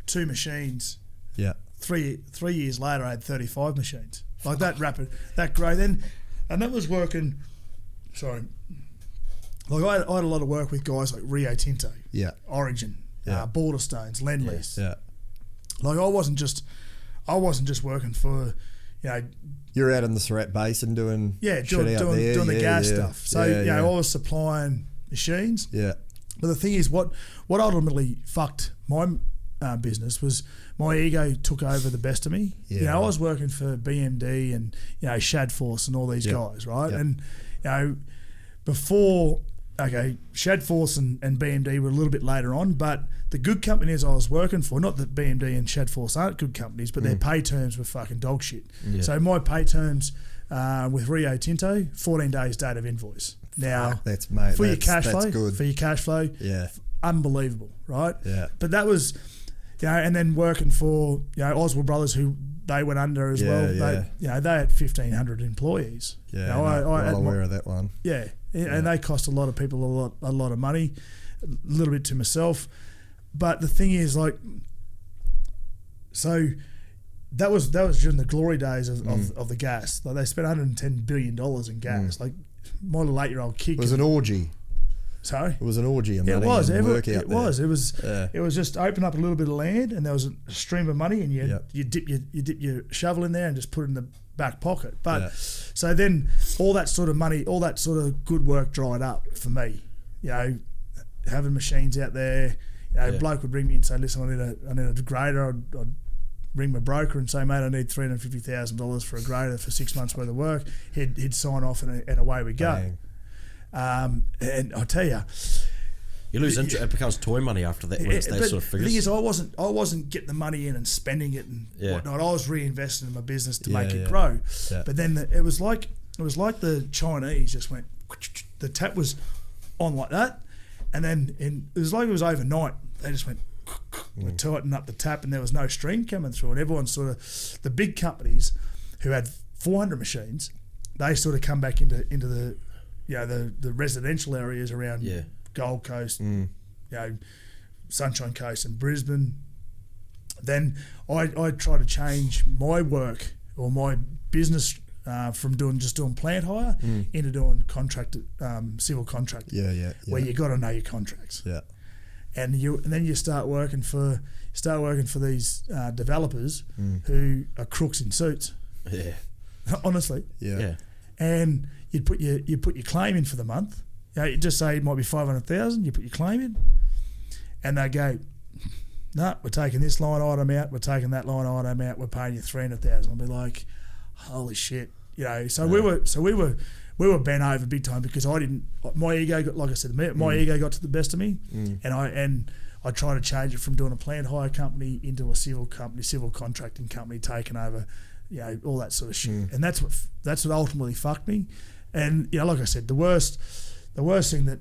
2 machines. Yeah. 3 years later, I had 35 machines. Like that growth, and that was working. Sorry. Like I had a lot of work with guys like Rio Tinto. Yeah. Origin. Yeah. Borderstones, Lend-Lease. Yeah. Like I wasn't just working for, You're out in the Surat Basin doing the gas stuff. So I was supplying machines. Yeah. But the thing is, what ultimately fucked my business was my ego took over the best of me. Yeah. I was working for BMD and Shadforce and all these guys, right? And before. Okay, Shadforce and BMD were a little bit later on, but the good companies I was working for, not that BMD and Shadforce aren't good companies, but their pay terms were fucking dog shit. Yeah. So my pay terms with Rio Tinto, 14 days date of invoice. Now, for your cash flow, unbelievable, right? Yeah. But that was, and then working for Oswald Brothers, who they went under as well. They had 1,500 employees. Yeah, I'm aware of that one. Yeah. And they cost a lot of people a lot of money, a little bit to myself. But the thing is, so that was during the glory days of the gas. Like they spent $110 billion in gas. Like my little 8-year-old kid. It was an orgy. Sorry? It was an orgy of It money was. and work out It there. was. It was. Yeah. It was just open up a little bit of land, and there was a stream of money, and you dip your shovel in there and just put it in the back pocket. But so then all that sort of money, all that sort of good work dried up for me. Having machines out there. Bloke would ring me and say, "Listen, I need a grader." I'd ring my broker and say, "Mate, I need $350,000 for a grader for 6 months worth of work." He'd sign off, and away we go. And I tell you, you lose interest. It becomes toy money after that. When it's that sort of figures. The thing is, I wasn't getting the money in and spending it and whatnot. I was reinvesting in my business to make it grow. Yeah. But then it was like the Chinese just went. The tap was on like that, and then it was like it was overnight. They just went. We tightened up the tap, and there was no stream coming through. And everyone sort of, the big companies who had 400 machines, they sort of come back into the the residential areas around Gold Coast, Sunshine Coast and Brisbane. Then I try to change my work or my business from doing plant hire into doing contracted civil contracting. Where you got to know your contracts. Yeah. And then you start working for these developers who are crooks in suits. Yeah. Honestly. Yeah. And you put your claim in for the month. You just say it might be 500,000. You put your claim in, and they go, "No, we're taking this line item out. We're taking that line item out. We're paying you 300,000." I'll be like, "Holy shit!" So we were bent over big time because my ego got, like I said, my ego got to the best of me, and I tried to change it from doing a plant hire company into a civil contracting company, taking over, all that sort of shit, and that's what ultimately fucked me. And like I said, the worst thing that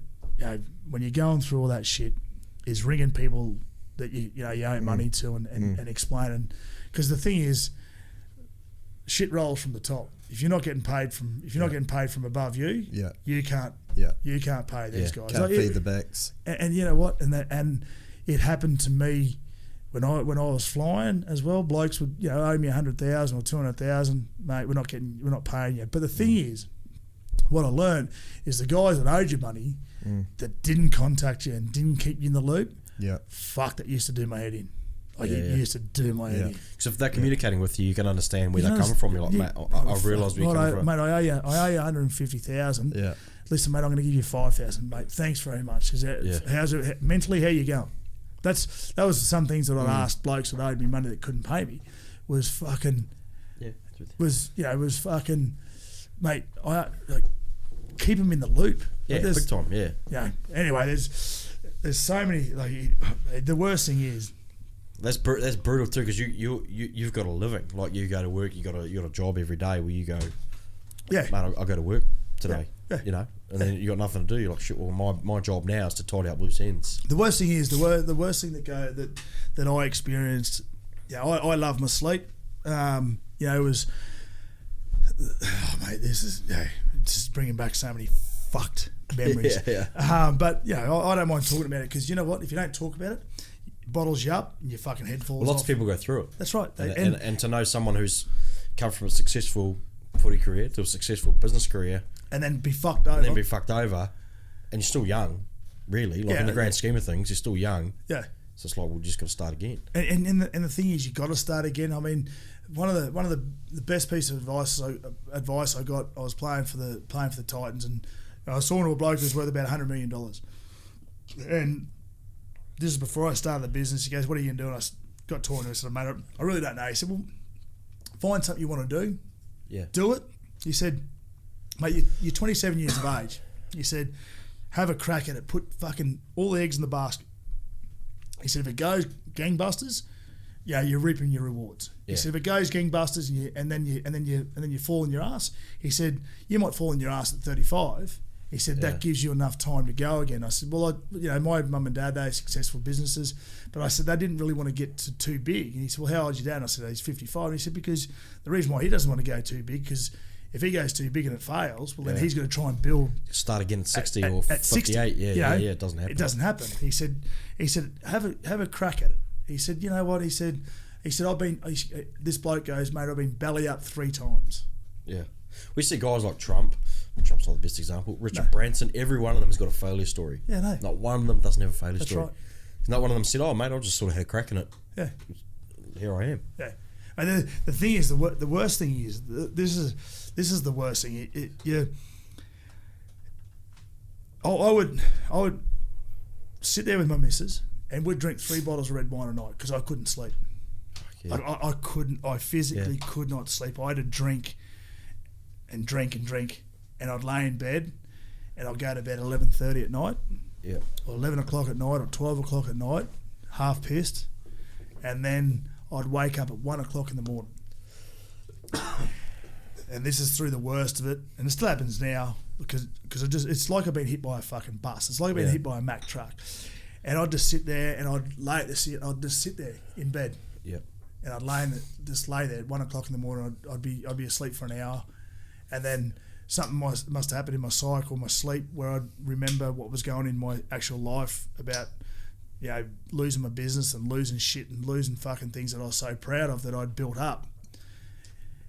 when you're going through all that shit is ringing people that you owe money to and explaining, because the thing is, shit rolls from the top. If you're not getting paid from above you, you can't pay these guys. Can't feed the backs. And you know what? And it happened to me when I was flying as well. Blokes would owe me 100,000 or 200,000, mate. We're not paying you. But the thing is, what I learned is the guys that owed you money that didn't contact you and didn't keep you in the loop. Yeah, fuck, that used to do my head in. It used to do my head in. Because if they're communicating with you, you can understand where they're coming from. You're like, mate, I realise where you're coming from. Mate, I owe you 150,000. Yeah. Listen, mate, I'm going to give you 5,000, mate. Thanks very much. How's it mentally? How you going? That was some things that I'd asked blokes that owed me money that couldn't pay me. Was fucking. Yeah. Was fucking. Mate, keep them in the loop. Yeah, big time. Yeah. Yeah. Anyway, there's so many. The worst thing is. That's brutal too, because you've got a living. Like, you go to work, you got a job every day where you go, mate, I go to work today. Yeah. And then you got nothing to do. You're like, shit. Well, my job now is to tidy up loose ends. The worst thing is the worst thing that I experienced. Yeah, I love my sleep. It was. Mate, this is just bringing back so many fucked memories. But I don't mind talking about it, because you know what? If you don't talk about it, bottles you up and your fucking head falls off. Lots of people go through it. That's right. And to know someone who's come from a successful footy career to a successful business career, and then be fucked over, and you're still young, really. Like, in the grand scheme of things, you're still young. Yeah. So it's like, we've just got to start again. And the thing is, you got to start again. I mean, one of the best pieces of advice I got, I was playing for the Titans, and I was talking to a bloke who was worth about $100 million, and this is before I started the business. He goes, "What are you going to do?" And I got talking to him. I said, "Mate, I really don't know." He said, "Well, find something you want to do. Yeah. Do it." He said, "Mate, you're 27 years of age." He said, "Have a crack at it. Put fucking all the eggs in the basket." He said, "If it goes gangbusters, you're reaping your rewards." Yeah. He said, "If it goes gangbusters and then you fall in your ass," he said, "you might fall in your ass at 35." He said, "That gives you enough time to go again." I said, "Well, my mum and dad, they're successful businesses, but I said they didn't really want to get too big." And he said, "Well, how old's your dad?" And I said, "He's 55." And he said, "Because the reason why he doesn't want to go too big, because if he goes too big and it fails, well, then he's going to try and build." Start again at 60 or 58. 60, it doesn't happen. It doesn't happen. He said, have a crack at it. He said, "You know what?" He said, this bloke goes, "Mate, I've been belly up 3 times." Yeah. We see guys like Trump. Trump's not the best example. Richard Branson. Every one of them has got a failure story. Yeah, no. Not one of them doesn't have a failure That's story. right. Not one of them said, "Oh, mate, I just sort of had a crack in it. Yeah. Here I am." Yeah. And the thing is, the worst thing is, this is the worst thing. I would sit there with my missus and we'd drink 3 bottles of red wine a night because I couldn't sleep. Yeah. I couldn't. I physically could not sleep. I had to drink and drink and drink, and I'd lay in bed, and I'd go to bed at 11:30 at night, Yeah. or 11 o'clock at night, or 12 o'clock at night, half pissed, and then I'd wake up at 1 o'clock in the morning. And this is through the worst of it, and it still happens now because it's like I've been hit by a fucking bus. It's like I've been hit by a Mack truck, and I'd just sit there and I'd just sit there in bed. Yep. And I'd just lay there at 1 o'clock in the morning. I'd be asleep for an hour, and then something must have happened in my cycle, my sleep, where I'd remember what was going in my actual life about, losing my business and losing shit and losing fucking things that I was so proud of that I'd built up.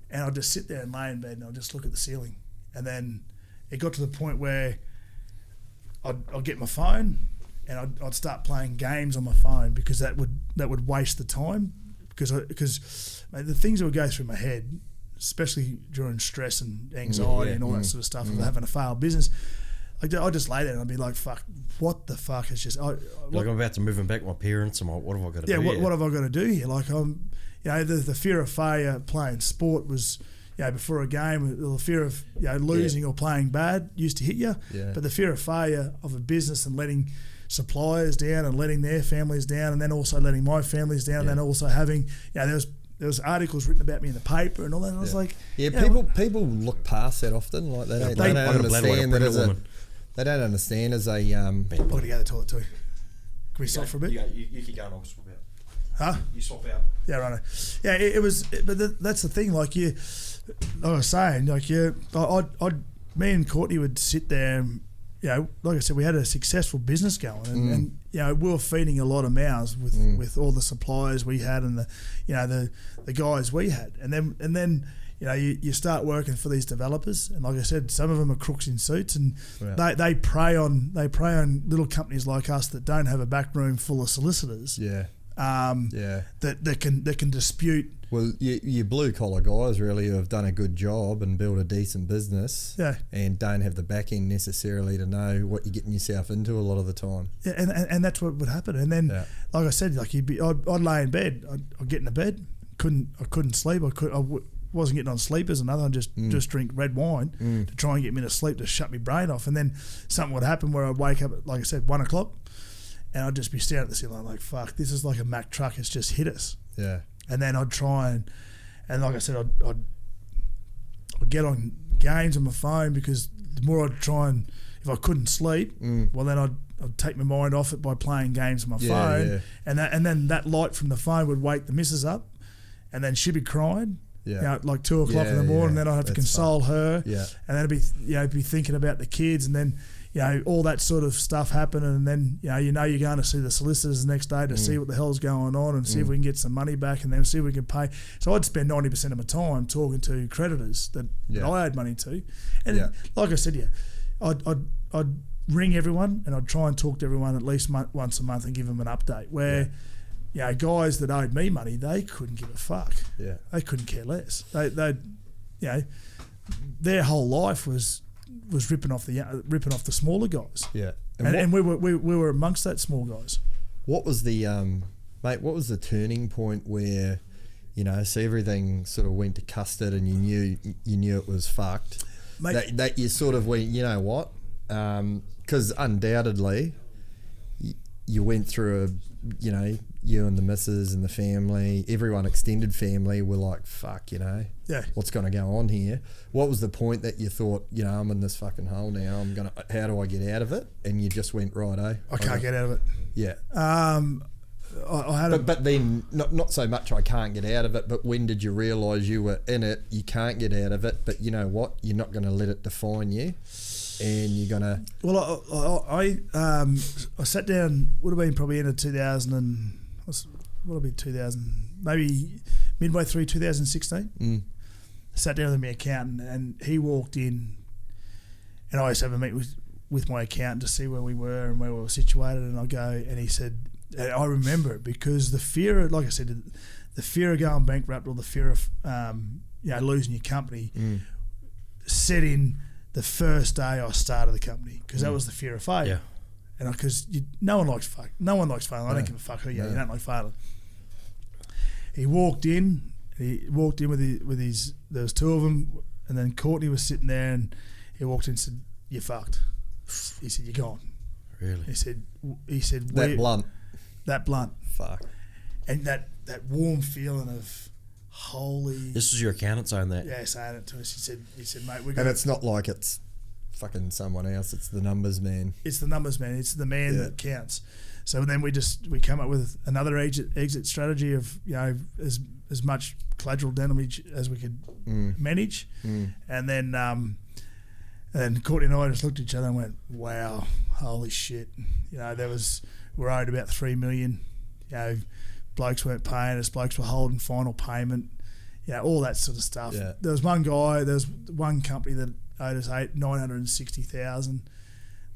And I'd just sit there and lay in bed and I'd just look at the ceiling. And then it got to the point where I'd get my phone and I'd start playing games on my phone because that would waste the time. Because mate, the things that would go through my head, especially during stress and anxiety and all that sort of stuff, of having a failed business, I'd just lay there and I'd be like, "Fuck, what the fuck is just?" I'm about to move them back. My parents, and what have I got to do? Yeah, what have I got to do here? Like the fear of failure playing sport was, before a game, the fear of losing or playing bad used to hit you. Yeah. But the fear of failure of a business and letting suppliers down and letting their families down, and then also letting my families down, and then also having there was articles written about me in the paper and all that. And I was like, people look past that often. Like they don't understand that as they don't understand as a. I've got to go to the toilet too. Can we stop for a bit? You keep going. I'll swap out. Huh? You swap out. Yeah, right. Yeah, it was, but that's the thing. Like I was saying, me and Courtney would sit there. And, like I said, we had a successful business going, and we were feeding a lot of mouths with all the suppliers we had and the guys we had, and then you start working for these developers, and like I said, some of them are crooks in suits, and they prey on little companies like us that don't have a back room full of solicitors. That can dispute. Well, you blue collar guys really who have done a good job and built a decent business, and don't have the back end necessarily to know what you're getting yourself into a lot of the time. Yeah, and that's what would happen. And then, like I said, I'd lay in bed, I'd get into bed, I couldn't sleep, I wasn't getting on sleepers or nothing. I'd just drink red wine to try and get me to sleep, to shut my brain off. And then something would happen where I'd wake up at, like I said, 1 o'clock, and I'd just be staring at the ceiling like, fuck, this is like a Mack truck has just hit us. Yeah. And then I'd try and like I said, I'd get on games on my phone, because the more I'd try and, if I couldn't sleep, well then I'd take my mind off it by playing games on my phone. And then that light from the phone would wake the missus up, and then she'd be crying. Like 2 o'clock in the morning, and then I'd have to console her. And then I'd be thinking about the kids, and then all that sort of stuff happened, and then you're going to see the solicitors the next day to see what the hell's going on and see if we can get some money back, and then see if we can pay. So I'd spend 90% of my time talking to creditors that I owed money to, and like I said, I'd ring everyone, and I'd try and talk to everyone at least once a month and give them an update. Where guys that owed me money, they couldn't give a fuck. They couldn't care less. They their whole life was ripping off the smaller guys. And we were amongst that small guys. What was the mate? What was the turning point where so everything sort of went to custard, and you knew it was fucked? Mate, that you sort of went, you know what? Because undoubtedly you went through you and the missus and the family, everyone, extended family, were like, fuck, what's going to go on here? What was the point that you thought, I'm in this fucking hole now, how do I get out of it? And you just went, righto, I can't get out of it. Yeah. I had but then, not so much I can't get out of it, but when did you realise you were in it, you can't get out of it, but you know what? You're not going to let it define you. And you're gonna. Well, I sat down. Would have been probably into 2000 and 2000, maybe midway through 2016. sat down with my accountant, and he walked in, and I used to have a meet with my accountant to see where we were and where we were situated, and I go, and he said, and I remember it because the fear, like I said, the fear of going bankrupt or the fear of losing your company set in the first day I started the company, because that was the fear of failure. Yeah. And because no one likes failing. I don't give a fuck who you are. You don't like failing. He walked in with his. There was two of them, and then Courtney was sitting there, and he walked in and said, "You're fucked." He said, "You're gone." Really? He said That blunt. That blunt. Fuck. And that warm feeling of holy. This was your accountant saying that? Yeah, saying it to us. He said, mate, we're And it's not like it's fucking someone else. It's the numbers man. It's the numbers man. It's the man that counts. So then we come up with another exit strategy of as much collateral damage as we could manage, and then Courtney and I just looked at each other and went, "Wow, holy shit!" We're owed about $3 million. Blokes weren't paying us. Blokes were holding final payment. All that sort of stuff. Yeah. There was one one company that owed us $960,000.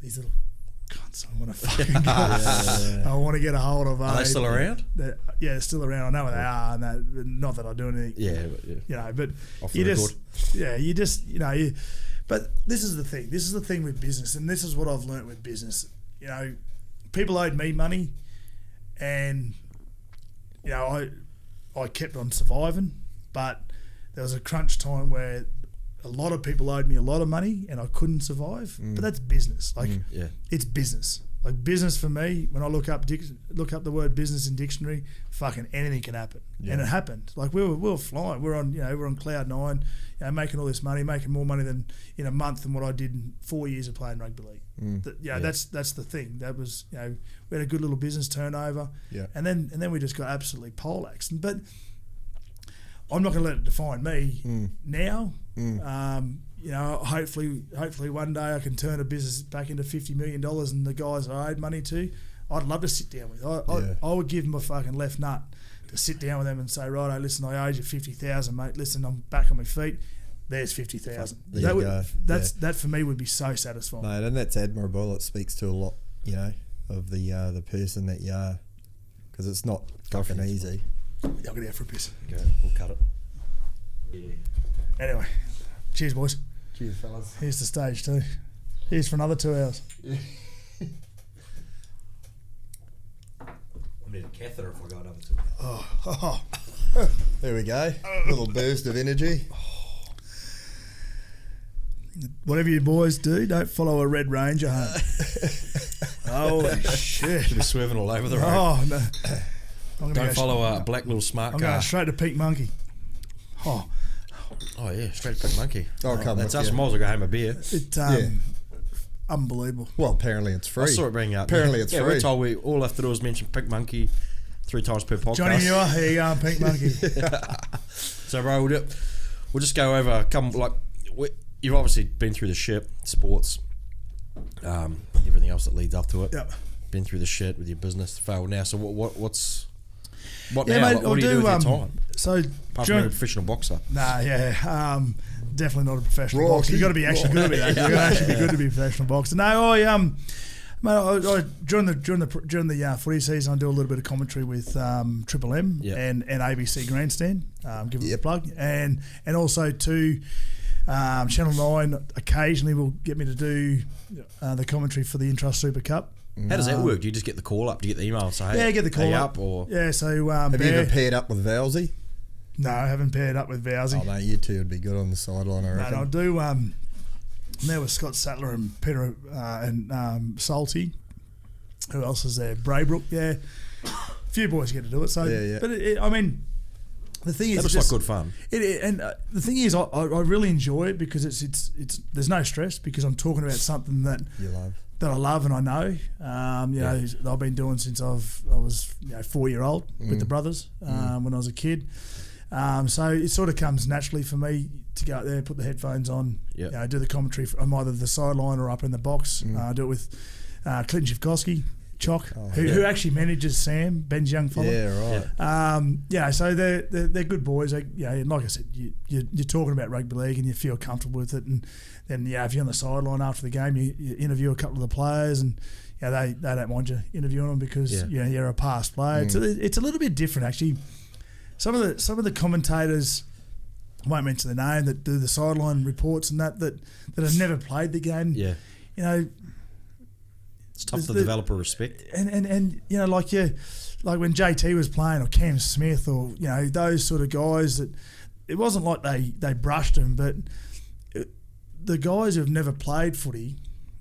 These little cunts, I want to fucking go. I want to get a hold of. Are they still around? They're still around. I know where they are, and not that I do anything. Yeah, but off you the just, but this is the thing. This is the thing with business, and this is what I've learnt with business. People owed me money, and I kept on surviving, but there was a crunch time where a lot of people owed me a lot of money and I couldn't survive. But that's business. It's business. Like business for me, when I look up the word business in dictionary, fucking anything can happen. And it happened. Like we were flying. We're on cloud nine, making all this money, making more money than in a month than what I did in 4 years of playing rugby league. That's the thing. That was we had a good little business turnover. And then we just got absolutely poleaxed. But I'm not going to let it define me now. Hopefully one day I can turn a business back into $50 million, and the guys I owed money to, I'd love to sit down with. I would give them a fucking left nut to sit down with them and say, righto, listen, I owed you $50,000, mate. Listen, I'm back on my feet. There's $50,000. That for me would be so satisfying, mate. And that's admirable. It speaks to a lot, of the person that you are, because it's not fucking easy. I'll get out for a piss. Okay, we'll cut it. Yeah. Anyway, cheers, boys. Cheers, fellas. Here's the stage too. Here's for another 2 hours. I need a catheter if I go another 2 hours. There we go. A little burst of energy. Whatever you boys do, don't follow a Red Ranger home. Holy shit. Should be swerving all over the road. Oh, no. Don't follow a black little smart car. I'm going straight to Pink Monkey. Oh yeah, straight to Pink Monkey. That's us. Might as well go home a beer. Unbelievable. Well, apparently it's free. I saw it bring up. Apparently it's free. We're told we all have to do is mention Pink Monkey 3 times per podcast. Johnny Muir, here you go, Pink Monkey. So, bro, we'll just go over you've obviously been through the shit, sports, everything else that leads up to it. Yep. Been through the shit with your business, failed now. So what now? Mate, What do you do with your time? So, apart from being a professional boxer. Nah, definitely not a professional boxer. You've got to be actually good to be that. You've got to actually be good to be a professional boxer. No, I during the footy season, I do a little bit of commentary with Triple M and ABC Grandstand. Give it a plug, and also to Channel 9 occasionally will get me to do the commentary for the Intrust Super Cup. How does that work? Do you just get the call up? Do you get the email and say, hey, get the call up? Or? Yeah, so... have you ever paired up with Vowsy? No, I haven't paired up with Vowsy. Oh, mate, you two would be good on the sideline, I reckon. No, I do... now with Scott Sattler and Peter and Salty. Who else is there? Braybrook, yeah. A few boys get to do it. So, but the thing is, that looks like good fun. The thing is, I really enjoy it because it's there's no stress because I'm talking about something that you love, that I love and I know. Know, I've been doing since I was 4-year-old with the brothers when I was a kid. So it sort of comes naturally for me to go out there, put the headphones on, do the commentary. I'm either the sideline or up in the box. I do it with Clinton Shivkowski, Chock, who actually manages Sam, Ben's young fella. Yeah, right. So they're good boys. Like I said, you're talking about rugby league and you feel comfortable with it. And then if you're on the sideline after the game, you interview a couple of the players, and they don't mind you interviewing them because you're a past player. It's a little bit different actually. Some of the commentators, I won't mention the name, that do the sideline reports and that have never played the game. Yeah. It's tough to develop a respect. And like when JT was playing, or Cam Smith, or those sort of guys, that it wasn't like they brushed them, but the guys who've never played footy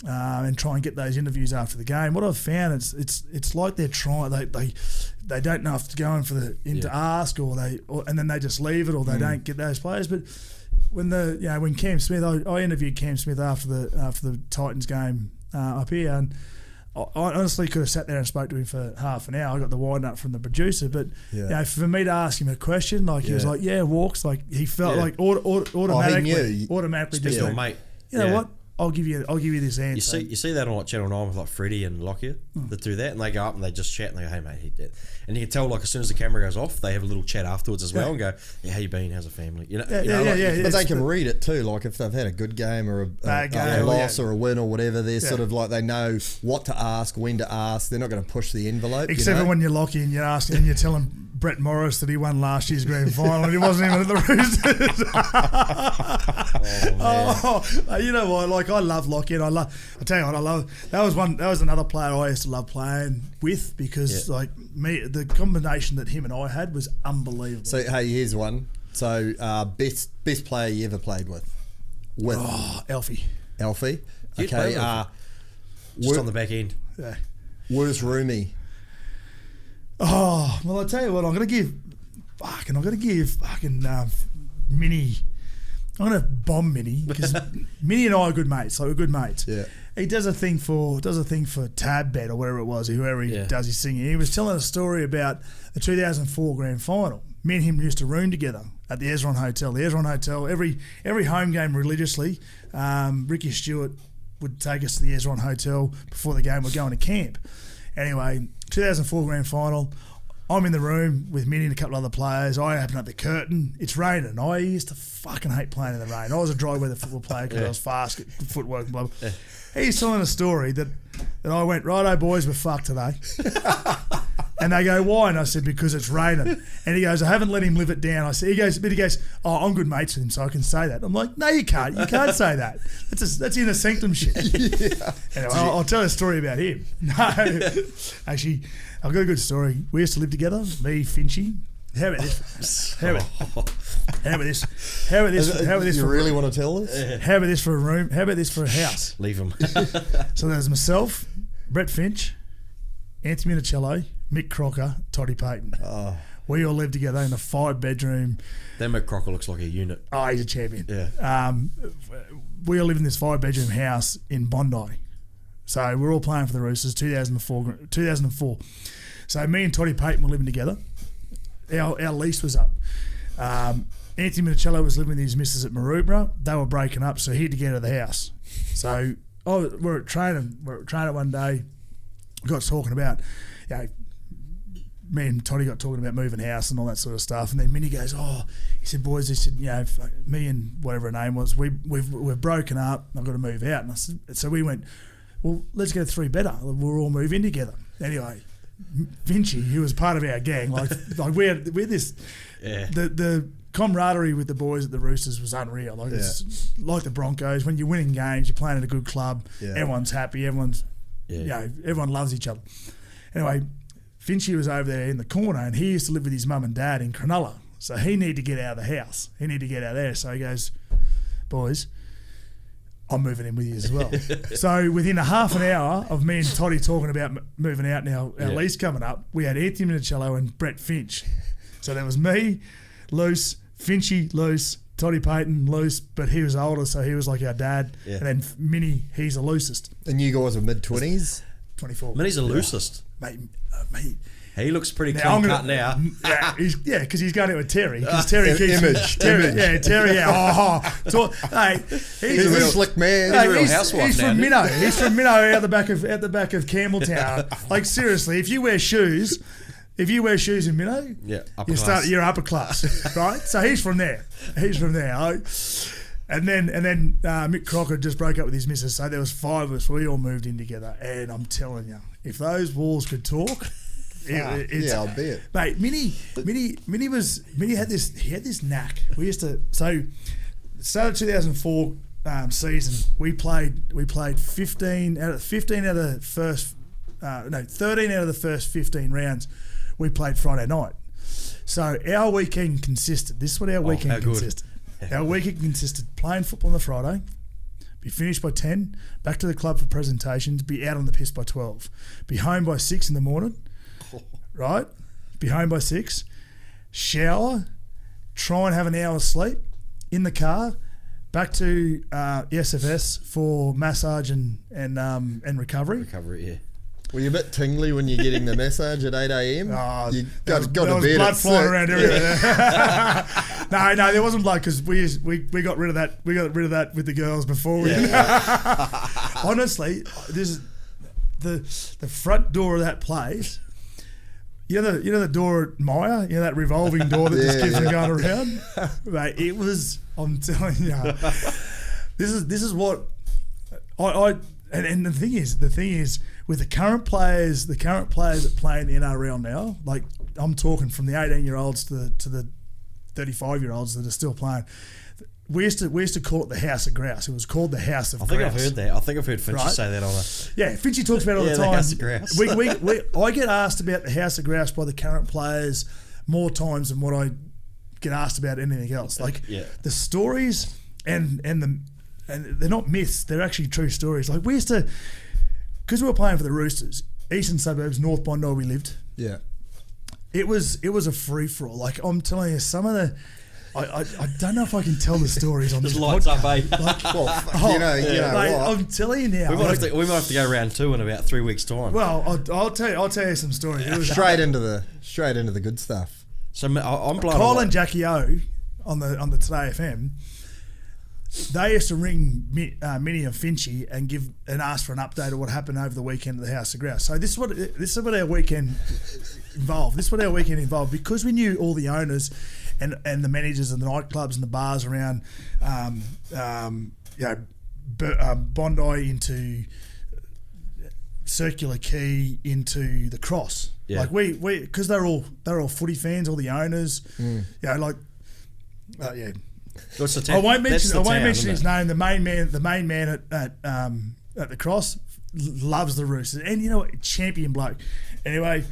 and try and get those interviews after the game, what I've found it's like they're trying, they don't know if to go in for to ask, and then they just leave it, or they don't get those players. But when Cam Smith, I interviewed Cam Smith after the Titans game up here, and I honestly could have sat there and spoke to him for half an hour. I got the wind up from the producer, but for me to ask him a question, like he was like, walks, like he felt like automatically just your went, mate. You know what? I'll give you this answer. You see that on like Channel 9 with like Freddie and Lockyer that do that, and they go up and they just chat and they go, hey mate, he did. And you can tell, like, as soon as the camera goes off, they have a little chat afterwards as well and go, how you been, how's the family, but they can read it too, like if they've had a good game or a loss or a win or whatever, they're sort of like, they know what to ask, when to ask. They're not going to push the envelope, except for when you're Lockie and you're asking and you're telling Brett Morris that he won last year's grand final and he wasn't even at the Roosters. You know what? Like, I love Lockie, and I tell you what, I love that was another player I used to love playing with, because like the combination that him and I had was unbelievable. So hey, here's one. So best player you ever played with? Alfie. Okay. Just on the back end. Yeah. Worst roomie? Oh, well, I tell you what, I'm going to give Minnie. I'm going to bomb Minnie, because Minnie and I are good mates. Like, we're good mates. Yeah. He does a thing for Tab Bet or whatever it was, whoever he does his singing. He was telling a story about the 2004 grand final. Me and him used to room together at the Ezron Hotel. The Ezron Hotel, every home game religiously, Ricky Stewart would take us to the Ezron Hotel before the game. We're going to camp. Anyway, 2004 grand final. I'm in the room with Minnie and a couple other players. I open up the curtain. It's raining. I used to fucking hate playing in the rain. I was a dry weather football player because I was fast, good footwork, blah, blah. He's telling a story that I went, righto boys, we're fucked today. And they go, why? And I said, because it's raining. And he goes, I haven't let him live it down. He goes, oh, I'm good mates with him, so I can say that. I'm like, no, you can't. You can't say that. That's inner sanctum shit. Anyway, I'll tell a story about him. No, actually, I've got a good story. We used to live together, me, Finchy. How about this? How about this? You really want to tell this? How about this for a room? How about this for a house? Leave him. So there's myself, Brett Finch, Anthony Minicello, Mick Crocker, Toddy Payton. Oh. We all live together in a 5-bedroom. That Mick Crocker looks like a unit. Oh, he's a champion. Yeah. We all live in this 5-bedroom house in Bondi. So we're all playing for the Roosters, 2004. So me and Toddy Payton were living together. Our lease was up. Anthony Minicello was living with his missus at Maroubra. They were breaking up, so he had to get out of the house. So we're at training one day. We got talking about, me and Toddy got talking about moving house and all that sort of stuff. And then Minnie goes, he said, boys, he said, me and whatever her name was, we've broken up. I've got to move out. And I said, so we went, well, let's get a 3-bedder. We'll all move in together. Anyway, Vinci, who was part of our gang, like we had this, the camaraderie with the boys at the Roosters was unreal. Like it's like the Broncos. When you're winning games, you're playing at a good club. Yeah. Everyone's happy. Everyone loves each other. Anyway, Finchie was over there in the corner, and he used to live with his mum and dad in Cronulla. So he needed to get out of the house. He needed to get out of there. So he goes, boys, I'm moving in with you as well. So within a half an hour of me and Toddy talking about moving out and our lease coming up, we had Anthony Minicello and Brett Finch. So there was me, loose, Finchie, loose, Toddy Payton, loose, but he was older, so he was like our dad. Yeah. And then Minnie, he's the loosest. And you guys are mid-20s? 24. Minnie's the loosest. Mate, He looks pretty Now, clean cut now. Yeah, because he's going out with Terry. Because Terry keeps Image. Yeah, Terry. Yeah. Hey, He's a slick man. He's a real housewife he's now, from isn't he? Minnow. He's from Minnow out the back of Campbelltown. Like seriously, if you wear shoes in Minnow, Yeah, upper class. you're upper class, right? So he's from there. And then Mick Crocker just broke up with his missus, so there was 5 of us. We all moved in together, and I'm telling you, if those walls could talk, it's, I'll bet. mate. Minnie had this knack. We used to started 2004 season. We played 13 out of the first 15 rounds. We played Friday night. So our weekend consisted. This is what our weekend how good. consisted. Our weekend consisted playing football on the Friday, be finished by 10, back to the club for presentations, be out on the piss by 12, be home by 6 in the morning, right? Be home by 6, shower, try and have an hour's sleep, in the car, back to SFS for massage and recovery. Recovery, yeah. Were you a bit tingly when you're getting the massage at 8 a.m? You got to there was bed blood at flying 6. around everywhere. No, there wasn't blood because we got rid of that. We got rid of that with the girls before. Honestly, this is the front door of that place. You know the door at Maya. You know that revolving door that just keeps on going around. Mate, it was. I'm telling you, this is what I. And the thing is, with the current players that play in the NRL now, like I'm talking from the 18-year-olds to the 35-year-olds that are still playing. We used to call it the House of Grouse. It was called the House of Grouse. I think I've heard that. I think I've heard Finch say that on a... Yeah, Finchy talks about it all the time. The House of Grouse. I get asked about the House of Grouse by the current players more times than what I get asked about anything else. Like the stories and they're not myths, they're actually true stories. Like we used to, because we were playing for the Roosters, eastern suburbs, North Bondi we lived. Yeah. It was a free for all. Like I'm telling you, some of the I don't know if I can tell the stories on this lights podcast. up, eh? You know Mate, what? I'm telling you now. We might have to go round 2 in about 3 weeks' time. Well, I'll tell you some stories. It was Straight into the good stuff. So I'm blown Kyle away. and Jackie O on the Today FM. They used to ring Minnie and Finchy and ask for an update of what happened over the weekend at the House of Grouse. So this is what our weekend involved. Because we knew all the owners and the managers of the nightclubs and the bars around, Bondi into Circular Quay into the Cross. Yeah. Like we because they're all footy fans, all the owners. What's the I won't mention town, his name. The main man at the Cross loves the Roosters, and you know what, champion bloke. Anyway,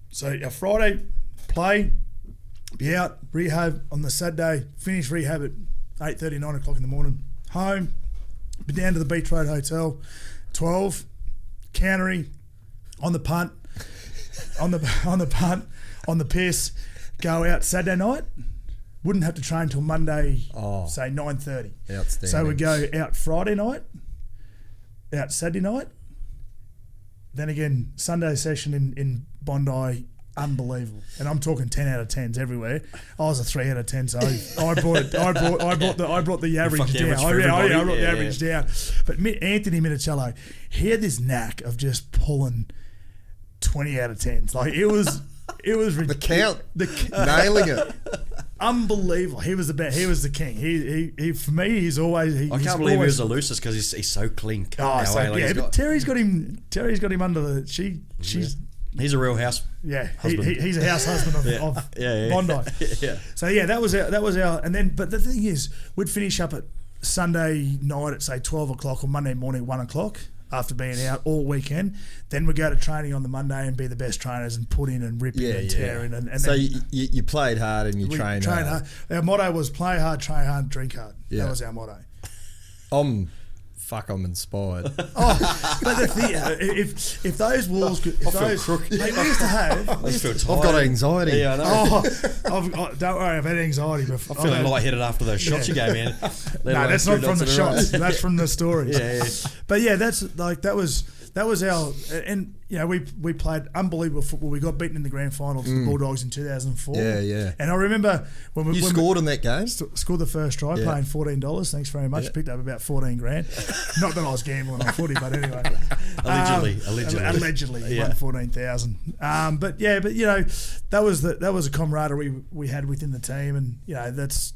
so our Friday play, be out rehab on the Saturday, finish rehab at 8:30, 9 o'clock in the morning. Home, be down to the Beach Road Hotel, 12, countery, on the punt, on the piss, go out Saturday night. Wouldn't have to train till Monday, say 9:30. Outstanding. So we go out Friday night, out Saturday night, then again Sunday session in Bondi, unbelievable. And I'm talking 10 out of 10s everywhere. I was a 3 out of 10, so I brought the average down. I brought the average down. But Anthony Minicello, he had this knack of just pulling 20 out of 10s. Like it was the count, nailing it. Unbelievable. He was the best. He was the king. He for me, he's always. I can't believe he was the loosest because he's so clean cut now. So, Like but Terry's got him under the. He's a real house. Yeah, husband. He's a house husband of Bondi. Yeah. So that was our. And then, but the thing is, we'd finish up at Sunday night at say 12 o'clock or Monday morning 1 o'clock. After being out all weekend, then we go to training on the Monday and be the best trainers and put in and rip in and tear in. And so then you played hard and you trained hard. Our motto was play hard, train hard, drink hard. Yeah. That was our motto. I'm inspired. But the thing, if those walls could, mate, we used to have. I've got anxiety. Yeah, I know. Don't worry, I've had anxiety before. I'm feeling lightheaded after those shots you gave me. No, that's not from the shots. That's from the stories. Yeah. But yeah, that's like that was that was our, and we played unbelievable football. We got beaten in the grand final to the Bulldogs in 2004. Yeah. And I remember when we scored in that game. Scored the first try, paying $14. Thanks very much. Yeah. Picked up about 14 grand. Not that I was gambling on footy, but anyway. Allegedly, won 14,000. But that was a camaraderie we had within the team, and that's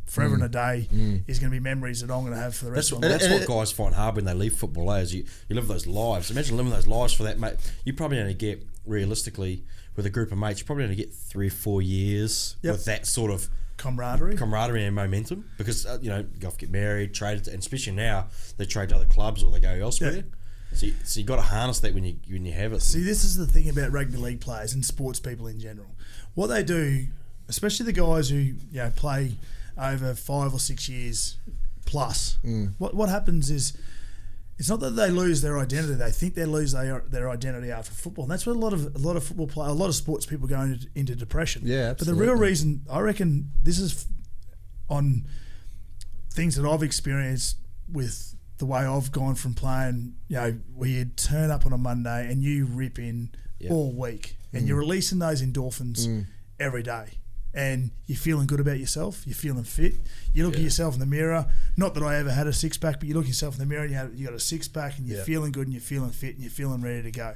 forever and a day is going to be memories that I'm going to have for the rest of my life. That's what guys find hard when they leave football. You live those lives. Imagine living those lives for that, mate. You probably only get, realistically, with a group of mates, you probably only get 3 or 4 years with that sort of camaraderie and momentum, because you go off, get married, trade, and especially now they trade to other clubs or they go elsewhere. So you got to harness that when you have it. See, this is the thing about rugby league players and sports people in general. What they do, especially the guys who play over 5 or 6 years plus, what happens is, it's not that they lose their identity. They think they lose their identity after football. And that's where a lot of football players, a lot of sports people go into depression. Yeah, absolutely. But the real reason, I reckon, this is on things that I've experienced with the way I've gone from playing, where you turn up on a Monday and you rip in all week, and you're releasing those endorphins every day. And you're feeling good about yourself. You're feeling fit. You look at yourself in the mirror. Not that I ever had a six-pack, but you look at yourself in the mirror and you got a six-pack, and you're feeling good, and you're feeling fit, and you're feeling ready to go.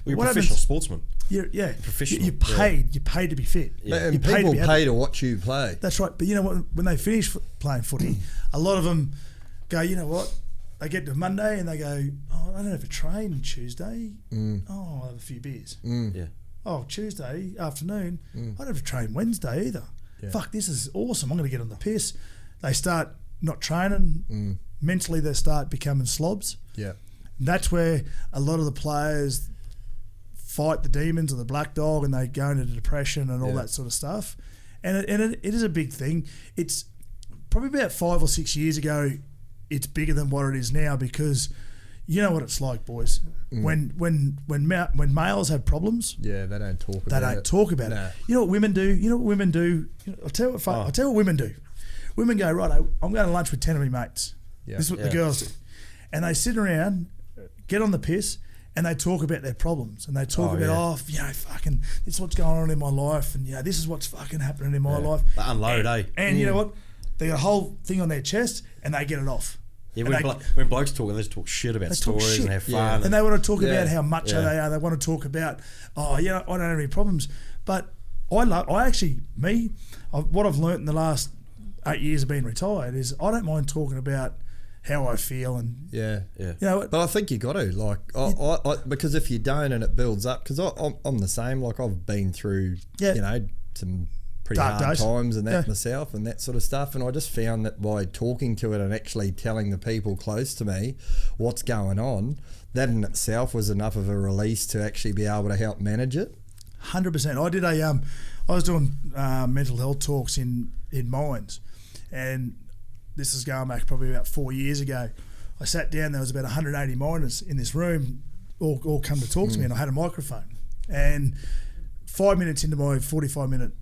You're a professional sportsman. Professional. You're paid. You're paid to be fit. And people pay to watch you play. That's right. But you know what? When they finish playing footy, a lot of them go, you know what? They get to Monday and they go, oh, I don't have a train Tuesday. Oh, I'll have a few beers. Oh, Tuesday afternoon, I don't have to train Wednesday either. Fuck, this is awesome. I'm going to get on the piss. They start not training. Mentally, they start becoming slobs. That's where a lot of the players fight the demons or the black dog, and they go into depression and all that sort of stuff. And it is a big thing. It's probably about 5 or 6 years ago, it's bigger than what it is now, because you know what it's like, boys. When males have problems, they don't talk about it. You know what women do? I'll tell you what women do. Women go, right, I'm going to lunch with 10 of my mates. This is what the girls do. And they sit around, get on the piss, and they talk about their problems. And they talk about, fucking, this is what's going on in my life, and this is what's fucking happening in my life. They unload, And you know what? They got a whole thing on their chest, and they get it off. Yeah, when blokes talk, they just talk shit about stories and have fun. And they want to talk about how macho they are. They want to talk about, I don't have any problems. But what I've learnt in the last 8 years of being retired is I don't mind talking about how I feel. And you know what? But I think you got to, I because if you don't and it builds up, because I'm the same. Like, I've been through, some pretty dark hard days. times and that myself and that sort of stuff, and I just found that by talking to it and actually telling the people close to me what's going on, that in itself was enough of a release to actually be able to help manage it. 100%. I did I was doing mental health talks in Mines, and this is going back probably about 4 years ago. I sat down, there was about 180 miners in this room, all come to talk to me, and I had a microphone. And 5 minutes into my 45-minute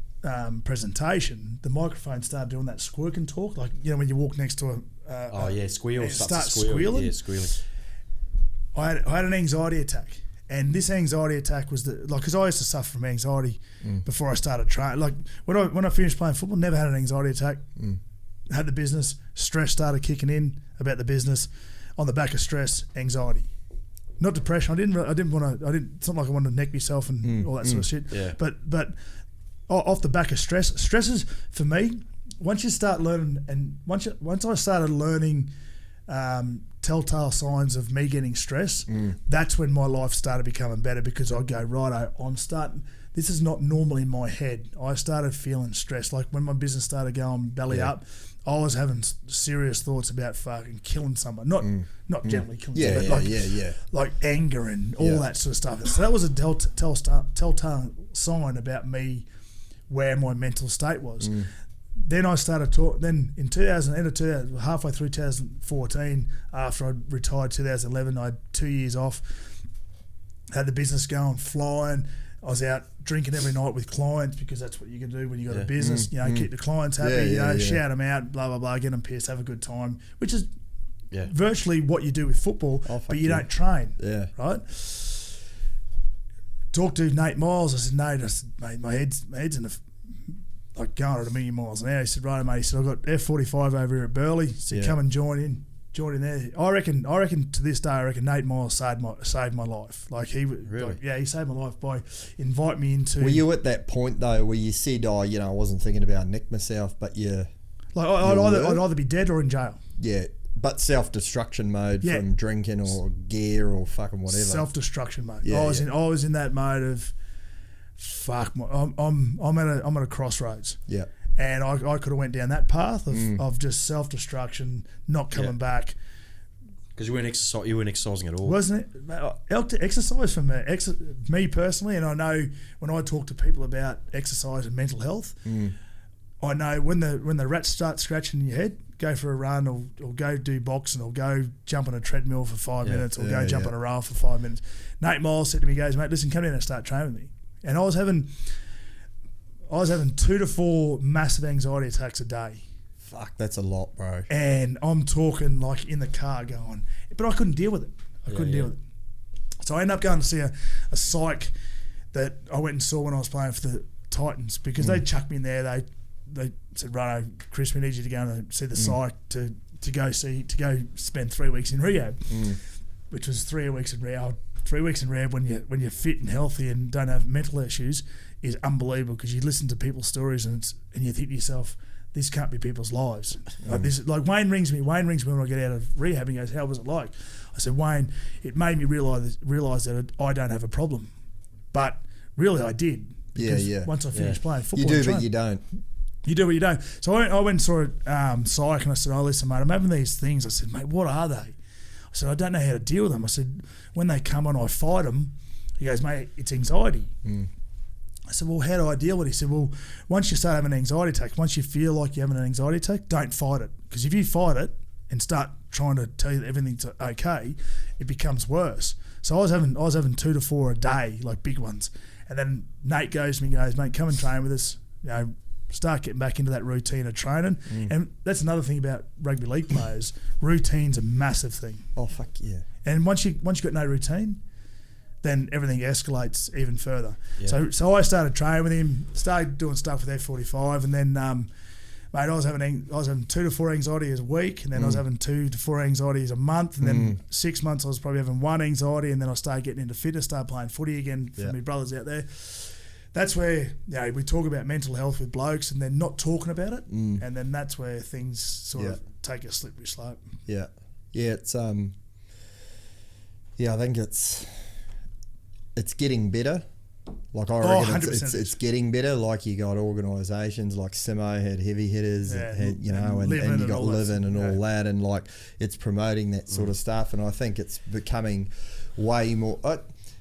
presentation, the microphone started doing that squirking talk, like when you walk next to squeal, start squealing. Squealing. I had an anxiety attack, and this anxiety attack was because I used to suffer from anxiety before I started training. Like when I finished playing football, never had an anxiety attack. Had the business, stress started kicking in about the business. On the back of stress, anxiety, not depression. It's not like I wanted to neck myself and all that sort of shit. Yeah. But off the back of stresses for me, once you start learning, and once I started learning telltale signs of me getting stressed, that's when my life started becoming better, because I'd go, this is not normal in my head. I started feeling stressed. Like when my business started going belly up, I was having serious thoughts about fucking killing someone. Not gently killing someone, but like anger and all that sort of stuff. So that was a telltale sign about me, where my mental state was. Then I started then in 2000, halfway through 2014, after I retired 2011, I had 2 years off, had the business going, flying. I was out drinking every night with clients, because that's what you can do when you got a business. Keep the clients happy. Shout them out, blah blah blah, get them pissed, have a good time, which is virtually what you do with football, but you don't train. Yeah. Right? Talked to Nate Miles. I said, Nate, mate, my head's in like going at 1,000,000 miles an hour. He said, right, mate. He said, I've got F45 over here at Burleigh. He said, come and join in there. I reckon to this day, I reckon Nate Miles saved my life. Like he Really? he saved my life by inviting me into. Were you at that point though where you said, I wasn't thinking about nick myself, but I'd either be dead or in jail. Yeah. But self-destruction mode from drinking or gear or fucking whatever. Self-destruction mode. Yeah, I was in that mode of, fuck. I'm at a crossroads. Yeah. And I could have went down that path of just self-destruction, not coming back. Because you weren't exercising at all, wasn't it? Exercise for me personally, and I know when I talk to people about exercise and mental health, I know when the rats start scratching in your head, go for a run or go do boxing or go jump on a treadmill for 5 minutes or go jump on a rail for 5 minutes. Nate Miles said to me, goes, mate, listen, come down and start training with me. And I was having 2 to 4 massive anxiety attacks a day. Fuck, that's a lot, bro. And I'm talking like in the car going, but I couldn't deal with it. I couldn't deal with it. So I ended up going to see a psych that I went and saw when I was playing for the Titans because they chucked me in there. They said, Rano, Chris, we need you to go and see the psych to go spend 3 weeks in rehab, which was 3 weeks in rehab. 3 weeks in rehab when you're fit and healthy and don't have mental issues is unbelievable because you listen to people's stories and you think to yourself, this can't be people's lives. Like Wayne rings me when I get out of rehab and goes, how was it like? I said, Wayne, it made me realise that I don't have a problem, but really I did. Because once I finished playing football, you do, but you don't. You do what you don't. So I went and saw psych and I said, listen, mate, I'm having these things. I said, mate, what are they? I said, I don't know how to deal with them. I said, when they come on, I fight them. He goes, mate, it's anxiety. I said, well, how do I deal with it? He said, well, once you start having an anxiety attack, once you feel like you're having an anxiety attack, don't fight it. Because if you fight it and start trying to tell you that everything's okay, it becomes worse. So I was having 2 to 4 a day, like big ones. And then Nate goes to me and goes, mate, come and train with us. Start getting back into that routine of training. And that's another thing about rugby league players. Routine's a massive thing. Oh, fuck yeah. And once you got no routine, then everything escalates even further. Yeah. So I started training with him, started doing stuff with F45, and then, mate, I was having 2 to 4 anxieties a week, and then I was having 2 to 4 anxieties a month, and then 6 months I was probably having 1 anxiety, and then I started getting into fitness, started playing footy again for my brothers out there. That's where we talk about mental health with blokes and they're not talking about it, and then that's where things sort of take a slippery slope. Yeah, it's I think it's getting better. Like I reckon it's getting better. Like you got organisations like Simo had heavy hitters, and you got Livin and all that, and like it's promoting that sort of stuff. And I think it's becoming way more.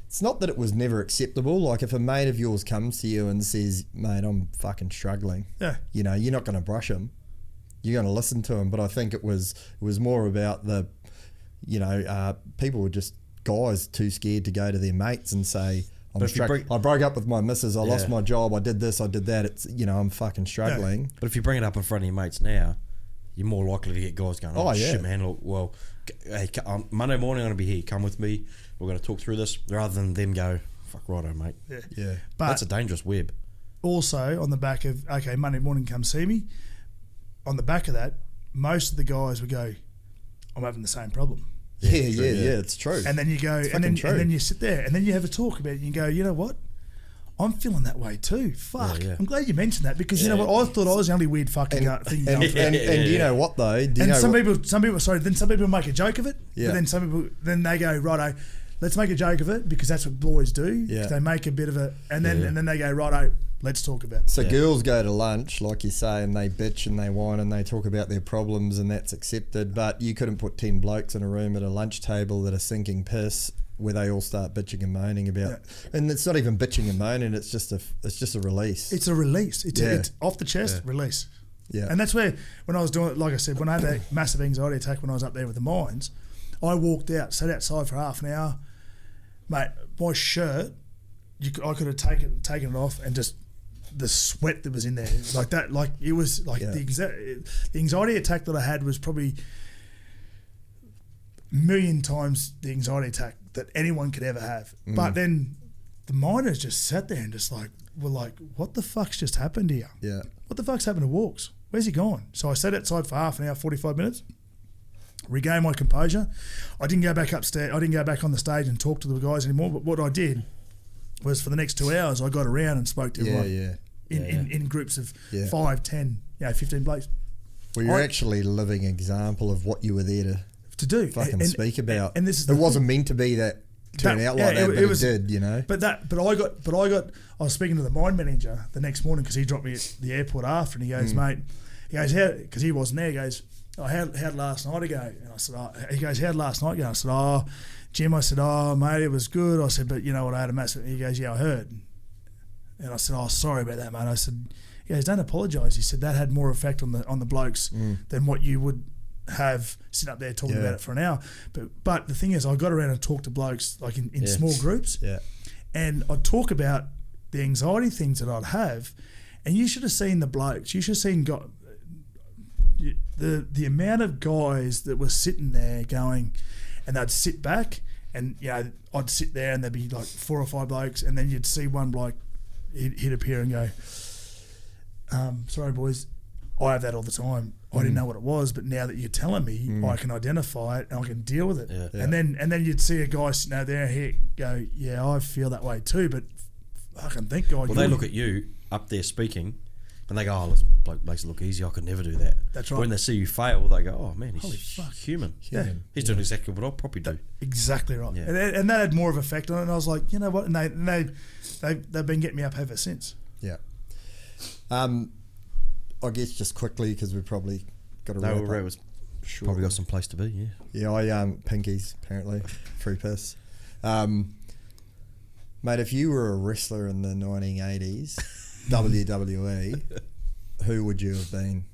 It's not that it was never acceptable. Like if a mate of yours comes to you and says, mate, I'm fucking struggling. Yeah. You're not going to brush him. You're going to listen to him. But I think it was more about the, people were just guys too scared to go to their mates and say, I broke up with my missus. I lost my job. I did this. I did that. It's, I'm fucking struggling. Yeah. But if you bring it up in front of your mates now, you're more likely to get guys going, shit, man, look, well, hey, Monday morning I'm going to be here. Come with me. We're going to talk through this, rather than them go, fuck righto, mate. Yeah. But that's a dangerous web. Also, on the back of, okay, Monday morning, come see me. On the back of that, most of the guys would go, I'm having the same problem. Yeah, it's true. And then you go, and then you sit there, and then you have a talk about it, and you go, you know what? I'm feeling that way too. Fuck. I'm glad you mentioned that because you know what? I thought I was the only weird fucking thing going through. And you know what though? Some people make a joke of it. Yeah. But then some people, they go, righto, let's make a joke of it because that's what boys do. Yeah. They make a bit of it, and then they go, righto, let's talk about it. So girls go to lunch, like you say, and they bitch and they whine and they talk about their problems, and that's accepted. But you couldn't put 10 blokes in a room at a lunch table that are sinking piss, where they all start bitching and moaning about, and it's not even bitching and moaning. It's just a release. It's a release. It's off the chest release. Yeah, and that's where when I was doing it, like I said, when I had that massive anxiety attack when I was up there with the mines, I walked out, sat outside for half an hour, mate. My shirt, I could have taken it off, and just the sweat that was in there, like that, like it was like the anxiety attack that I had was probably million times the anxiety attack that anyone could ever have. But then the miners just sat there and just were like, what the fuck's just happened here? Yeah. What the fuck's happened to Walks? Where's he gone? So I sat outside for half an hour, 45 minutes, regained my composure. I didn't go back upstairs. I didn't go back on the stage and talk to the guys anymore. But what I did was for the next 2 hours, I got around and spoke to everyone in groups of 5, 10, 15 blokes. Well, you're actually a living example of what you were there to do. Fucking speak about. And this is it wasn't meant to be that turn out like that, but it did, you know. But I was speaking to the mine manager the next morning because he dropped me at the airport after, and he goes, mate, because he wasn't there, he goes, how'd last night go? And I said, he goes, how'd last night go? I said, Jim, I said, mate, it was good. I said, but you know what, I had a massive, he goes, yeah, I heard. And I said, sorry about that, mate. I said, he goes, don't apologise. He said that had more effect on the blokes than what you would have sitting up there talking about it for an hour. But the thing is, I got around and talked to blokes like in small groups, and I'd talk about the anxiety things that I'd have, and you should have seen the blokes. You should have seen the amount of guys that were sitting there going, and they'd sit back, and I'd sit there, and there'd be like 4 or 5 blokes, and then you'd see one bloke he'd appear and go, sorry boys, I have that all the time. I didn't know what it was, but now that you're telling me, I can identify it and I can deal with it. And then you'd see a guy sitting out there here go, yeah, I feel that way too, but fucking thank God. Well, they look at you up there speaking, and they go, this bloke makes it look easy. I could never do that. That's right. When they see you fail, they go, oh man, he's human. Yeah. He's doing exactly what I'll probably do. Exactly right. Yeah. And that had more of an effect on it. And I was like, you know what? And they've been getting me up ever since. Yeah. I guess just quickly, because we've probably got to wrap up. It was probably got some place to be, Yeah, I pinkies, apparently. Free piss. Mate, if you were a wrestler in the 1980s, WWE, who would you have been?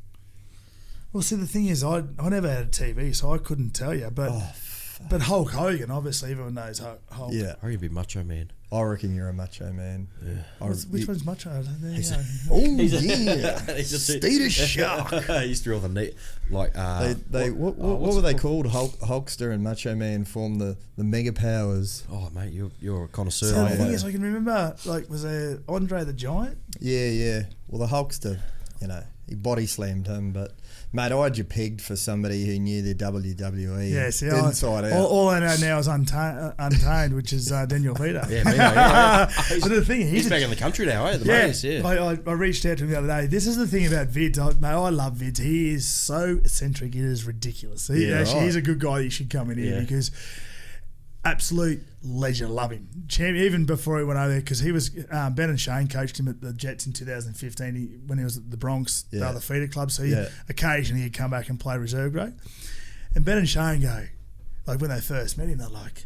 Well, see, the thing is, I never had a TV, so I couldn't tell you. But Hulk Hogan, obviously, everyone knows Hulk. Yeah. I reckon you'd be Macho Man. I reckon you're a macho man. Yeah. Which one's Macho? There you go. Oh, yeah. Steed Shark. He used to be all the neat, like... what were they called? Hulkster and Macho Man formed the Mega Powers. Oh, mate, you're a connoisseur. So the thing is, I can remember, was there Andre the Giant? Yeah. Well, the Hulkster, he body slammed him, but... Mate, I had you pegged for somebody who knew the WWE inside out. All I know now is Untamed, which is Daniel Vito. Yeah, Vito, yeah. So the thing he's back in the country now, eh? I reached out to him the other day. This is the thing about Vid. Mate, I love Vid. He is so eccentric. It is ridiculous. He's a good guy that you should come in here because absolute leisure. Love him. Even before he went over there, because he was Ben and Shane coached him at the Jets in 2015 when he was at the Bronx, the other feeder club. So occasionally he'd come back and play reserve grade. And Ben and Shane go, like when they first met him, they're like,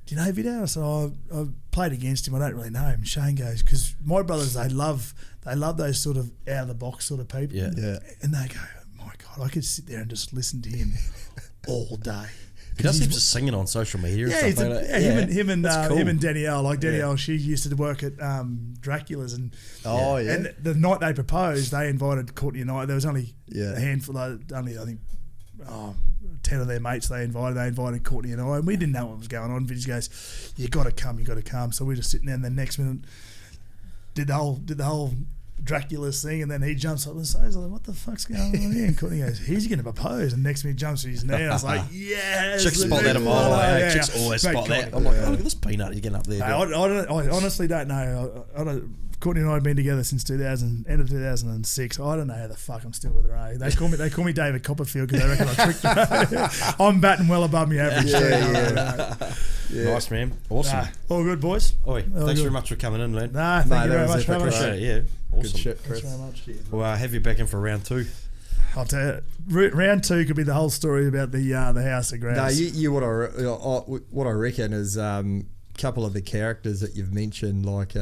"Do you know Vito?" I said, "I played against him. I don't really know him." Shane goes, "Because my brothers, they love those sort of out of the box sort of people." Yeah. And they go, "My God, I could sit there and just listen to him all day." He does heaps of singing on social media. Yeah, and stuff like that. Him and Danielle. Like Danielle, Yeah. she used to work at Dracula's, and and the night they proposed, they invited Courtney and I. There was only a handful, only I think 10 of their mates they invited. They invited Courtney and I, and we didn't know what was going on. Vince goes, "You got to come." So we're just sitting there, and the next minute did the whole Dracula's thing, and then he jumps up and says, "What the fuck's going on here?" And Courtney goes, "He's going to propose," and next minute he jumps to his knee. And I was like, "Yes!" Chicks spot that a mile away. Yeah. Chicks always Mate, spot that. God, I'm like, oh, look at this peanut you're getting up there. I honestly don't know. Courtney and I have been together since end of 2006. I don't know how the fuck I'm still with her. They call me David Copperfield because they reckon I tricked her. I'm batting well above my average. Yeah. Nice, man. Awesome. All good, boys. Oi, thanks very much for coming in, Len. Nah, thank you very much. Appreciate it, yeah. Awesome. Good shit, Chris. Thanks very much. We'll have you back in for round 2. I'll tell you, round 2 could be the whole story about the House of Grass. No, you what I reckon is couple of the characters that you've mentioned, like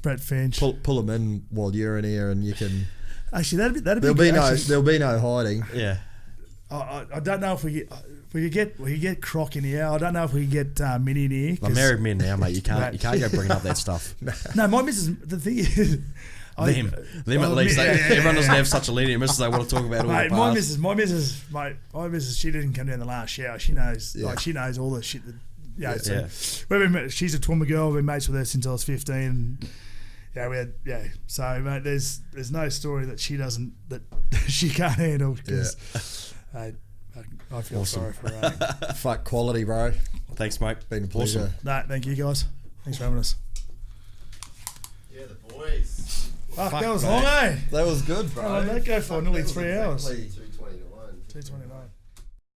Brett Finch. Pull them in while you're in here, and you can. Actually, that'd be there'll be no hiding. Yeah. I don't know if we could get Croc in here. I don't know if we could get Minnie in here. I'm married men now, mate. You can't go bringing up that stuff. No, my missus. The thing is, Them at least. Everyone doesn't have such a lenient missus they want to talk about all Mate, the my past. missus, she didn't come down the last shower. She knows, she knows all the shit that, she's a Toowoomba girl. We've been mates with her since I was 15. So, mate, there's no story that she doesn't, that she can't handle, because I feel sorry for her. Fuck quality, bro. Thanks, mate. Been a pleasure. Awesome. No, thank you, guys. Thanks for having us. Yeah, the boys. Fuck, that was long, eh? That was good, bro. How long did that go for? Nearly 3 hours. 2:29. 2:29.